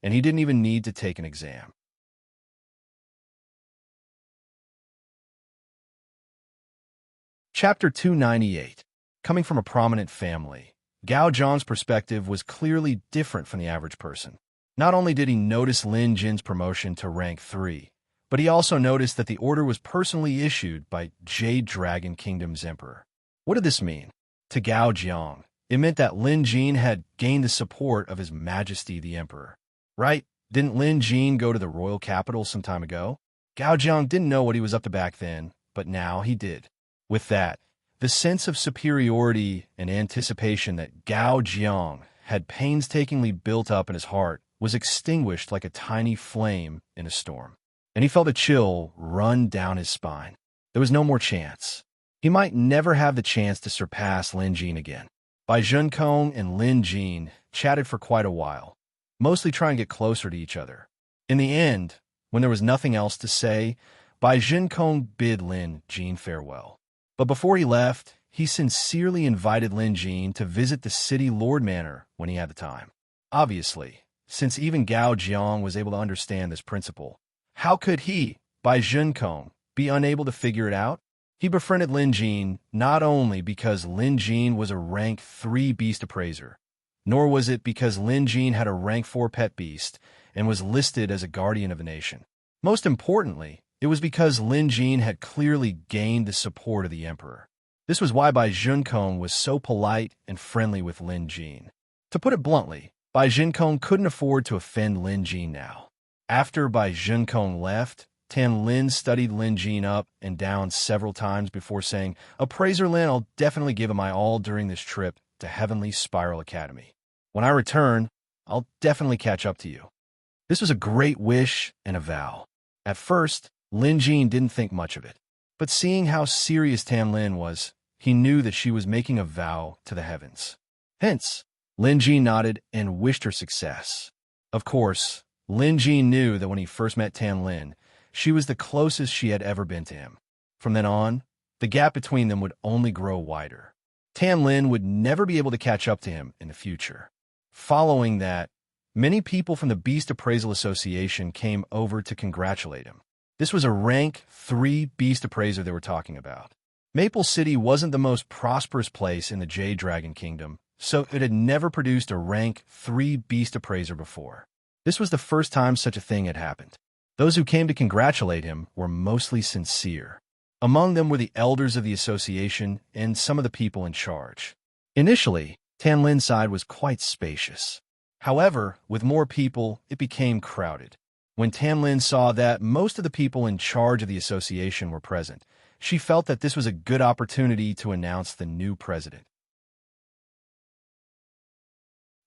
and he didn't even need to take an exam. Chapter 298. Coming from a prominent family, Gao Jiang's perspective was clearly different from the average person. Not only did he notice Lin Jin's promotion to rank 3, but he also noticed that the order was personally issued by Jade Dragon Kingdom's emperor. What did this mean? To Gao Jiang, it meant that Lin Jin had gained the support of His Majesty the Emperor. Right? Didn't Lin Jin go to the royal capital some time ago? Gao Jiang didn't know what he was up to back then, but now he did. With that, the sense of superiority and anticipation that Gao Jiang had painstakingly built up in his heart was extinguished like a tiny flame in a storm, and he felt a chill run down his spine. There was no more chance. He might never have the chance to surpass Lin Jin again. Bai Junkong and Lin Jin chatted for quite a while, mostly trying to get closer to each other. In the end, when there was nothing else to say, Bai Junkong bid Lin Jin farewell. But before he left, he sincerely invited Lin Jin to visit the city Lord Manor when he had the time. Obviously, since even Gao Jiang was able to understand this principle, how could he, Bai Junkong, be unable to figure it out? He befriended Lin Jin not only because Lin Jin was a rank 3 beast appraiser, nor was it because Lin Jin had a rank 4 pet beast and was listed as a guardian of the nation. Most importantly, it was because Lin Jin had clearly gained the support of the emperor. This was why Bai Junkong was so polite and friendly with Lin Jin. To put it bluntly, Bai Junkong couldn't afford to offend Lin Jin now. After Bai Junkong left, Tan Lin studied Lin Jin up and down several times before saying, "Appraiser Lin, I'll definitely give it my all during this trip to Heavenly Spiral Academy. When I return, I'll definitely catch up to you." This was a great wish and a vow. At first, Lin Jin didn't think much of it, but seeing how serious Tan Lin was, he knew that she was making a vow to the heavens. Hence, Lin Jin nodded and wished her success. Of course, Lin Jin knew that when he first met Tan Lin, she was the closest she had ever been to him. From then on, the gap between them would only grow wider. Tan Lin would never be able to catch up to him in the future. Following that, many people from the Beast Appraisal Association came over to congratulate him. This was a rank 3 beast appraiser they were talking about. Maple City wasn't the most prosperous place in the Jade Dragon Kingdom, so it had never produced a rank 3 beast appraiser before. This was the first time such a thing had happened. Those who came to congratulate him were mostly sincere. Among them were the elders of the association and some of the people in charge. Initially, Tan Lin's side was quite spacious. However, with more people, it became crowded. When Tan Lin saw that most of the people in charge of the association were present, she felt that this was a good opportunity to announce the new president.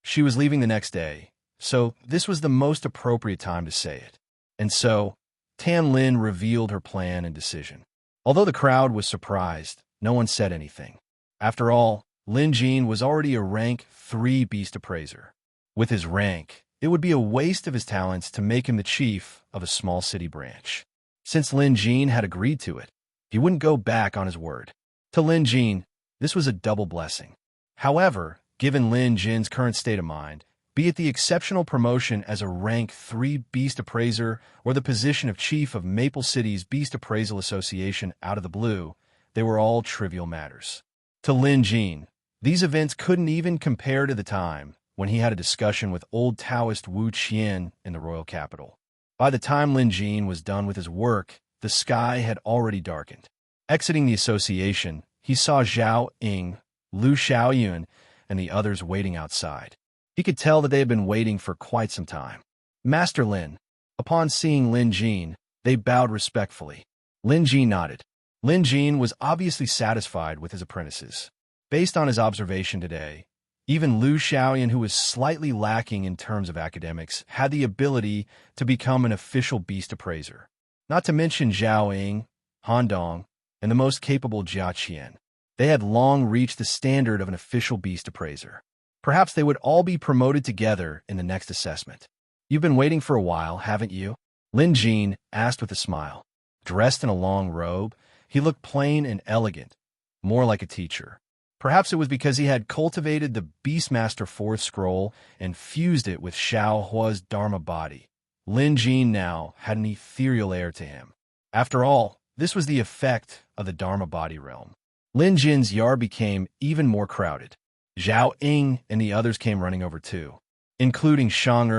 She was leaving the next day, so this was the most appropriate time to say it. And so, Tan Lin revealed her plan and decision. Although the crowd was surprised, no one said anything. After all, Lin Jin was already a rank 3 beast appraiser. With his rank, it would be a waste of his talents to make him the chief of a small city branch. Since Lin Jin had agreed to it, he wouldn't go back on his word. To Lin Jin, this was a double blessing. However, given Lin Jin's current state of mind, be it the exceptional promotion as a rank 3 beast appraiser or the position of chief of Maple City's Beast Appraisal Association out of the blue, they were all trivial matters. To Lin Jin, these events couldn't even compare to the time when he had a discussion with old Taoist Wu Qian in the royal capital. By the time Lin Jin was done with his work, the sky had already darkened. Exiting the association, he saw Zhao Ying, Lu Xiaoyun, and the others waiting outside. He could tell that they had been waiting for quite some time. Master Lin. Upon seeing Lin Jin, they bowed respectfully. Lin Jin nodded. Lin Jin was obviously satisfied with his apprentices. Based on his observation today, even Lu Xiaoyan, who was slightly lacking in terms of academics, had the ability to become an official beast appraiser. Not to mention Zhao Ying, Han Dong, and the most capable Jia Qian. They had long reached the standard of an official beast appraiser. Perhaps they would all be promoted together in the next assessment. You've been waiting for a while, haven't you? Lin Jin asked with a smile. Dressed in a long robe, he looked plain and elegant, more like a teacher. Perhaps it was because he had cultivated the Beastmaster Fourth Scroll and fused it with Xiao Hua's Dharma body. Lin Jin now had an ethereal air to him. After all, this was the effect of the Dharma body realm. Lin Jin's yard became even more crowded. Zhao Ying and the others came running over too, including Shang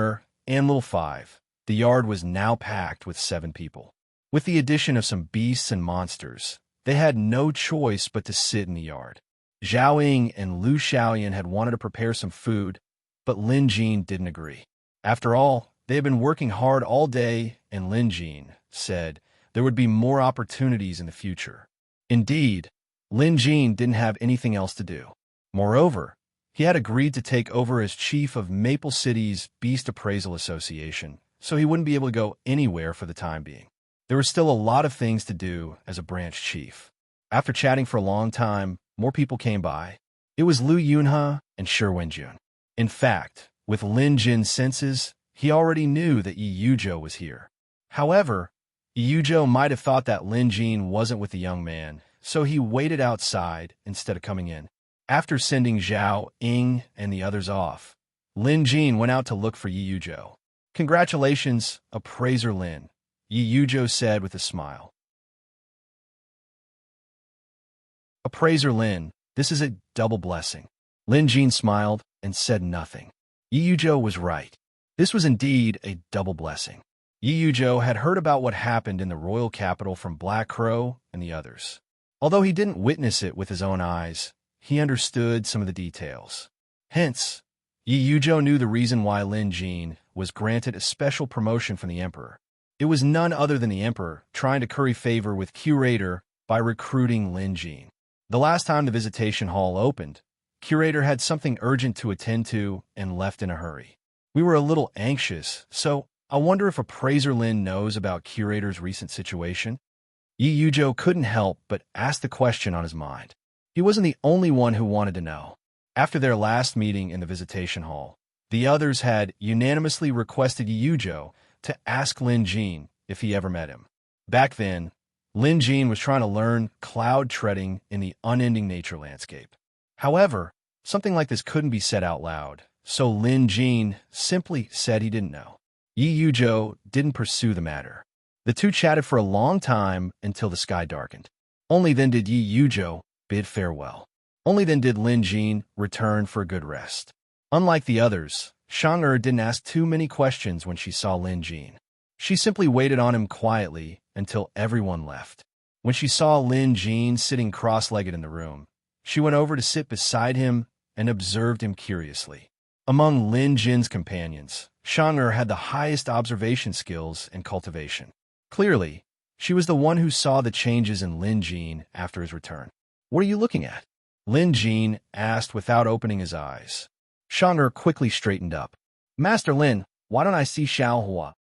and Little Five. The yard was now packed with 7 people. With the addition of some beasts and monsters, they had no choice but to sit in the yard. Zhao Ying and Lu Xiaoyan had wanted to prepare some food, but Lin Jin didn't agree. After all, they had been working hard all day, and Lin Jin said there would be more opportunities in the future. Indeed, Lin Jin didn't have anything else to do. Moreover, he had agreed to take over as chief of Maple City's Beast Appraisal Association, so he wouldn't be able to go anywhere for the time being. There were still a lot of things to do as a branch chief. After chatting for a long time, more people came by. It was Lu Yunhe and Shi Wenjun. In fact, with Lin Jin's senses, he already knew that Yi Yuzhou was here. However, Yi Yuzhou might have thought that Lin Jin wasn't with the young man, so he waited outside instead of coming in. After sending Zhao Ying and the others off, Lin Jin went out to look for Yi Yuzhou. Congratulations, Appraiser Lin, Yi Yuzhou said with a smile. Appraiser Lin, this is a double blessing. Lin Jin smiled and said nothing. Yi Yuzhou was right. This was indeed a double blessing. Yi Yuzhou had heard about what happened in the royal capital from Black Crow and the others. Although he didn't witness it with his own eyes, he understood some of the details. Hence, Yi Yuzhou knew the reason why Lin Jin was granted a special promotion from the emperor. It was none other than the emperor trying to curry favor with Curator by recruiting Lin Jin. The last time the visitation hall opened, Curator had something urgent to attend to and left in a hurry. We were a little anxious, so I wonder if Appraiser Lin knows about Curator's recent situation? Yi Yuzhou couldn't help but ask the question on his mind. He wasn't the only one who wanted to know. After their last meeting in the visitation hall, the others had unanimously requested Yi Yuzhou to ask Lin Jin if he ever met him. Back then, Lin Jin was trying to learn cloud treading in the unending nature landscape. However, something like this couldn't be said out loud, so Lin Jin simply said he didn't know. Yi Yuzhou didn't pursue the matter. The two chatted for a long time until the sky darkened. Only then did Yi Yuzhou bid farewell. Only then did Lin Jin return for a good rest. Unlike the others, Shang didn't ask too many questions when she saw Lin Jin. She simply waited on him quietly until everyone left. When she saw Lin Jin sitting cross-legged in the room, she went over to sit beside him and observed him curiously. Among Lin Jin's companions, Shang had the highest observation skills and cultivation. Clearly, she was the one who saw the changes in Lin Jin after his return. "What are you looking at?" Lin Jin asked without opening his eyes. Shang quickly straightened up. "Master Lin, why don't I see Xiao Hua?"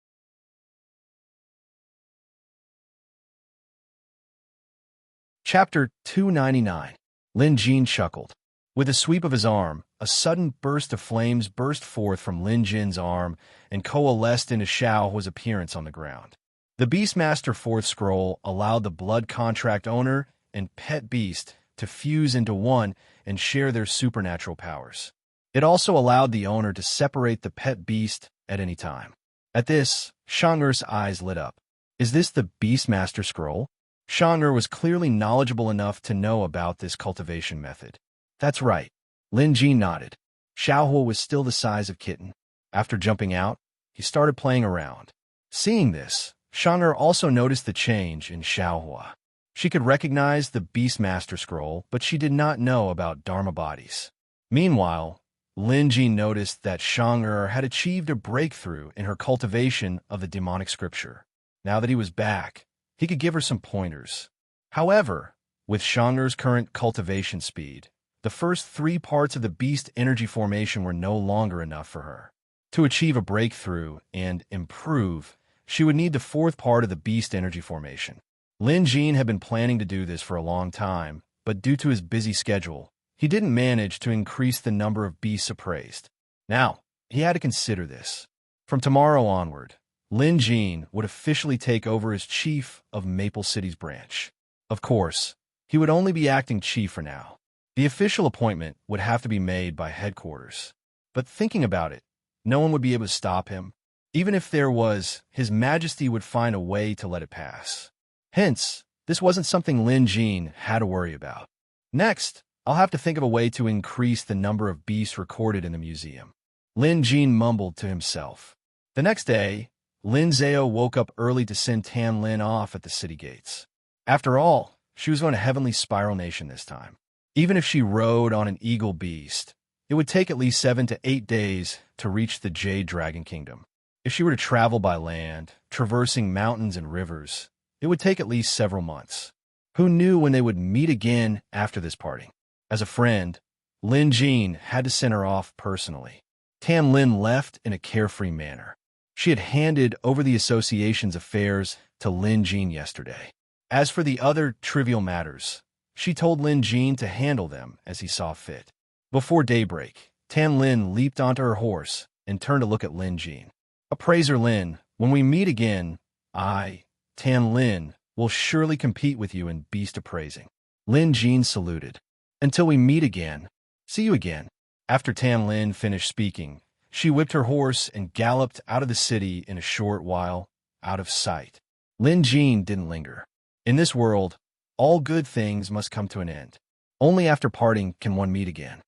Chapter 299. Lin Jin chuckled. With a sweep of his arm, a sudden burst of flames burst forth from Lin Jin's arm and coalesced into Xiao Hua's appearance on the ground. The Beastmaster Fourth Scroll allowed the blood contract owner and pet beast to fuse into one and share their supernatural powers. It also allowed the owner to separate the pet beast at any time. At this, Shang'er's eyes lit up. Is this the Beastmaster Scroll? Shang'er was clearly knowledgeable enough to know about this cultivation method. That's right. Lin Jin nodded. Xiaohua was still the size of kitten. After jumping out, he started playing around. Seeing this, Shang'er also noticed the change in Xiaohua. She could recognize the Beastmaster Scroll, but she did not know about Dharma bodies. Meanwhile, Lin Jin noticed that Shang'er had achieved a breakthrough in her cultivation of the demonic scripture. Now that he was back, he could give her some pointers. However, with Shang'er's current cultivation speed, the first 3 parts of the beast energy formation were no longer enough for her. To achieve a breakthrough and improve, she would need the 4th part of the beast energy formation. Lin Jin had been planning to do this for a long time, but due to his busy schedule, he didn't manage to increase the number of beasts appraised. Now, he had to consider this. From tomorrow onward, Lin Jin would officially take over as chief of Maple City's branch. Of course, he would only be acting chief for now. The official appointment would have to be made by headquarters. But thinking about it, no one would be able to stop him. Even if there was, His Majesty would find a way to let it pass. Hence, this wasn't something Lin Jin had to worry about. Next, I'll have to think of a way to increase the number of beasts recorded in the museum. Lin Jin mumbled to himself. The next day, Lin Zhao woke up early to send Tan Lin off at the city gates. After all, she was going to Heavenly Spiral Nation this time. Even if she rode on an eagle beast, it would take at least 7 to 8 days to reach the Jade Dragon Kingdom. If she were to travel by land, traversing mountains and rivers, it would take at least several months. Who knew when they would meet again after this parting? As a friend, Lin Jin had to send her off personally. Tan Lin left in a carefree manner. She had handed over the association's affairs to Lin Jin yesterday. As for the other trivial matters, she told Lin Jin to handle them as he saw fit. Before daybreak, Tan Lin leaped onto her horse and turned to look at Lin Jin. Appraiser Lin, when we meet again, I, Tan Lin, will surely compete with you in beast appraising. Lin Jin saluted. Until we meet again. See you again. After Tan Lin finished speaking, she whipped her horse and galloped out of the city in a short while, out of sight. Lin Jin didn't linger. In this world, all good things must come to an end. Only after parting can one meet again.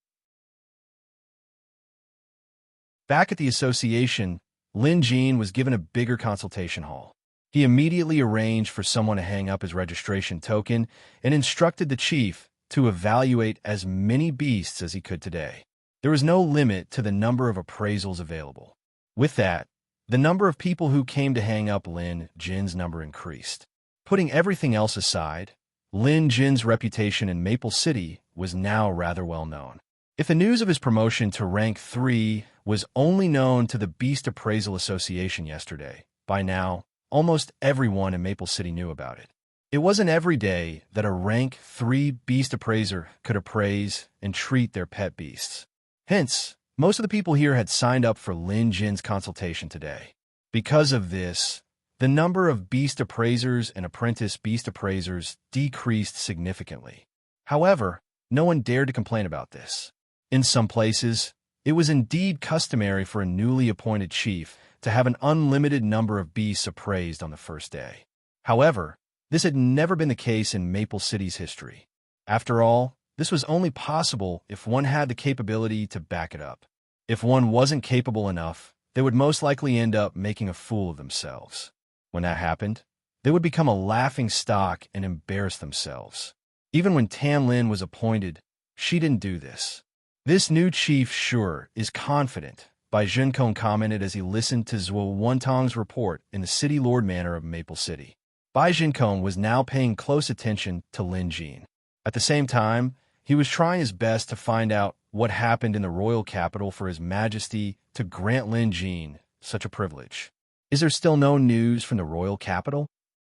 Back at the association, Lin Jin was given a bigger consultation hall. He immediately arranged for someone to hang up his registration token and instructed the chief to evaluate as many beasts as he could today. There was no limit to the number of appraisals available. With that, the number of people who came to hang up Lin Jin's number increased. Putting everything else aside, Lin Jin's reputation in Maple City was now rather well known. If the news of his promotion to rank 3 was only known to the Beast Appraisal Association yesterday, by now, almost everyone in Maple City knew about it. It wasn't every day that a rank 3 beast appraiser could appraise and treat their pet beasts. Hence, most of the people here had signed up for Lin Jin's consultation today. Because of this, the number of beast appraisers and apprentice beast appraisers decreased significantly. However, no one dared to complain about this. In some places, it was indeed customary for a newly appointed chief to have an unlimited number of beasts appraised on the first day. However, this had never been the case in Maple City's history. After all, this was only possible if one had the capability to back it up. If one wasn't capable enough, they would most likely end up making a fool of themselves. When that happened, they would become a laughing stock and embarrass themselves. Even when Tan Lin was appointed, she didn't do this. This new chief sure is confident, Bai Jinkong commented as he listened to Zhuo Wentong's report in the City Lord Manor of Maple City. Bai Jinkong was now paying close attention to Lin Jin. At the same time, he was trying his best to find out what happened in the royal capital for His Majesty to grant Lin Jin such a privilege. Is there still no news from the royal capital?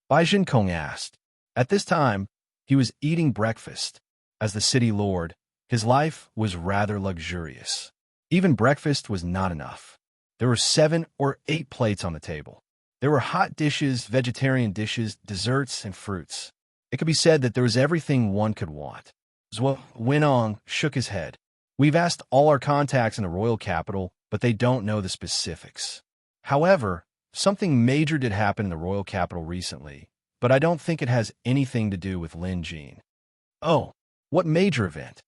Bai Jinkong asked. At this time, he was eating breakfast. As the city lord, his life was rather luxurious. Even breakfast was not enough. There were 7 or 8 plates on the table. There were hot dishes, vegetarian dishes, desserts, and fruits. It could be said that there was everything one could want. Zhuo Wenong shook his head. We've asked all our contacts in the royal capital, but they don't know the specifics. However, something major did happen in the royal capital recently, but I don't think it has anything to do with Lin Jin. Oh, what major event?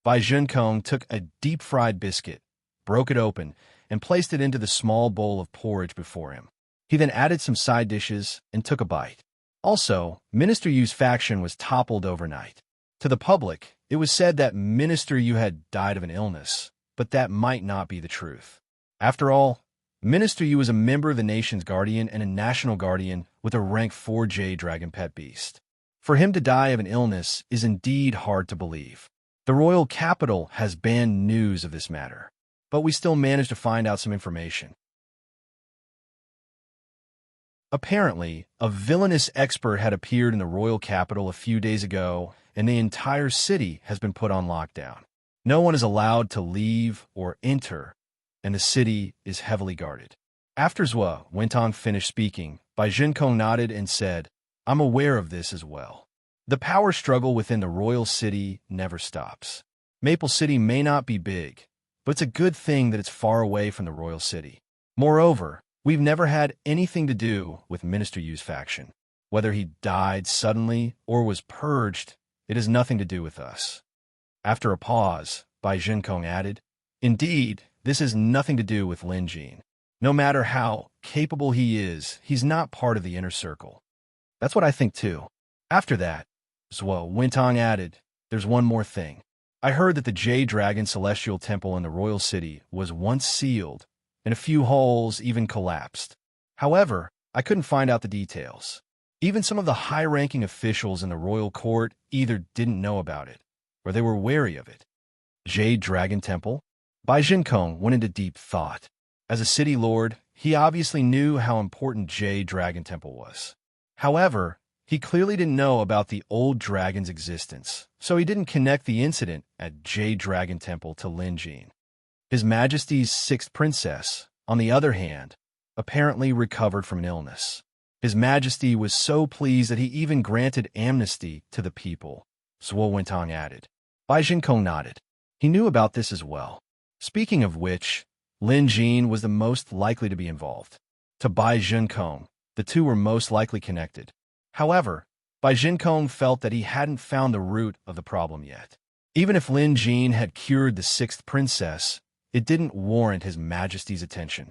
Bai Junkong took a deep-fried biscuit, broke it open, and placed it into the small bowl of porridge before him. He then added some side dishes and took a bite. Also, Minister Yu's faction was toppled overnight. To the public, it was said that Minister Yu had died of an illness, but that might not be the truth. After all, Minister Yu was a member of the nation's guardian and a national guardian with a rank 4 Jade Dragon pet beast. For him to die of an illness is indeed hard to believe. The royal capital has banned news of this matter, but we still managed to find out some information. Apparently, a villainous expert had appeared in the royal capital a few days ago, and the entire city has been put on lockdown. No one is allowed to leave or enter, and the city is heavily guarded. After Zhuo Wentong finished speaking, Bai Junkong nodded and said, "I'm aware of this as well. The power struggle within the royal city never stops. Maple City may not be big, but it's a good thing that it's far away from the royal city. Moreover, we've never had anything to do with Minister Yu's faction. Whether he died suddenly or was purged, it has nothing to do with us." After a pause, Bai Junkong added, "Indeed, this has nothing to do with Lin Jin. No matter how capable he is, he's not part of the inner circle." "That's what I think too." After that, Zhuo Wentong added, "There's one more thing. I heard that the Jade Dragon Celestial Temple in the royal city was once sealed, and a few holes even collapsed. However, I couldn't find out the details. Even some of the high-ranking officials in the royal court either didn't know about it, or they were wary of it." Jade Dragon Temple? Bai Junkong went into deep thought. As a city lord, he obviously knew how important Jade Dragon Temple was. However, he clearly didn't know about the old dragon's existence, so he didn't connect the incident at Jade Dragon Temple to Lin Jin. His Majesty's sixth princess, on the other hand, apparently recovered from an illness. His Majesty was so pleased that he even granted amnesty to the people, Zhuo Wentong added. Bai Junkong nodded. He knew about this as well. Speaking of which, Lin Jin was the most likely to be involved. To Bai Junkong, the two were most likely connected. However, Bai Junkong felt that he hadn't found the root of the problem yet. Even if Lin Jin had cured the sixth princess, it didn't warrant His Majesty's attention.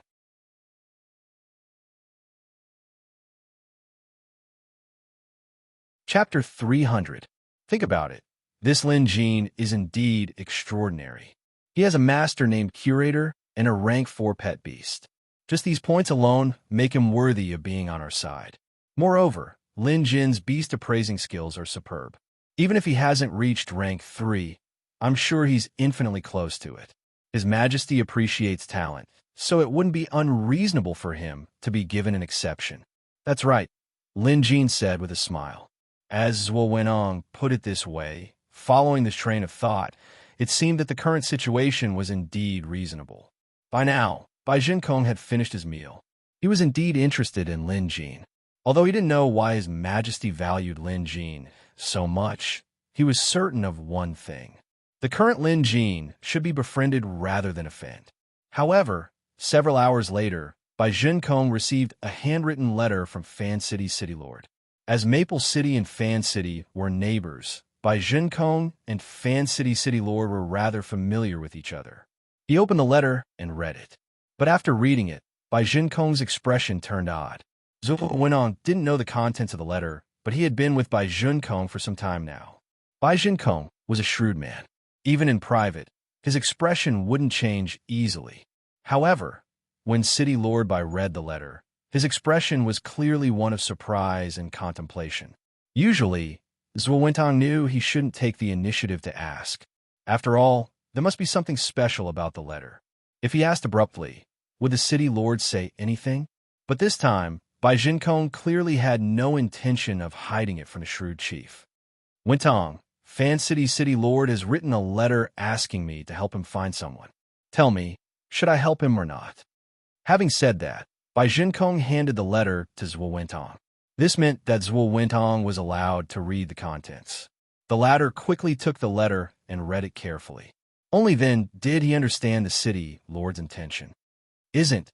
Chapter 300. Think about it. This Lin Jin is indeed extraordinary. He has a master named Curator and a rank 4 pet beast. Just these points alone make him worthy of being on our side. Moreover, Lin Jin's beast appraising skills are superb. Even if he hasn't reached rank 3, I'm sure he's infinitely close to it. His Majesty appreciates talent, so it wouldn't be unreasonable for him to be given an exception. That's right, Lin Jin said with a smile. As Zhuo Wenong put it this way, following this train of thought, it seemed that the current situation was indeed reasonable. By now, Bai Junkong had finished his meal. He was indeed interested in Lin Jin. Although he didn't know why His Majesty valued Lin Jin so much, he was certain of one thing. The current Lin Jin should be befriended rather than offend. However, several hours later, Bai Junkong received a handwritten letter from Fan City's city lord. As Maple City and Fan City were neighbors, Bai Junkong and Fan City city lord were rather familiar with each other. He opened the letter and read it. But after reading it, Bai Junkong's expression turned odd. Zhuo Wenong didn't know the contents of the letter, but he had been with Bai Junkong for some time now. Bai Junkong was a shrewd man. Even in private, his expression wouldn't change easily. However, when City Lord Bai read the letter, his expression was clearly one of surprise and contemplation. Usually, Zhuo Wentong knew he shouldn't take the initiative to ask. After all, there must be something special about the letter. If he asked abruptly, would the City Lord say anything? But this time, Bai Junkong clearly had no intention of hiding it from the shrewd chief. Wentong, Fan City's city lord, has written a letter asking me to help him find someone. Tell me, should I help him or not? Having said that, Bai Junkong handed the letter to Zhuo Wentong. This meant that Zhuo Wentong was allowed to read the contents. The latter quickly took the letter and read it carefully. Only then did he understand the city lord's intention. Isn't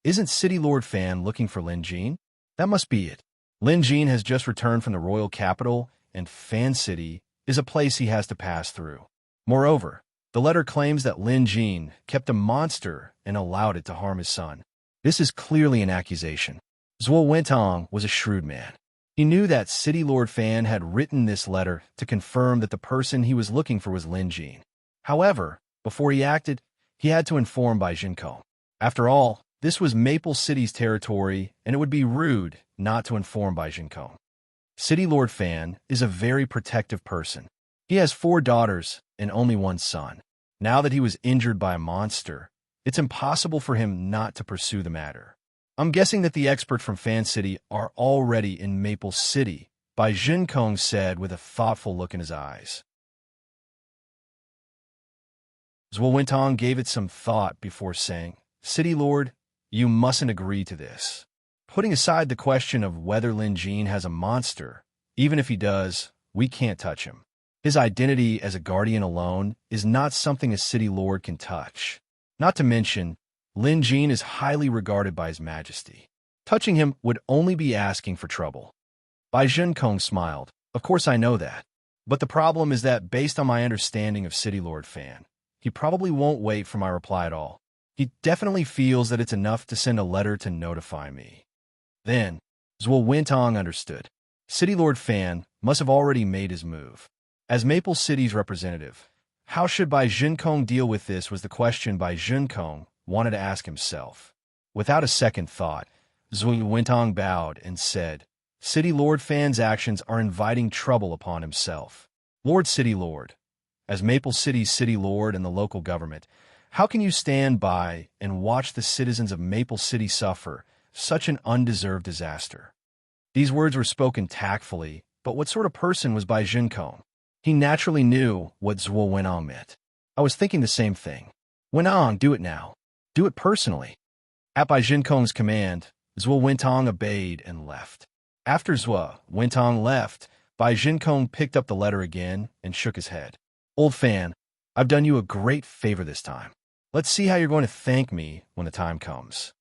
City Lord Fan looking for Lin Jin? That must be it. Lin Jin has just returned from the royal capital, and Fan City is a place he has to pass through. Moreover, the letter claims that Lin Jin kept a monster and allowed it to harm his son. This is clearly an accusation. Zhuo Wentong was a shrewd man. He knew that City Lord Fan had written this letter to confirm that the person he was looking for was Lin Jin. However, before he acted, he had to inform Bai Jinkong. After all, this was Maple City's territory, and it would be rude not to inform Bai Jinkong. City Lord Fan is a very protective person. He has 4 daughters and only 1 son. Now that he was injured by a monster, it's impossible for him not to pursue the matter. I'm guessing that the experts from Fan City are already in Maple City, Bai Jinkong said with a thoughtful look in his eyes. Zhuo Wentong gave it some thought before saying, City Lord, you mustn't agree to this. Putting aside the question of whether Lin Jin has a monster, even if he does, we can't touch him. His identity as a guardian alone is not something a city lord can touch. Not to mention, Lin Jin is highly regarded by His Majesty. Touching him would only be asking for trouble. Bai Jinkong smiled. Of course I know that. But the problem is that based on my understanding of City Lord Fan, he probably won't wait for my reply at all. He definitely feels that it's enough to send a letter to notify me. Then, Zhuo Wentong understood. City Lord Fan must have already made his move. As Maple City's representative, how should Bai Jinkong deal with this was the question Bai Jinkong wanted to ask himself. Without a second thought, Zhuo Wentong bowed and said, City Lord Fan's actions are inviting trouble upon himself. Lord City Lord, as Maple City's City Lord and the local government, how can you stand by and watch the citizens of Maple City suffer such an undeserved disaster? These words were spoken tactfully, but what sort of person was Bai Jinkong? He naturally knew what Zhuo Wentong meant. I was thinking the same thing. Wentong, do it now. Do it personally. At Bai Jinkong's command, Zhuo Wentong obeyed and left. After Zhuo Wentong left, Bai Jinkong picked up the letter again and shook his head. Old Fan, I've done you a great favor this time. Let's see how you're going to thank me when the time comes.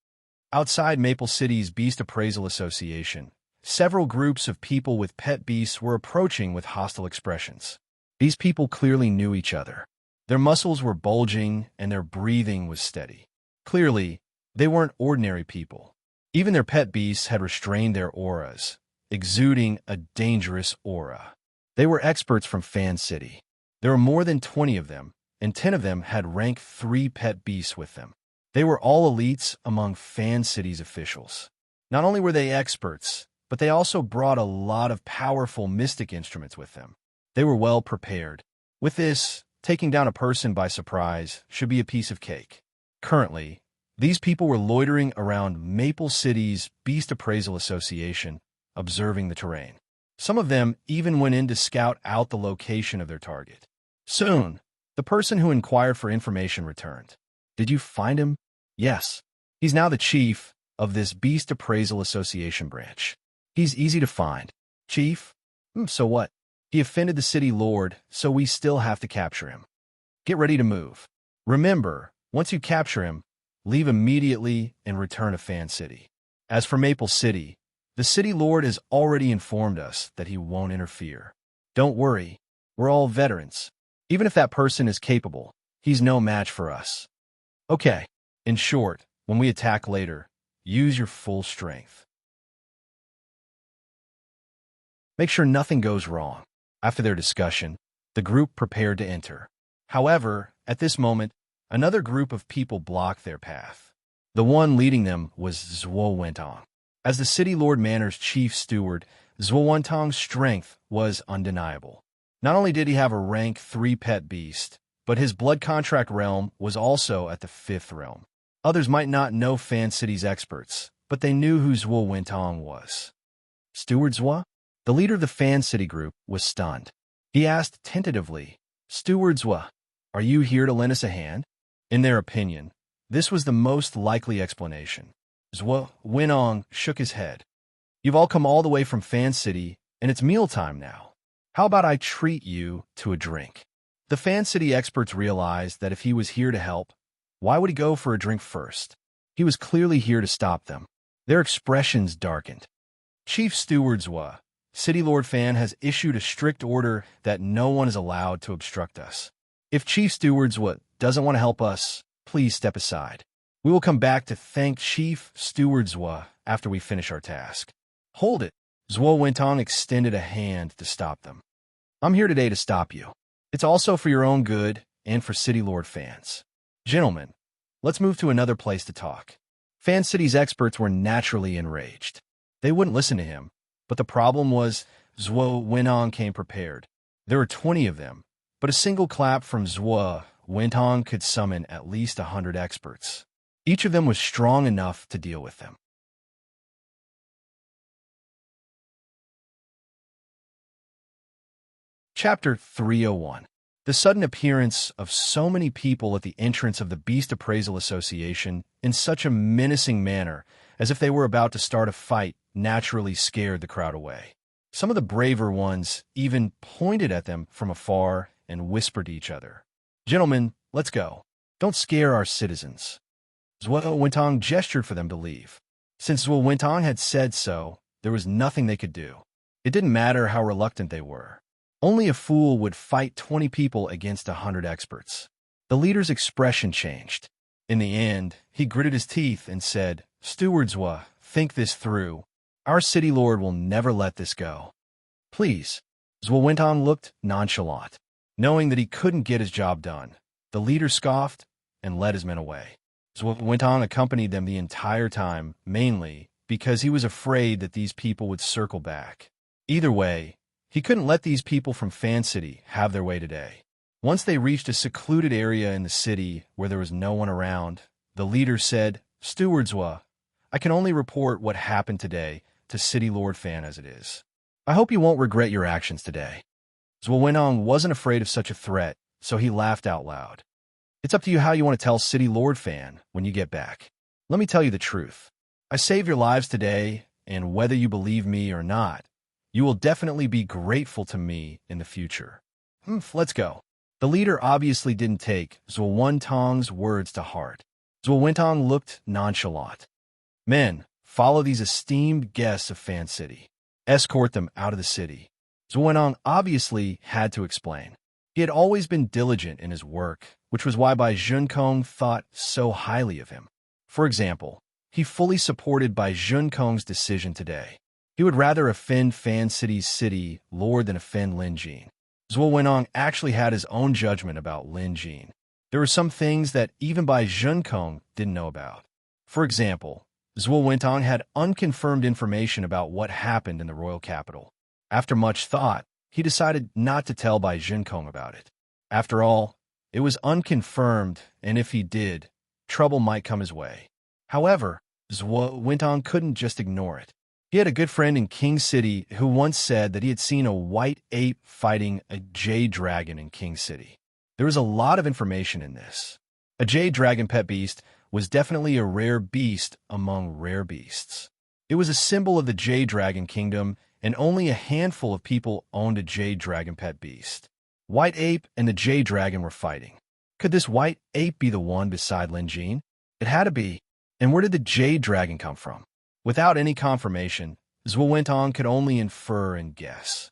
Outside Maple City's Beast Appraisal Association, several groups of people with pet beasts were approaching with hostile expressions. These people clearly knew each other. Their muscles were bulging and their breathing was steady. Clearly, they weren't ordinary people. Even their pet beasts had restrained their auras, exuding a dangerous aura. They were experts from Fan City. There were more than 20 of them, and 10 of them had rank 3 pet beasts with them. They were all elites among Fan City's officials. Not only were they experts, but they also brought a lot of powerful mystic instruments with them. They were well prepared. With this, taking down a person by surprise should be a piece of cake. Currently, these people were loitering around Maple City's Beast Appraisal Association, observing the terrain. Some of them even went in to scout out the location of their target. Soon, the person who inquired for information returned. Did you find him? Yes. He's now the chief of this Beast Appraisal Association branch. He's easy to find. Chief? So what? He offended the city lord, so we still have to capture him. Get ready to move. Remember, once you capture him, leave immediately and return to Fan City. As for Maple City, the city lord has already informed us that he won't interfere. Don't worry, we're all veterans. Even if that person is capable, he's no match for us. Okay, in short, when we attack later, use your full strength. Make sure nothing goes wrong. After their discussion, the group prepared to enter. However, at this moment, another group of people blocked their path. The one leading them was Zhuo Wentong. As the City Lord Manor's chief steward, Zhuo Wentong's strength was undeniable. Not only did he have a rank 3 pet beast, but his blood contract realm was also at the 5th realm. Others might not know Fan City's experts, but they knew who Zhuo Wentong was. Steward Zhuo? The leader of the Fan City group was stunned. He asked tentatively, Steward Zhuo, are you here to lend us a hand? In their opinion, this was the most likely explanation. Zhuo Wentong shook his head. You've all come all the way from Fan City, and it's mealtime now. How about I treat you to a drink? The Fan City experts realized that if he was here to help, why would he go for a drink first? He was clearly here to stop them. Their expressions darkened. Chief Stewardswa, City Lord Fan has issued a strict order that no one is allowed to obstruct us. If Chief Stewardswa doesn't want to help us, please step aside. We will come back to thank Chief Stewardswa after we finish our task. Hold it. Zwo Wintong extended a hand to stop them. I'm here today to stop you. It's also for your own good and for City Lord Fans. Gentlemen, let's move to another place to talk. Fan City's experts were naturally enraged. They wouldn't listen to him, but the problem was Zwo Wintong came prepared. There were 20 of them, but a single clap from Zwo Wintong could summon at least 100 experts. Each of them was strong enough to deal with them. Chapter 301. The sudden appearance of so many people at the entrance of the Beast Appraisal Association in such a menacing manner, as if they were about to start a fight, naturally scared the crowd away. Some of the braver ones even pointed at them from afar and whispered to each other, "Gentlemen, let's go. Don't scare our citizens." Zwo Wintong gestured for them to leave. Since Zwo Wintong had said so, there was nothing they could do. It didn't matter how reluctant they were. Only a fool would fight 20 people against 100 experts. The leader's expression changed. In the end, he gritted his teeth and said, "Stewardswa, think this through. Our city lord will never let this go. Please." Zwo Wintong looked nonchalant. Knowing that he couldn't get his job done, the leader scoffed and led his men away. Zwo Wintong accompanied them the entire time, mainly because he was afraid that these people would circle back. Either way, he couldn't let these people from Fan City have their way today. Once they reached a secluded area in the city where there was no one around, the leader said, "Stewardswa, I can only report what happened today to City Lord Fan as it is. I hope you won't regret your actions today." Zwo Wintong wasn't afraid of such a threat, so he laughed out loud. "It's up to you how you want to tell City Lord Fan when you get back. Let me tell you the truth. I saved your lives today, and whether you believe me or not, you will definitely be grateful to me in the future. Let's go." The leader obviously didn't take Zwo Wintong's words to heart. Zwo Wintong looked nonchalant. "Men, follow these esteemed guests of Fan City. Escort them out of the city." Zwo Wintong obviously had to explain. He had always been diligent in his work, which was why Bai Junkong thought so highly of him. For example, he fully supported Bai Junkong's decision today. He would rather offend Fan City's city lord than offend Lin Jin. Zwo Wintong actually had his own judgment about Lin Jin. There were some things that even Bai Junkong didn't know about. For example, Zwo Wintong had unconfirmed information about what happened in the royal capital. After much thought, he decided not to tell Bai Junkong about it. After all, it was unconfirmed, and if he did, trouble might come his way. However, Zwo Wintong couldn't just ignore it. He had a good friend in King City who once said that he had seen a white ape fighting a jade dragon in King City. There was a lot of information in this. A jade dragon pet beast was definitely a rare beast among rare beasts. It was a symbol of the jade dragon kingdom, and only a handful of people owned a jade dragon pet beast. White ape and the jade dragon were fighting. Could this white ape be the one beside Lin Jin? It had to be. And where did the jade dragon come from? Without any confirmation, Zwo Wintong could only infer and guess.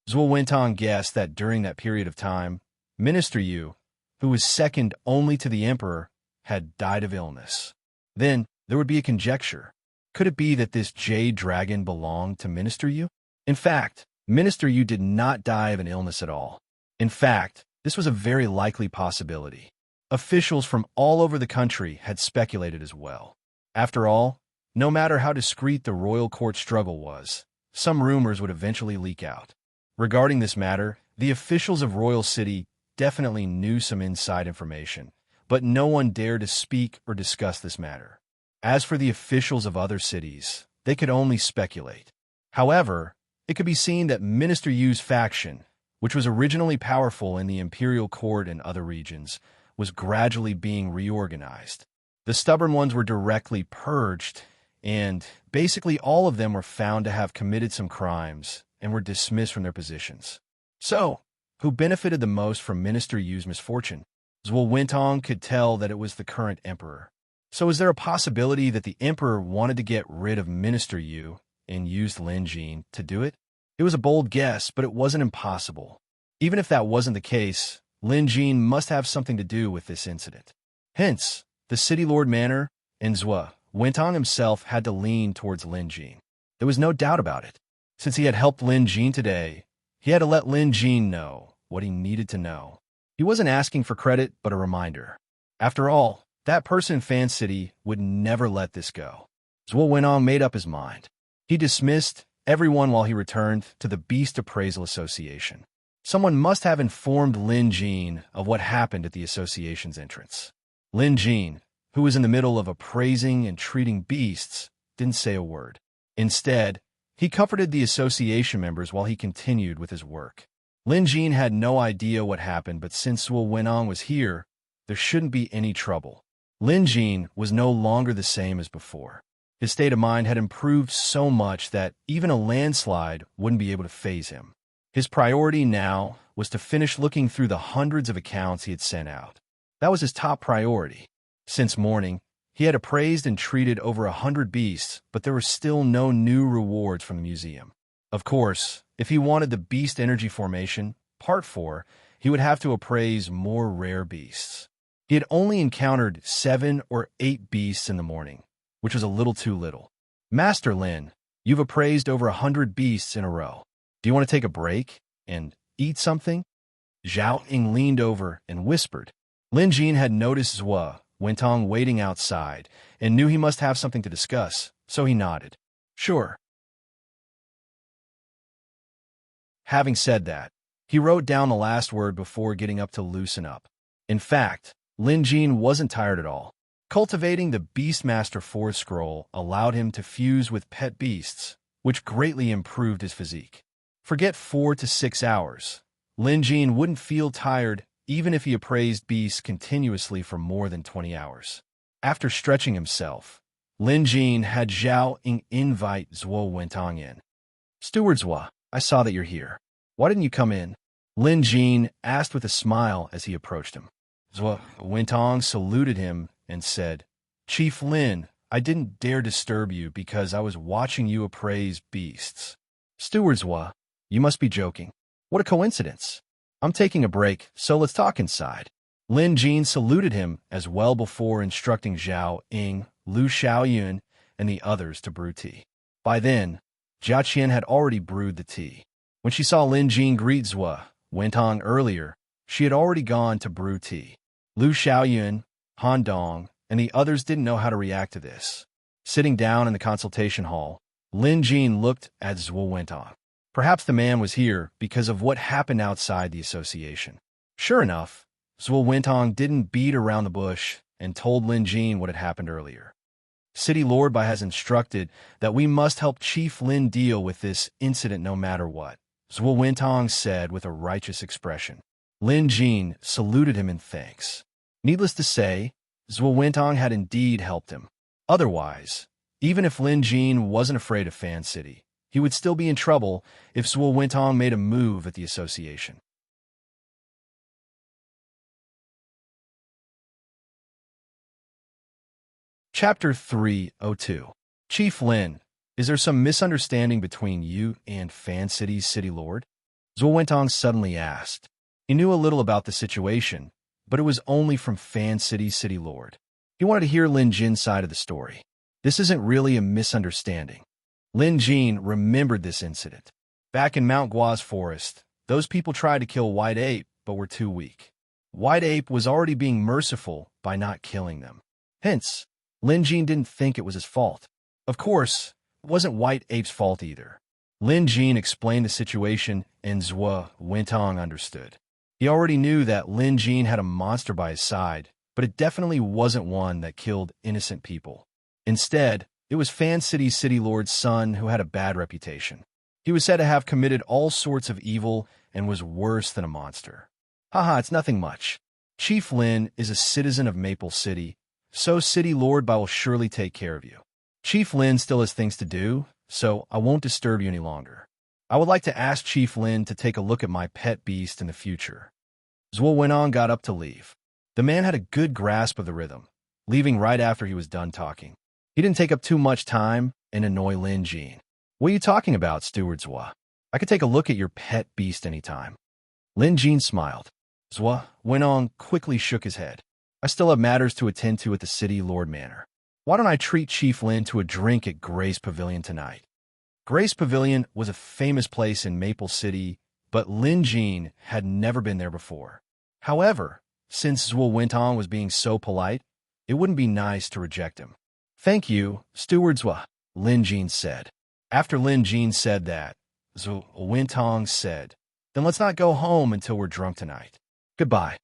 Zwo Wintong guessed that during that period of time, Minister Yu, who was second only to the emperor, had died of illness. Then there would be a conjecture. Could it be that this jade dragon belonged to Minister Yu? In fact, Minister Yu did not die of an illness at all. In fact, this was a very likely possibility. Officials from all over the country had speculated as well. After all, no matter how discreet the royal court struggle was, some rumors would eventually leak out. Regarding this matter, the officials of Royal City definitely knew some inside information, but no one dared to speak or discuss this matter. As for the officials of other cities, they could only speculate. However, it could be seen that Minister Yu's faction, which was originally powerful in the imperial court and other regions, was gradually being reorganized. The stubborn ones were directly purged, and basically all of them were found to have committed some crimes and were dismissed from their positions. So, who benefited the most from Minister Yu's misfortune? Zhuo Wentong could tell that it was the current emperor. So is there a possibility that the emperor wanted to get rid of Minister Yu and used Lin Jin to do it? It was a bold guess, but it wasn't impossible. Even if that wasn't the case, Lin Jin must have something to do with this incident. Hence, the City Lord Manor and Zhuo Wentong himself had to lean towards Lin Jin. There was no doubt about it. Since he had helped Lin Jin today, he had to let Lin Jin know what he needed to know. He wasn't asking for credit, but a reminder. After all, that person in Fan City would never let this go. Zhuo Wentong made up his mind. He dismissed everyone while he returned to the Beast Appraisal Association. Someone must have informed Lin Jin of what happened at the association's entrance. Lin Jin, who was in the middle of appraising and treating beasts, didn't say a word. Instead, he comforted the association members while he continued with his work. Lin Jin had no idea what happened, but since Zhuo Wentong was here, there shouldn't be any trouble. Lin Jin was no longer the same as before. His state of mind had improved so much that even a landslide wouldn't be able to faze him. His priority now was to finish looking through the hundreds of accounts he had sent out. That was his top priority. Since morning, he had appraised and treated over 100 beasts, but there were still no new rewards from the museum. Of course, if he wanted the Beast Energy Formation, Part 4, he would have to appraise more rare beasts. He had only encountered 7 or 8 beasts in the morning, which was a little too little. Master Lin, you've appraised over 100 beasts in a row. Do you want to take a break and eat something? Zhao Ying leaned over and whispered. Lin Jin had noticed Zhuo Wentong waiting outside and knew he must have something to discuss, so he nodded. Sure. Having said that, he wrote down the last word before getting up to loosen up. In fact, Lin Jin wasn't tired at all. Cultivating the Beastmaster Force Scroll allowed him to fuse with pet beasts, which greatly improved his physique. Forget 4 to 6 hours. Lin Jin wouldn't feel tired even if he appraised beasts continuously for more than 20 hours. After stretching himself, Lin Jin had Zhao Ying invite Zhuo Wentong in. Steward Zhuo, I saw that you're here. Why didn't you come in? Lin Jin asked with a smile as he approached him. Zhuo Wentong saluted him and said, Chief Lin, I didn't dare disturb you because I was watching you appraise beasts. Steward Zhuo, you must be joking. What a coincidence. I'm taking a break, so let's talk inside. Lin Jin saluted him as well before instructing Zhao Ying, Lu Xiaoyun, and the others to brew tea. By then, Jia Qian had already brewed the tea. When she saw Lin Jin greet Zhuo Wentong earlier, she had already gone to brew tea. Lu Xiaoyun, Han Dong, and the others didn't know how to react to this. Sitting down in the consultation hall, Lin Jin looked at Zhuo Wentong. Perhaps the man was here because of what happened outside the association. Sure enough, Zhuo Wentong didn't beat around the bush and told Lin Jin what had happened earlier. City Lord Bai has instructed that we must help Chief Lin deal with this incident no matter what, Zhuo Wentong said with a righteous expression. Lin Jin saluted him in thanks. Needless to say, Zhuo Wentong had indeed helped him. Otherwise, even if Lin Jin wasn't afraid of Fan City, he would still be in trouble if Zhuo Wentong made a move at the association. Chapter 302. Chief Lin, is there some misunderstanding between you and Fan City's City Lord? Zhuo Wentong suddenly asked. He knew a little about the situation, but it was only from Fan City's City Lord. He wanted to hear Lin Jin's side of the story. This isn't really a misunderstanding. Lin Jin remembered this incident. Back in Mount Gua's forest, those people tried to kill White Ape, but were too weak. White Ape was already being merciful by not killing them. Hence, Lin Jin didn't think it was his fault. Of course, it wasn't White Ape's fault either. Lin Jin explained the situation, and Zhuo Wentong understood. He already knew that Lin Jin had a monster by his side, but it definitely wasn't one that killed innocent people. Instead, it was Fan City's City Lord's son who had a bad reputation. He was said to have committed all sorts of evil and was worse than a monster. Haha, it's nothing much. Chief Lin is a citizen of Maple City, so City Lord Bai will surely take care of you. Chief Lin still has things to do, so I won't disturb you any longer. I would like to ask Chief Lin to take a look at my pet beast in the future. Zhuo Wenong got up to leave. The man had a good grasp of the rhythm, leaving right after he was done talking. He didn't take up too much time and annoy Lin Jin. What are you talking about, Steward Zhuo? I could take a look at your pet beast anytime. Lin Jin smiled. Zhuo Wenong quickly shook his head. I still have matters to attend to at the City Lord Manor. Why don't I treat Chief Lin to a drink at Grace Pavilion tonight? Grace Pavilion was a famous place in Maple City, but Lin Jin had never been there before. However, since Zhuo Wenong was being so polite, it wouldn't be nice to reject him. Thank you, Steward Zhuo, Lin Jin said. After Lin Jin said that, Zhuo Wenong said, then let's not go home until we're drunk tonight. Goodbye.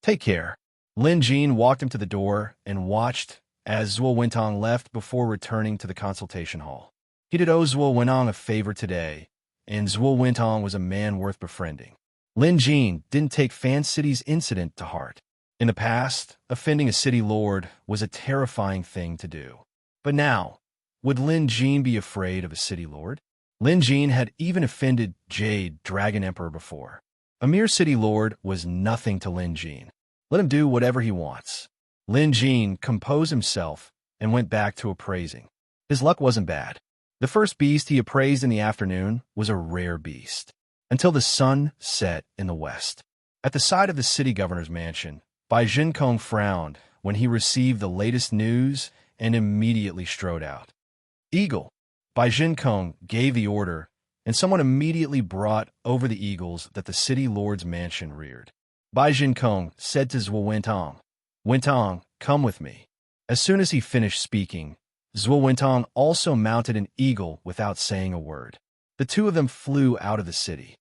Take care. Lin Jin walked him to the door and watched as Zhuo Wenong left before returning to the consultation hall. He did owe Zhuo Wenong a favor today, and Zhuo Wenong was a man worth befriending. Lin Jin didn't take Fan City's incident to heart. In the past, offending a city lord was a terrifying thing to do. But now, would Lin Jin be afraid of a city lord? Lin Jin had even offended Jade, Dragon Emperor, before. A mere city lord was nothing to Lin Jin. Let him do whatever he wants. Lin Jin composed himself and went back to appraising. His luck wasn't bad. The first beast he appraised in the afternoon was a rare beast, until the sun set in the west. At the side of the city governor's mansion, Bai Jinkong frowned when he received the latest news and immediately strode out. Eagle. Bai Jinkong gave the order, and someone immediately brought over the eagles that the city lord's mansion reared. Bai Jinkong said to Zhuo Wenong, Wenong, come with me. As soon as he finished speaking, Zhuo Wenong also mounted an eagle without saying a word. The two of them flew out of the city.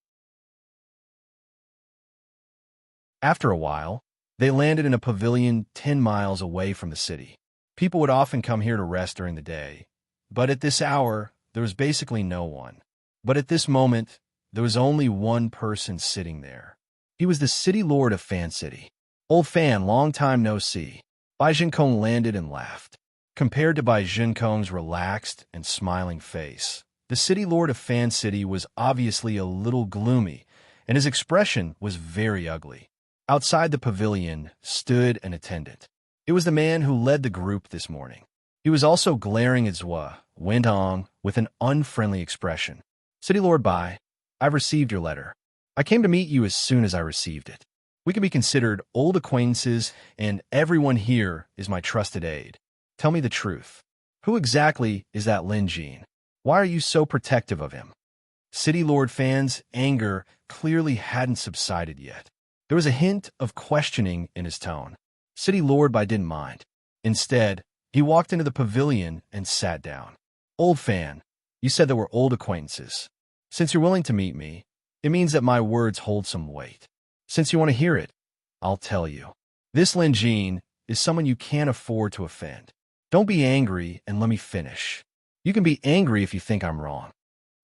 After a while, they landed in a pavilion 10 miles away from the city. People would often come here to rest during the day, but at this hour, there was basically no one. But at this moment, there was only one person sitting there. He was the city lord of Fan City. Old Fan, long time no see. Bai Jinkong landed and laughed. Compared to Bai Jinkong's relaxed and smiling face, the city lord of Fan City was obviously a little gloomy, and his expression was very ugly. Outside the pavilion stood an attendant. It was the man who led the group this morning. He was also glaring at Zhuo Wenong with an unfriendly expression. City Lord Bai, I've received your letter. I came to meet you as soon as I received it. We can be considered old acquaintances, and everyone here is my trusted aide. Tell me the truth. Who exactly is that Lin Jin? Why are you so protective of him? City Lord Fan's anger clearly hadn't subsided yet. There was a hint of questioning in his tone. City Lord Bai didn't mind. Instead, he walked into the pavilion and sat down. Old Fan, you said that we're old acquaintances. Since you're willing to meet me, it means that my words hold some weight. Since you want to hear it, I'll tell you. This Lin Jin is someone you can't afford to offend. Don't be angry and let me finish. You can be angry if you think I'm wrong.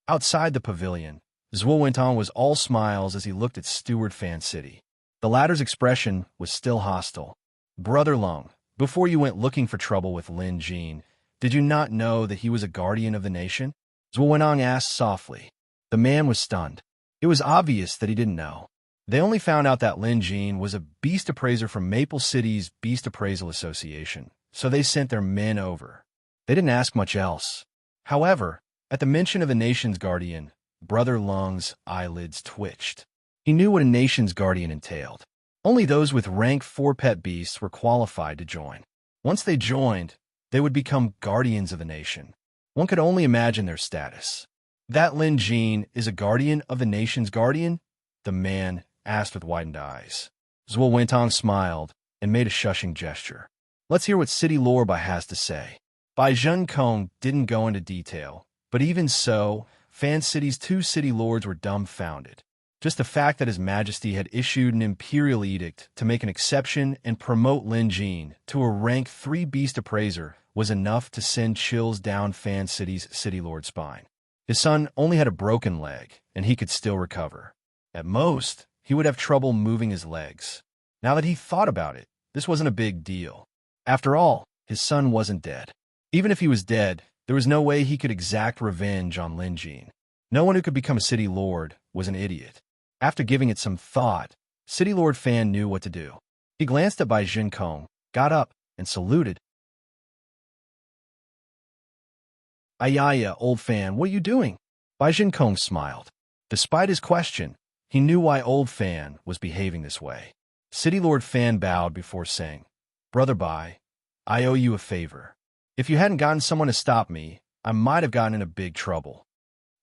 Outside the pavilion, Zhuo Wenong was all smiles as he looked at Steward Fan City. The latter's expression was still hostile. Brother Lung, before you went looking for trouble with Lin Jin, did you not know that he was a guardian of the nation? Zhuo Wenong asked softly. The man was stunned. It was obvious that he didn't know. They only found out that Lin Jin was a beast appraiser from Maple City's Beast Appraisal Association, so they sent their men over. They didn't ask much else. However, at the mention of the nation's guardian, Brother Lung's eyelids twitched. He knew what a nation's guardian entailed. Only those with rank 4 pet beasts were qualified to join. Once they joined, they would become guardians of the nation. One could only imagine their status. That Lin Jin is a guardian of the nation's guardian? The man asked with widened eyes. Zhuo Wenong smiled and made a shushing gesture. Let's hear what City Lord Bai has to say. Bai Jinkong didn't go into detail, but even so, Fan City's 2 city lords were dumbfounded. Just the fact that His Majesty had issued an imperial edict to make an exception and promote Lin Jin to a rank 3 beast appraiser was enough to send chills down Fan City's city lord's spine. His son only had a broken leg, and he could still recover. At most, he would have trouble moving his legs. Now that he thought about it, this wasn't a big deal. After all, his son wasn't dead. Even if he was dead, there was no way he could exact revenge on Lin Jin. No one who could become a city lord was an idiot. After giving it some thought, City Lord Fan knew what to do. He glanced at Bai Jinkong, got up, and saluted. Ayaya, old Fan, what are you doing? Bai Jinkong smiled. Despite his question, he knew why old Fan was behaving this way. City Lord Fan bowed before saying, Brother Bai, I owe you a favor. If you hadn't gotten someone to stop me, I might have gotten into big trouble.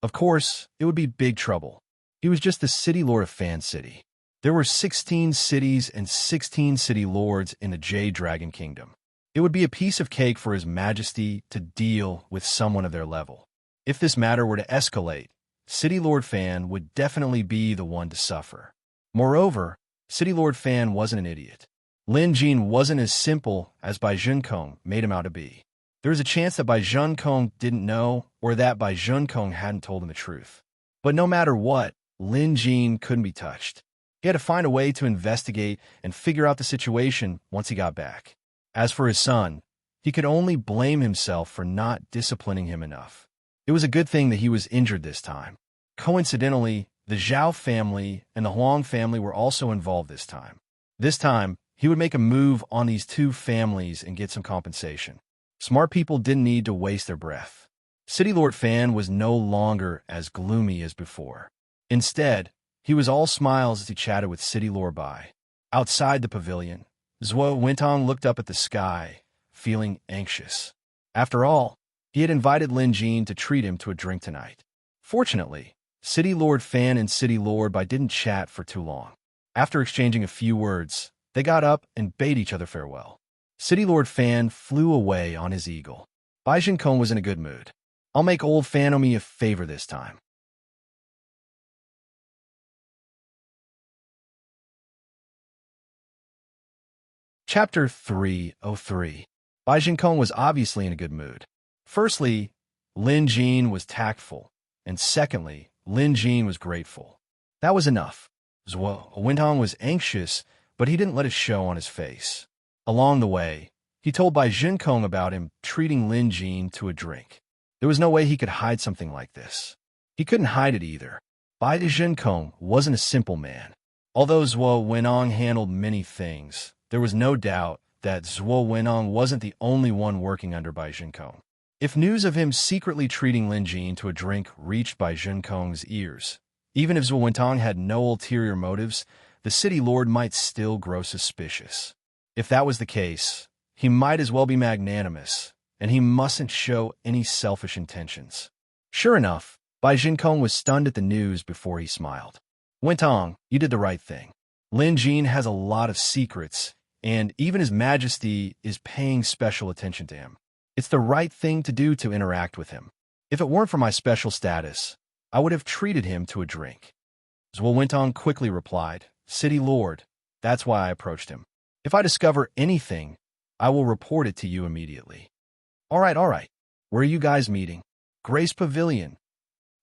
Of course, it would be big trouble. He was just the City Lord of Fan City. There were 16 cities and 16 city lords in the Jade Dragon Kingdom. It would be a piece of cake for His Majesty to deal with someone of their level. If this matter were to escalate, City Lord Fan would definitely be the one to suffer. Moreover, City Lord Fan wasn't an idiot. Lin Jin wasn't as simple as Bai Jinkong made him out to be. There was a chance that Bai Jinkong didn't know, or that Bai Jinkong hadn't told him the truth. But no matter what, Lin Jin couldn't be touched. He had to find a way to investigate and figure out the situation once he got back. As for his son, he could only blame himself for not disciplining him enough. It was a good thing that he was injured this time. Coincidentally, the Zhao family and the Huang family were also involved this time. This time, he would make a move on these two families and get some compensation. Smart people didn't need to waste their breath. City Lord Fan was no longer as gloomy as before. Instead, he was all smiles as he chatted with City Lord Bai. Outside the pavilion, Zhuo Wentong looked up at the sky, feeling anxious. After all, he had invited Lin Jin to treat him to a drink tonight. Fortunately, City Lord Fan and City Lord Bai didn't chat for too long. After exchanging a few words, they got up and bade each other farewell. City Lord Fan flew away on his eagle. Bai Jinkong was in a good mood. I'll make old Fan owe me a favor this time. Chapter 303. Bai Jinkong was obviously in a good mood. Firstly, Lin Jin was tactful, and secondly, Lin Jin was grateful. That was enough. Zhuo Wentong was anxious, but he didn't let it show on his face. Along the way, he told Bai Jinkong about him treating Lin Jin to a drink. There was no way he could hide something like this. He couldn't hide it either. Bai Jinkong wasn't a simple man. Although Zhuo Wentong handled many things, there was no doubt that Zhuo Wentong wasn't the only one working under Bai Jinkong. If news of him secretly treating Lin Jin to a drink reached Bai Jinkong's ears, even if Zhuo Wentong had no ulterior motives, the city lord might still grow suspicious. If that was the case, he might as well be magnanimous, and he mustn't show any selfish intentions. Sure enough, Bai Jinkong was stunned at the news before he smiled. Wentong, you did the right thing. Lin Jin has a lot of secrets, and even His Majesty is paying special attention to him. It's the right thing to do to interact with him. If it weren't for my special status, I would have treated him to a drink. Zhuo Wentong quickly replied, City Lord, that's why I approached him. If I discover anything, I will report it to you immediately. All right. Where are you guys meeting? Grace Pavilion.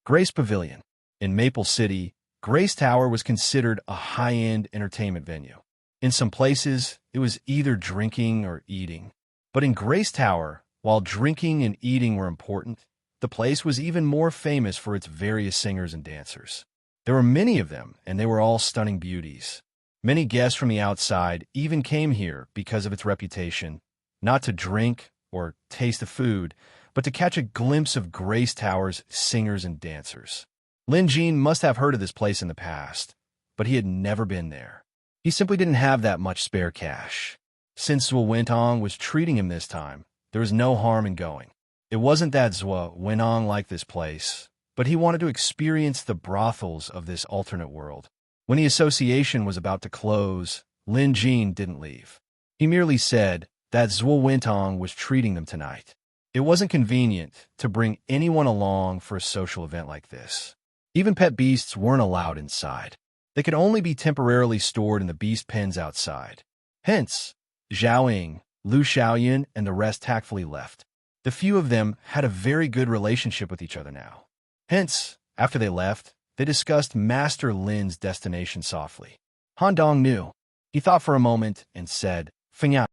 Grace Pavilion. In Maple City, Grace Tower was considered a high-end entertainment venue. In some places, it was either drinking or eating. But in Grace Tower, while drinking and eating were important, the place was even more famous for its various singers and dancers. There were many of them, and they were all stunning beauties. Many guests from the outside even came here because of its reputation, not to drink or taste the food, but to catch a glimpse of Grace Tower's singers and dancers. Lin Jin must have heard of this place in the past, but he had never been there. He simply didn't have that much spare cash. Since Zhuo Wentong was treating him this time, there was no harm in going. It wasn't that Zhuo Wentong liked this place, but he wanted to experience the brothels of this alternate world. When the association was about to close, Lin Jin didn't leave. He merely said that Zhuo Wentong was treating them tonight. It wasn't convenient to bring anyone along for a social event like this. Even pet beasts weren't allowed inside. They could only be temporarily stored in the beast pens outside. Hence, Zhao Ying, Lu Xiaoyan, and the rest tactfully left. The few of them had a very good relationship with each other now. Hence, after they left, they discussed Master Lin's destination softly. Han Dong knew. He thought for a moment and said, Fengyan,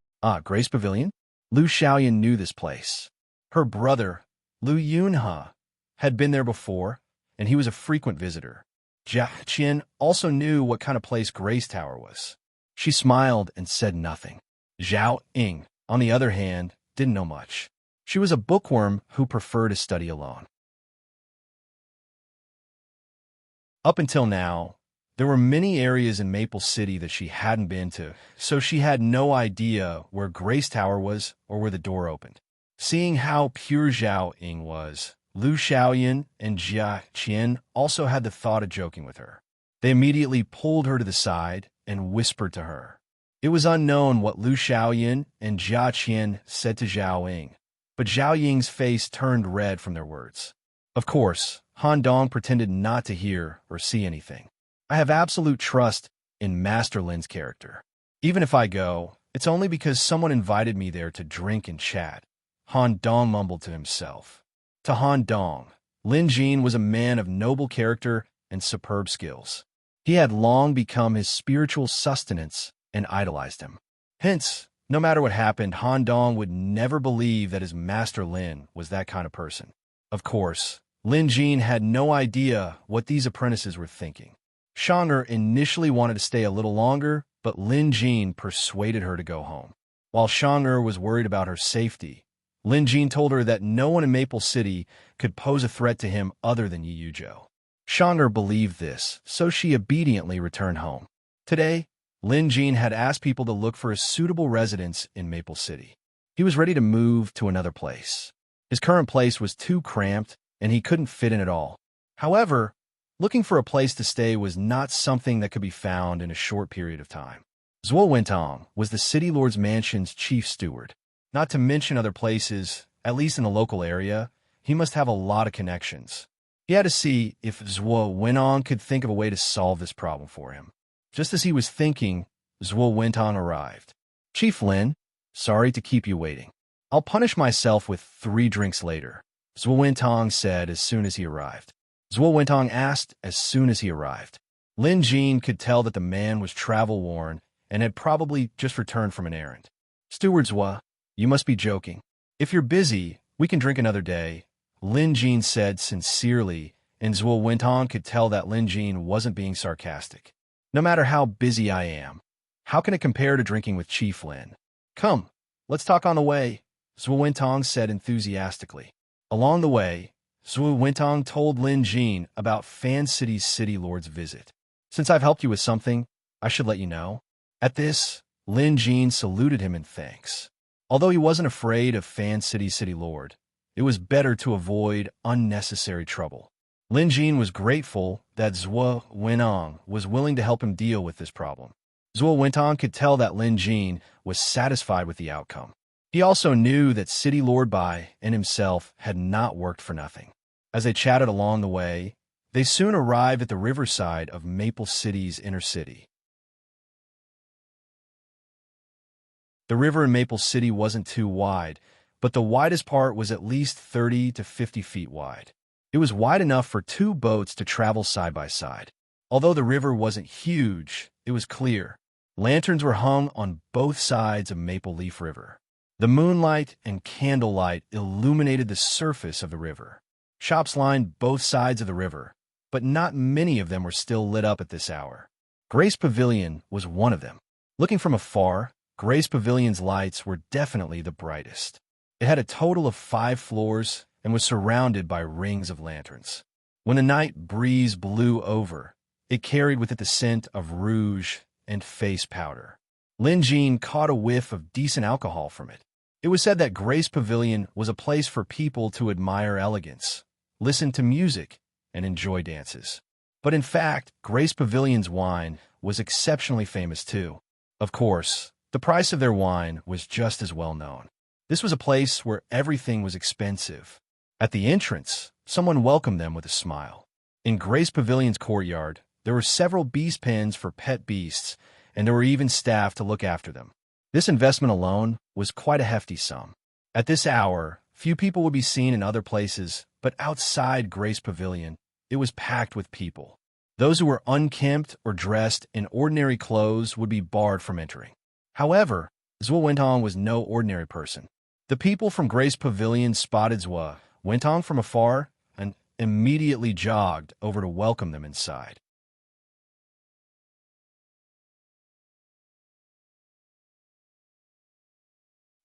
Grace Pavilion? Lu Xiaoyan knew this place. Her brother, Lu Yunhe, had been there before, and he was a frequent visitor. Jia Qian also knew what kind of place Grace Tower was. She smiled and said nothing. Zhao Ying, on the other hand, didn't know much. She was a bookworm who preferred to study alone. Up until now, there were many areas in Maple City that she hadn't been to, so she had no idea where Grace Tower was or where the door opened. Seeing how pure Zhao Ying was, Lu Xiaoyan and Jia Qian also had the thought of joking with her. They immediately pulled her to the side and whispered to her. It was unknown what Lu Xiaoyan and Jia Qian said to Zhao Ying, but Zhao Ying's face turned red from their words. Of course, Han Dong pretended not to hear or see anything. I have absolute trust in Master Lin's character. Even if I go, it's only because someone invited me there to drink and chat, Han Dong mumbled to himself. To Han Dong, Lin Jin was a man of noble character and superb skills. He had long become his spiritual sustenance and idolized him. Hence, no matter what happened, Han Dong would never believe that his master Lin was that kind of person. Of course, Lin Jin had no idea what these apprentices were thinking. Shang'er initially wanted to stay a little longer, but Lin Jin persuaded her to go home. While Shang'er was worried about her safety, Lin Jin told her that no one in Maple City could pose a threat to him other than Yi Yuzhou. Shang'er believed this, so she obediently returned home. Today, Lin Jin had asked people to look for a suitable residence in Maple City. He was ready to move to another place. His current place was too cramped, and he couldn't fit in at all. However, looking for a place to stay was not something that could be found in a short period of time. Zhuo Wentong was the city lord's mansion's chief steward. Not to mention other places, at least in the local area, he must have a lot of connections. He had to see if Zhuo Wentong could think of a way to solve this problem for him. Just as he was thinking, Zhuo Wentong arrived. Chief Lin, sorry to keep you waiting. I'll punish myself with 3 drinks later, Zhuo Wentong said as soon as he arrived. Zhuo Wentong asked as soon as he arrived. Lin Jin could tell that the man was travel-worn and had probably just returned from an errand. Steward Zhuo, you must be joking. If you're busy, we can drink another day, Lin Jin said sincerely, and Zhuo Wentong could tell that Lin Jin wasn't being sarcastic. No matter how busy I am, how can it compare to drinking with Chief Lin? Come, let's talk on the way, Zhuo Wentong said enthusiastically. Along the way, Zhuo Wentong told Lin Jin about Fan City's city lord's visit. Since I've helped you with something, I should let you know. At this, Lin Jin saluted him in thanks. Although he wasn't afraid of Fan City's city lord, it was better to avoid unnecessary trouble. Lin Jin was grateful that Zhuo Wentong was willing to help him deal with this problem. Zhuo Wentong could tell that Lin Jin was satisfied with the outcome. He also knew that City Lord Bai and himself had not worked for nothing. As they chatted along the way, they soon arrived at the riverside of Maple City's inner city. The river in Maple City wasn't too wide, but the widest part was at least 30 to 50 feet wide. It was wide enough for 2 boats to travel side by side. Although the river wasn't huge, it was clear. Lanterns were hung on both sides of Maple Leaf River. The moonlight and candlelight illuminated the surface of the river. Shops lined both sides of the river, but not many of them were still lit up at this hour. Grace Pavilion was one of them. Looking from afar, Grace Pavilion's lights were definitely the brightest. It had a total of 5 floors and was surrounded by rings of lanterns. When the night breeze blew over, it carried with it the scent of rouge and face powder. Lin Jin caught a whiff of decent alcohol from it. It was said that Grace Pavilion was a place for people to admire elegance, listen to music, and enjoy dances. But in fact, Grace Pavilion's wine was exceptionally famous too. Of course, the price of their wine was just as well known. This was a place where everything was expensive. At the entrance, someone welcomed them with a smile. In Grace Pavilion's courtyard, there were several beast pens for pet beasts, and there were even staff to look after them. This investment alone was quite a hefty sum. At this hour, few people would be seen in other places, but outside Grace Pavilion, it was packed with people. Those who were unkempt or dressed in ordinary clothes would be barred from entering. However, Zhuo Wentong was no ordinary person. The people from Grace Pavilion spotted Zhuo Wentong from afar and immediately jogged over to welcome them inside.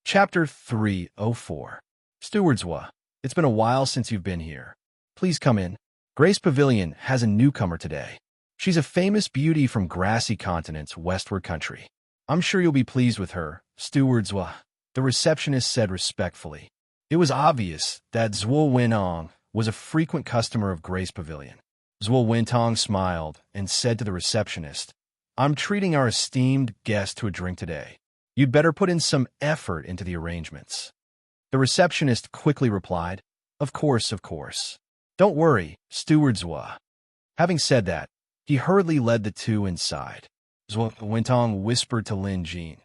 Chapter 304. Stewardswa. It's been a while since you've been here. Please come in. Grace Pavilion has a newcomer today. She's a famous beauty from grassy continent's westward country. I'm sure you'll be pleased with her, Stewardswa, the receptionist said respectfully. It was obvious that Zwo Winong was a frequent customer of Grace Pavilion. Zwo Wintong smiled and said to the receptionist, I'm treating our esteemed guest to a drink today. You'd better put in some effort into the arrangements. The receptionist quickly replied, Of course, of course. Don't worry, Stewardswa. Having said that, he hurriedly led the two inside. Zwo Wintong whispered to Lin Jin,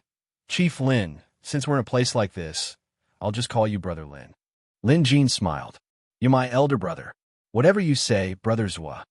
Chief Lin, since we're in a place like this, I'll just call you Brother Lin. Lin Jin smiled. You're my elder brother. Whatever you say, Brother Zwa.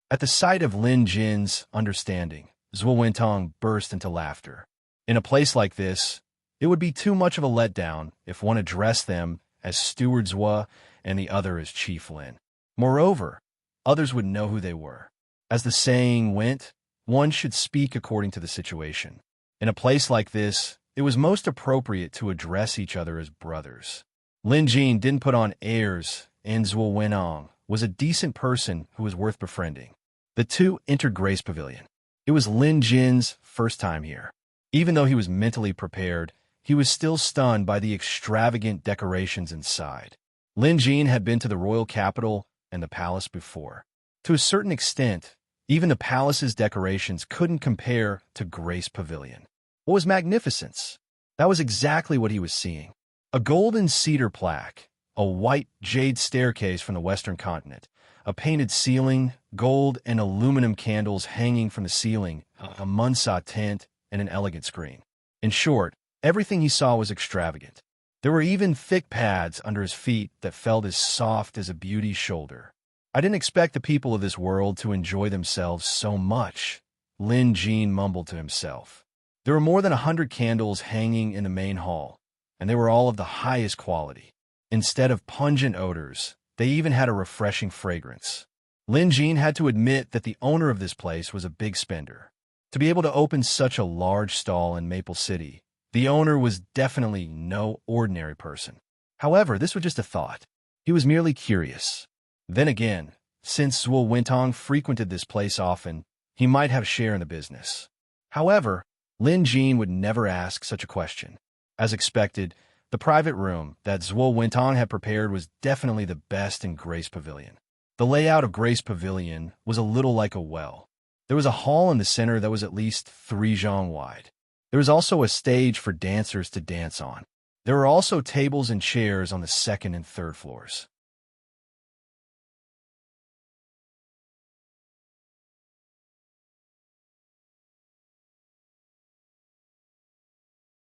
At the sight of Lin Jin's understanding, Zwo Wintong burst into laughter. In a place like this, it would be too much of a letdown if one addressed them as Stewardswa and the other as Chief Lin. Moreover, others would know who they were. As the saying went, one should speak according to the situation. In a place like this, it was most appropriate to address each other as brothers. Lin Jin didn't put on airs, and Zwo Winong was a decent person who was worth befriending. The two entered Grace Pavilion. It was Lin Jin's first time here. Even though he was mentally prepared, he was still stunned by the extravagant decorations inside. Lin Jin had been to the royal capital and the palace before. To a certain extent, even the palace's decorations couldn't compare to Grace Pavilion. What was magnificence? That was exactly what he was seeing. A golden cedar plaque, a white jade staircase from the western continent, a painted ceiling, gold and aluminum candles hanging from the ceiling, a Munsa tent, and an elegant screen. In short, everything he saw was extravagant. There were even thick pads under his feet that felt as soft as a beauty's shoulder. I didn't expect the people of this world to enjoy themselves so much, Lin Jin mumbled to himself. There were more than 100 candles hanging in the main hall, and they were all of the highest quality. Instead of pungent odors, they even had a refreshing fragrance. Lin Jin had to admit that the owner of this place was a big spender. To be able to open such a large stall in Maple City, the owner was definitely no ordinary person. However, this was just a thought. He was merely curious. Then again, since Zwo Wintong frequented this place often, he might have a share in the business. However, Lin Jin would never ask such a question. As expected, the private room that Zwo Wintong had prepared was definitely the best in Grace Pavilion. The layout of Grace Pavilion was a little like a well. There was a hall in the center that was at least 3 zhang wide. There was also a stage for dancers to dance on. There were also tables and chairs on the second and third floors.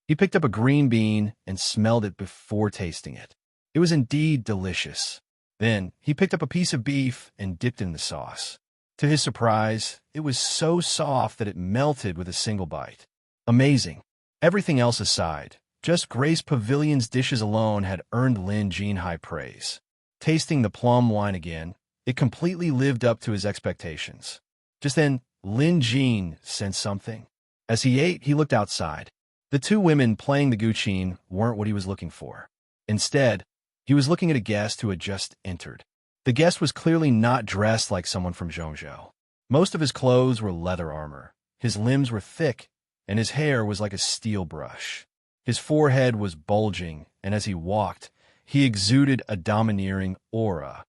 He picked up a green bean and smelled it before tasting it. It was indeed delicious. Then he picked up a piece of beef and dipped it in the sauce. To his surprise, it was so soft that it melted with a single bite. Amazing. Everything else aside, just Grace Pavilion's dishes alone had earned Lin Jin high praise. Tasting the plum wine again, it completely lived up to his expectations. Just then, Lin Jin sensed something. As he ate, he looked outside. The two women playing the guqin weren't what he was looking for. Instead, he was looking at a guest who had just entered. The guest was clearly not dressed like someone from Zhongzhou. Most of his clothes were leather armor. His limbs were thick, and his hair was like a steel brush. His forehead was bulging, and as he walked, he exuded a domineering aura.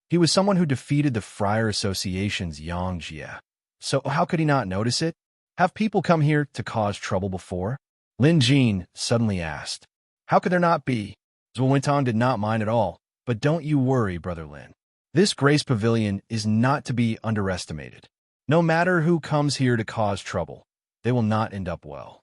He was someone who defeated the Friar Association's Yang Jie. So how could he not notice it? Have people come here to cause trouble before? Lin Jin suddenly asked. How could there not be? Zwo Wintong did not mind at all. But don't you worry, Brother Lin. This Grace Pavilion is not to be underestimated. No matter who comes here to cause trouble, they will not end up well.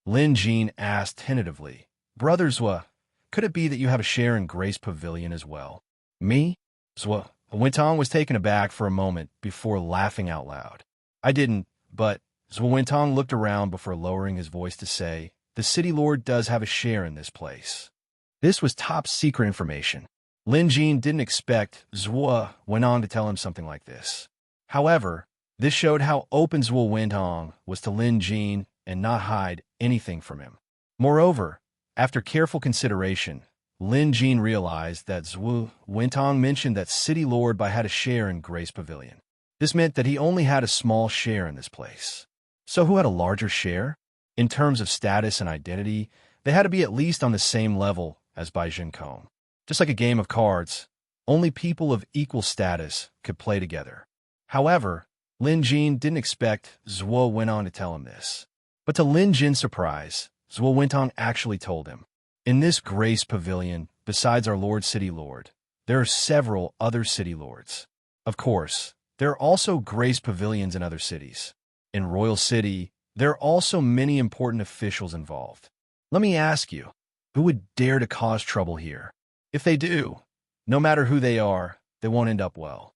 Lin Jin asked tentatively, Brother Zwa, could it be that you have a share in Grace Pavilion as well? Me? Zwa Wintong was taken aback for a moment before laughing out loud. I didn't, but Zwintong looked around before lowering his voice to say, "The city lord does have a share in this place." This was top secret information. Lin Jin didn't expect Zhuo went on to tell him something like this. However, this showed how open Zhuo Wentong was to Lin Jin and not hide anything from him. Moreover, after careful consideration, Lin Jin realized that Zhuo Wentong mentioned that City Lord had a share in Grace Pavilion. This meant that he only had a small share in this place. So who had a larger share? In terms of status and identity, they had to be at least on the same level as Bai Jinkong. Just like a game of cards, only people of equal status could play together. However, Lin Jin didn't expect Zhuo went on to tell him this. But to Lin Jin's surprise, Zhuo Wentong actually told him, "In this Grace Pavilion, besides our Lord City Lord, there are several other city lords. Of course, there are also Grace Pavilions in other cities. In Royal City, there are also many important officials involved. Let me ask you, who would dare to cause trouble here? If they do, no matter who they are, they won't end up well."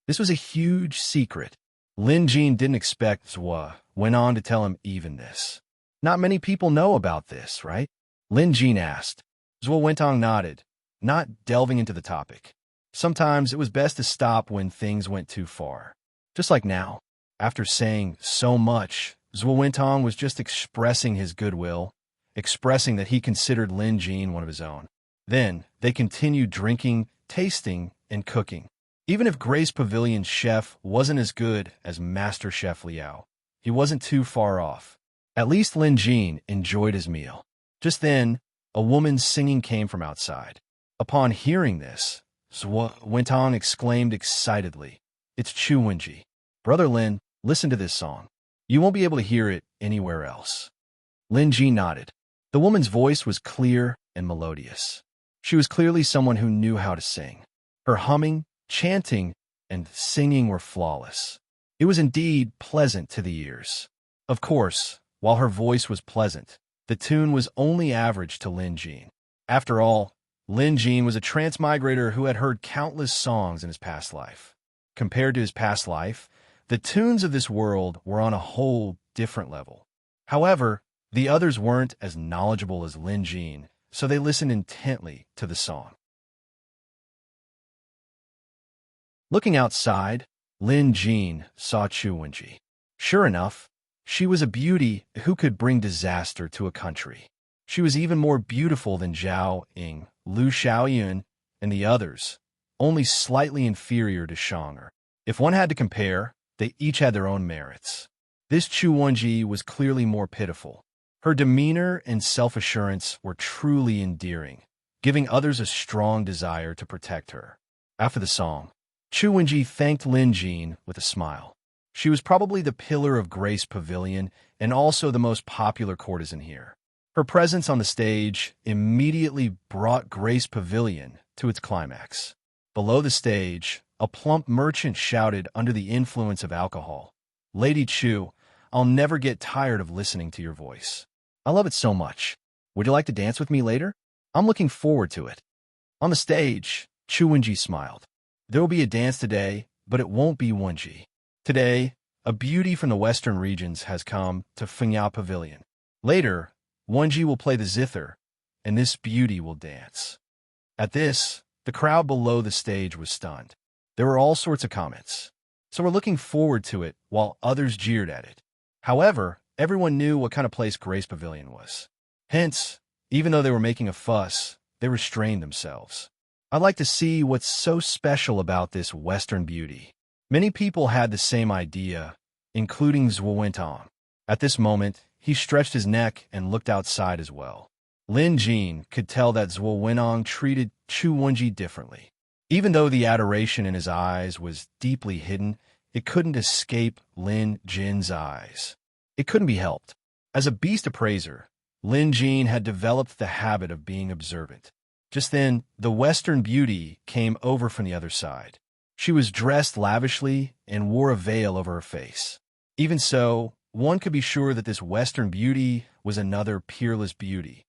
This was a huge secret. Lin Jin didn't expect Zhuo went on to tell him even this. "Not many people know about this, right?" Lin Jin asked. Zhuo Wentong nodded, not delving into the topic. Sometimes it was best to stop when things went too far. Just like now. After saying so much, Zhuo Wentong was just expressing his goodwill, expressing that he considered Lin Jin one of his own. Then they continued drinking, tasting, and cooking. Even if Grace Pavilion's chef wasn't as good as Master Chef Liao, he wasn't too far off. At least Lin Jin enjoyed his meal. Just then, a woman's singing came from outside. Upon hearing this, Zhuo Wentong exclaimed excitedly, "It's Chu Wenji. Brother Lin, listen to this song. You won't be able to hear it anywhere else." Lin Jin nodded. The woman's voice was clear and melodious. She was clearly someone who knew how to sing. Her humming, chanting, and singing were flawless. It was indeed pleasant to the ears. Of course, while her voice was pleasant, the tune was only average to Lin Jin. After all, Lin Jin was a transmigrator who had heard countless songs in his past life. Compared to his past life, the tunes of this world were on a whole different level. However, the others weren't as knowledgeable as Lin Jin, so they listened intently to the song. Looking outside, Lin Jin saw Chu Wenji. Sure enough, she was a beauty who could bring disaster to a country. She was even more beautiful than Zhao Ying, Lu Xiaoyun, and the others, only slightly inferior to Shang'er. If one had to compare, they each had their own merits. This Chu Wenji was clearly more pitiful. Her demeanor and self-assurance were truly endearing, giving others a strong desire to protect her. After the song, Chu Wenji thanked Lin Jin with a smile. She was probably the pillar of Grace Pavilion and also the most popular courtesan here. Her presence on the stage immediately brought Grace Pavilion to its climax. Below the stage, a plump merchant shouted under the influence of alcohol, "Lady Chu, I'll never get tired of listening to your voice. I love it so much. Would you like to dance with me later? I'm looking forward to it." On the stage, Chu Wenji smiled. "There will be a dance today, but it won't be Wenji. Today, a beauty from the western regions has come to Fengyao Pavilion. Later, Wenji will play the zither, and this beauty will dance." At this, the crowd below the stage was stunned. There were all sorts of comments. So we're looking forward to it, while others jeered at it. However, everyone knew what kind of place Grace Pavilion was. Hence, even though they were making a fuss, they restrained themselves. I'd like to see what's so special about this Western beauty. Many people had the same idea, including Zhuo Wentong. At this moment, he stretched his neck and looked outside as well. Lin Jin could tell that Zhuo Wentong treated Chu Wenji differently. Even though the adoration in his eyes was deeply hidden, it couldn't escape Lin Jin's eyes. It couldn't be helped. As a beast appraiser, Lin Jin had developed the habit of being observant. Just then, the Western beauty came over from the other side. She was dressed lavishly and wore a veil over her face. Even so, one could be sure that this Western beauty was another peerless beauty.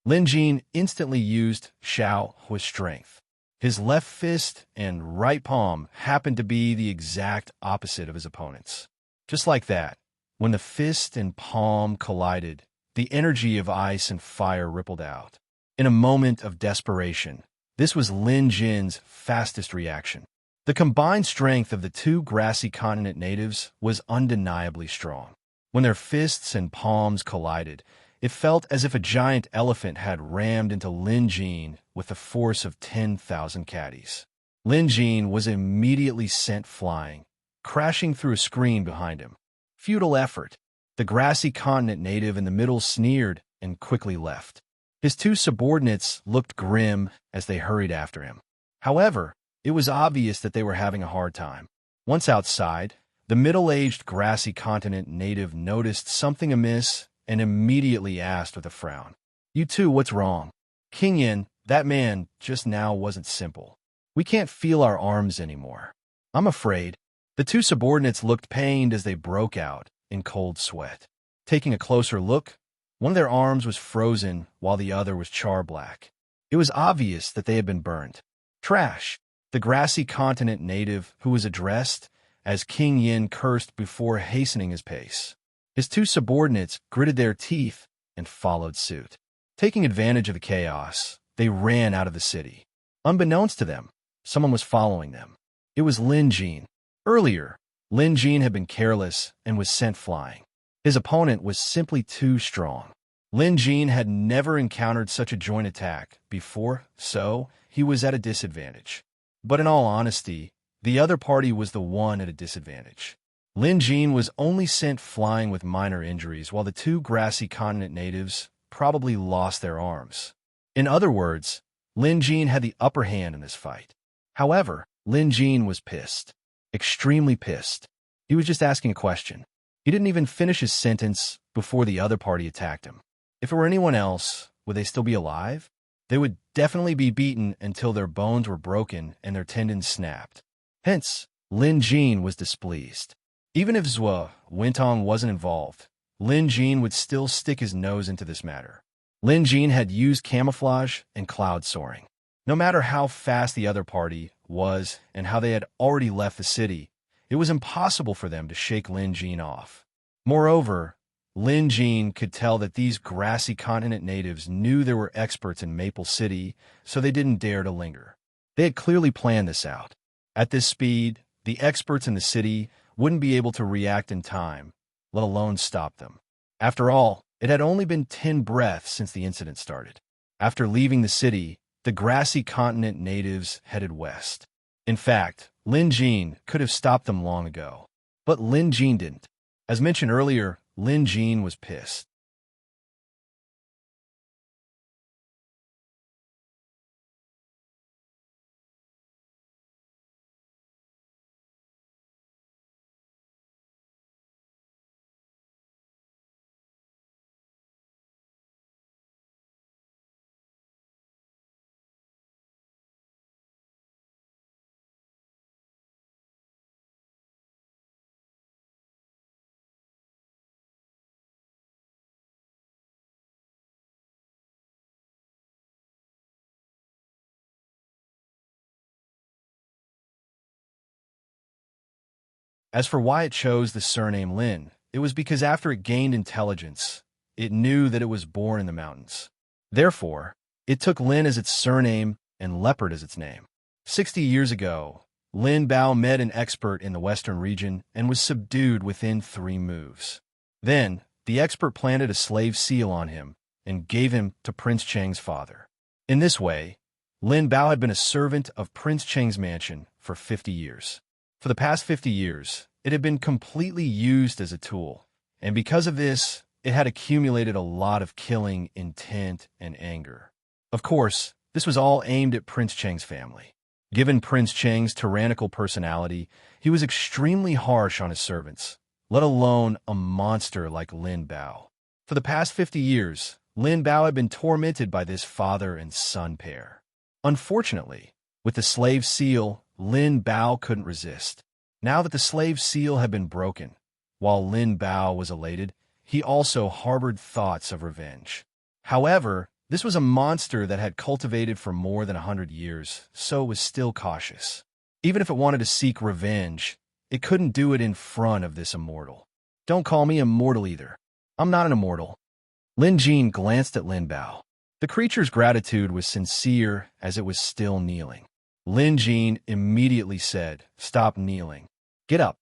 Lin Jin instantly used Xiao with strength. His left fist and right palm happened to be the exact opposite of his opponent's. Just like that, when the fist and palm collided, the energy of ice and fire rippled out. In a moment of desperation, this was Lin Jin's fastest reaction. The combined strength of the two grassy continent natives was undeniably strong. When their fists and palms collided, it felt as if a giant elephant had rammed into Lin Jin with the force of 10,000 caddies. Lin Jin was immediately sent flying, crashing through a screen behind him. Futile effort. The grassy continent native in the middle sneered and quickly left. His two subordinates looked grim as they hurried after him. However, it was obvious that they were having a hard time. Once outside, the middle-aged grassy continent native noticed something amiss and immediately asked with a frown, "You two, what's wrong?" "King Yin, that man just now wasn't simple. We can't feel our arms anymore. I'm afraid." The two subordinates looked pained as they broke out in cold sweat. Taking a closer look, one of their arms was frozen while the other was char-black. It was obvious that they had been burned. "Trash!" The grassy continent native, who was addressed as King Yin, cursed before hastening his pace. His two subordinates gritted their teeth and followed suit. Taking advantage of the chaos, they ran out of the city. Unbeknownst to them, someone was following them. It was Lin Jin. Earlier, Lin Jin had been careless and was sent flying. His opponent was simply too strong. Lin Jin had never encountered such a joint attack before, so he was at a disadvantage. But in all honesty, the other party was the one at a disadvantage. Lin Jin was only sent flying with minor injuries, while the two grassy continent natives probably lost their arms. In other words, Lin Jin had the upper hand in this fight. However, Lin Jin was pissed. Extremely pissed. He was just asking a question. He didn't even finish his sentence before the other party attacked him. If it were anyone else, would they still be alive? They would definitely be beaten until their bones were broken and their tendons snapped. Hence, Lin Jin was displeased. Even if Zhou Wentong wasn't involved, Lin Jin would still stick his nose into this matter. Lin Jin had used camouflage and cloud soaring. No matter how fast the other party was and how they had already left the city, it was impossible for them to shake Lin Jin off. Moreover, Lin Jin could tell that these grassy continent natives knew there were experts in Maple City, so they didn't dare to linger. They had clearly planned this out. At this speed, the experts in the city wouldn't be able to react in time, let alone stop them. After all, it had only been 10 breaths since the incident started. After leaving the city, the grassy continent natives headed west. In fact, Lin Jin could have stopped them long ago. But Lin Jin didn't. As mentioned earlier, Lin Jin was pissed. As for why it chose the surname Lin, it was because after it gained intelligence, it knew that it was born in the mountains. Therefore, it took Lin as its surname and leopard as its name. 60 years ago, Lin Bao met an expert in the western region and was subdued within 3 moves. Then, the expert planted a slave seal on him and gave him to Prince Cheng's father. In this way, Lin Bao had been a servant of Prince Cheng's mansion for 50 years. For the past 50 years, it had been completely used as a tool, and because of this, it had accumulated a lot of killing intent and anger. Of course, this was all aimed at Prince Cheng's family. Given Prince Cheng's tyrannical personality, he was extremely harsh on his servants, let alone a monster like Lin Bao. For the past 50 years, Lin Bao had been tormented by this father and son pair. Unfortunately, with the slave seal, Lin Bao couldn't resist. Now that the slave seal had been broken, while Lin Bao was elated, he also harbored thoughts of revenge. However, This was a monster that had cultivated for more than 100 years, so it was still cautious. Even if it wanted to seek revenge, it couldn't do it in front of this immortal. Don't call me immortal either. I'm not an immortal. Lin Jin glanced at Lin Bao. The creature's gratitude was sincere as it was still kneeling. Lin Jin immediately said, "Stop kneeling. Get up."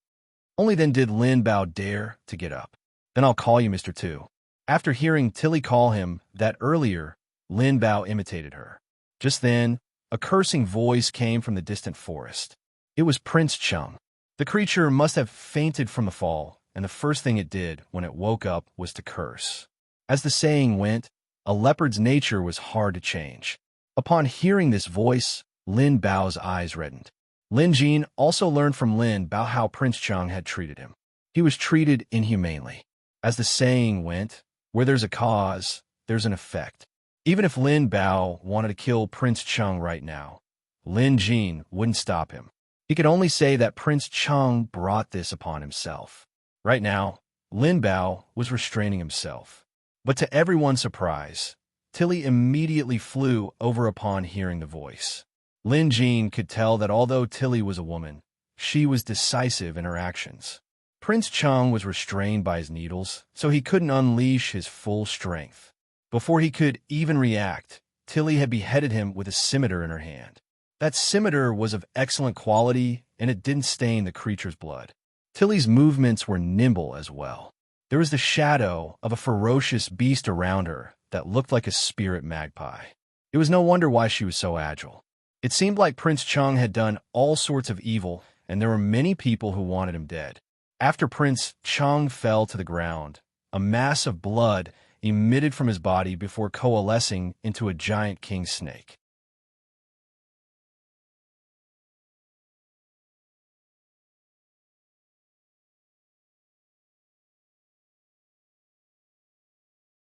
Only then did Lin Bao dare to get up. "Then I'll call you Mr. Two." After hearing Tilly call him that earlier, Lin Bao imitated her. Just then, a cursing voice came from the distant forest. It was Prince Chung. The creature must have fainted from the fall, and the first thing it did when it woke up was to curse. As the saying went, a leopard's nature was hard to change. Upon hearing this voice, Lin Bao's eyes reddened. Lin Jin also learned from Lin Bao how Prince Chung had treated him. He was treated inhumanely. As the saying went, where there's a cause, there's an effect. Even if Lin Bao wanted to kill Prince Chung right now, Lin Jin wouldn't stop him. He could only say that Prince Chung brought this upon himself. Right now, Lin Bao was restraining himself. But to everyone's surprise, Tilly immediately flew over upon hearing the voice. Lin Jin could tell that although Tilly was a woman, she was decisive in her actions. Prince Chung was restrained by his needles, so he couldn't unleash his full strength. Before he could even react, Tilly had beheaded him with a scimitar in her hand. That scimitar was of excellent quality, and it didn't stain the creature's blood. Tilly's movements were nimble as well. There was the shadow of a ferocious beast around her that looked like a spirit magpie. It was no wonder why she was so agile. It seemed like Prince Chung had done all sorts of evil, and there were many people who wanted him dead. After Prince Chung fell to the ground, a mass of blood emitted from his body before coalescing into a giant king snake.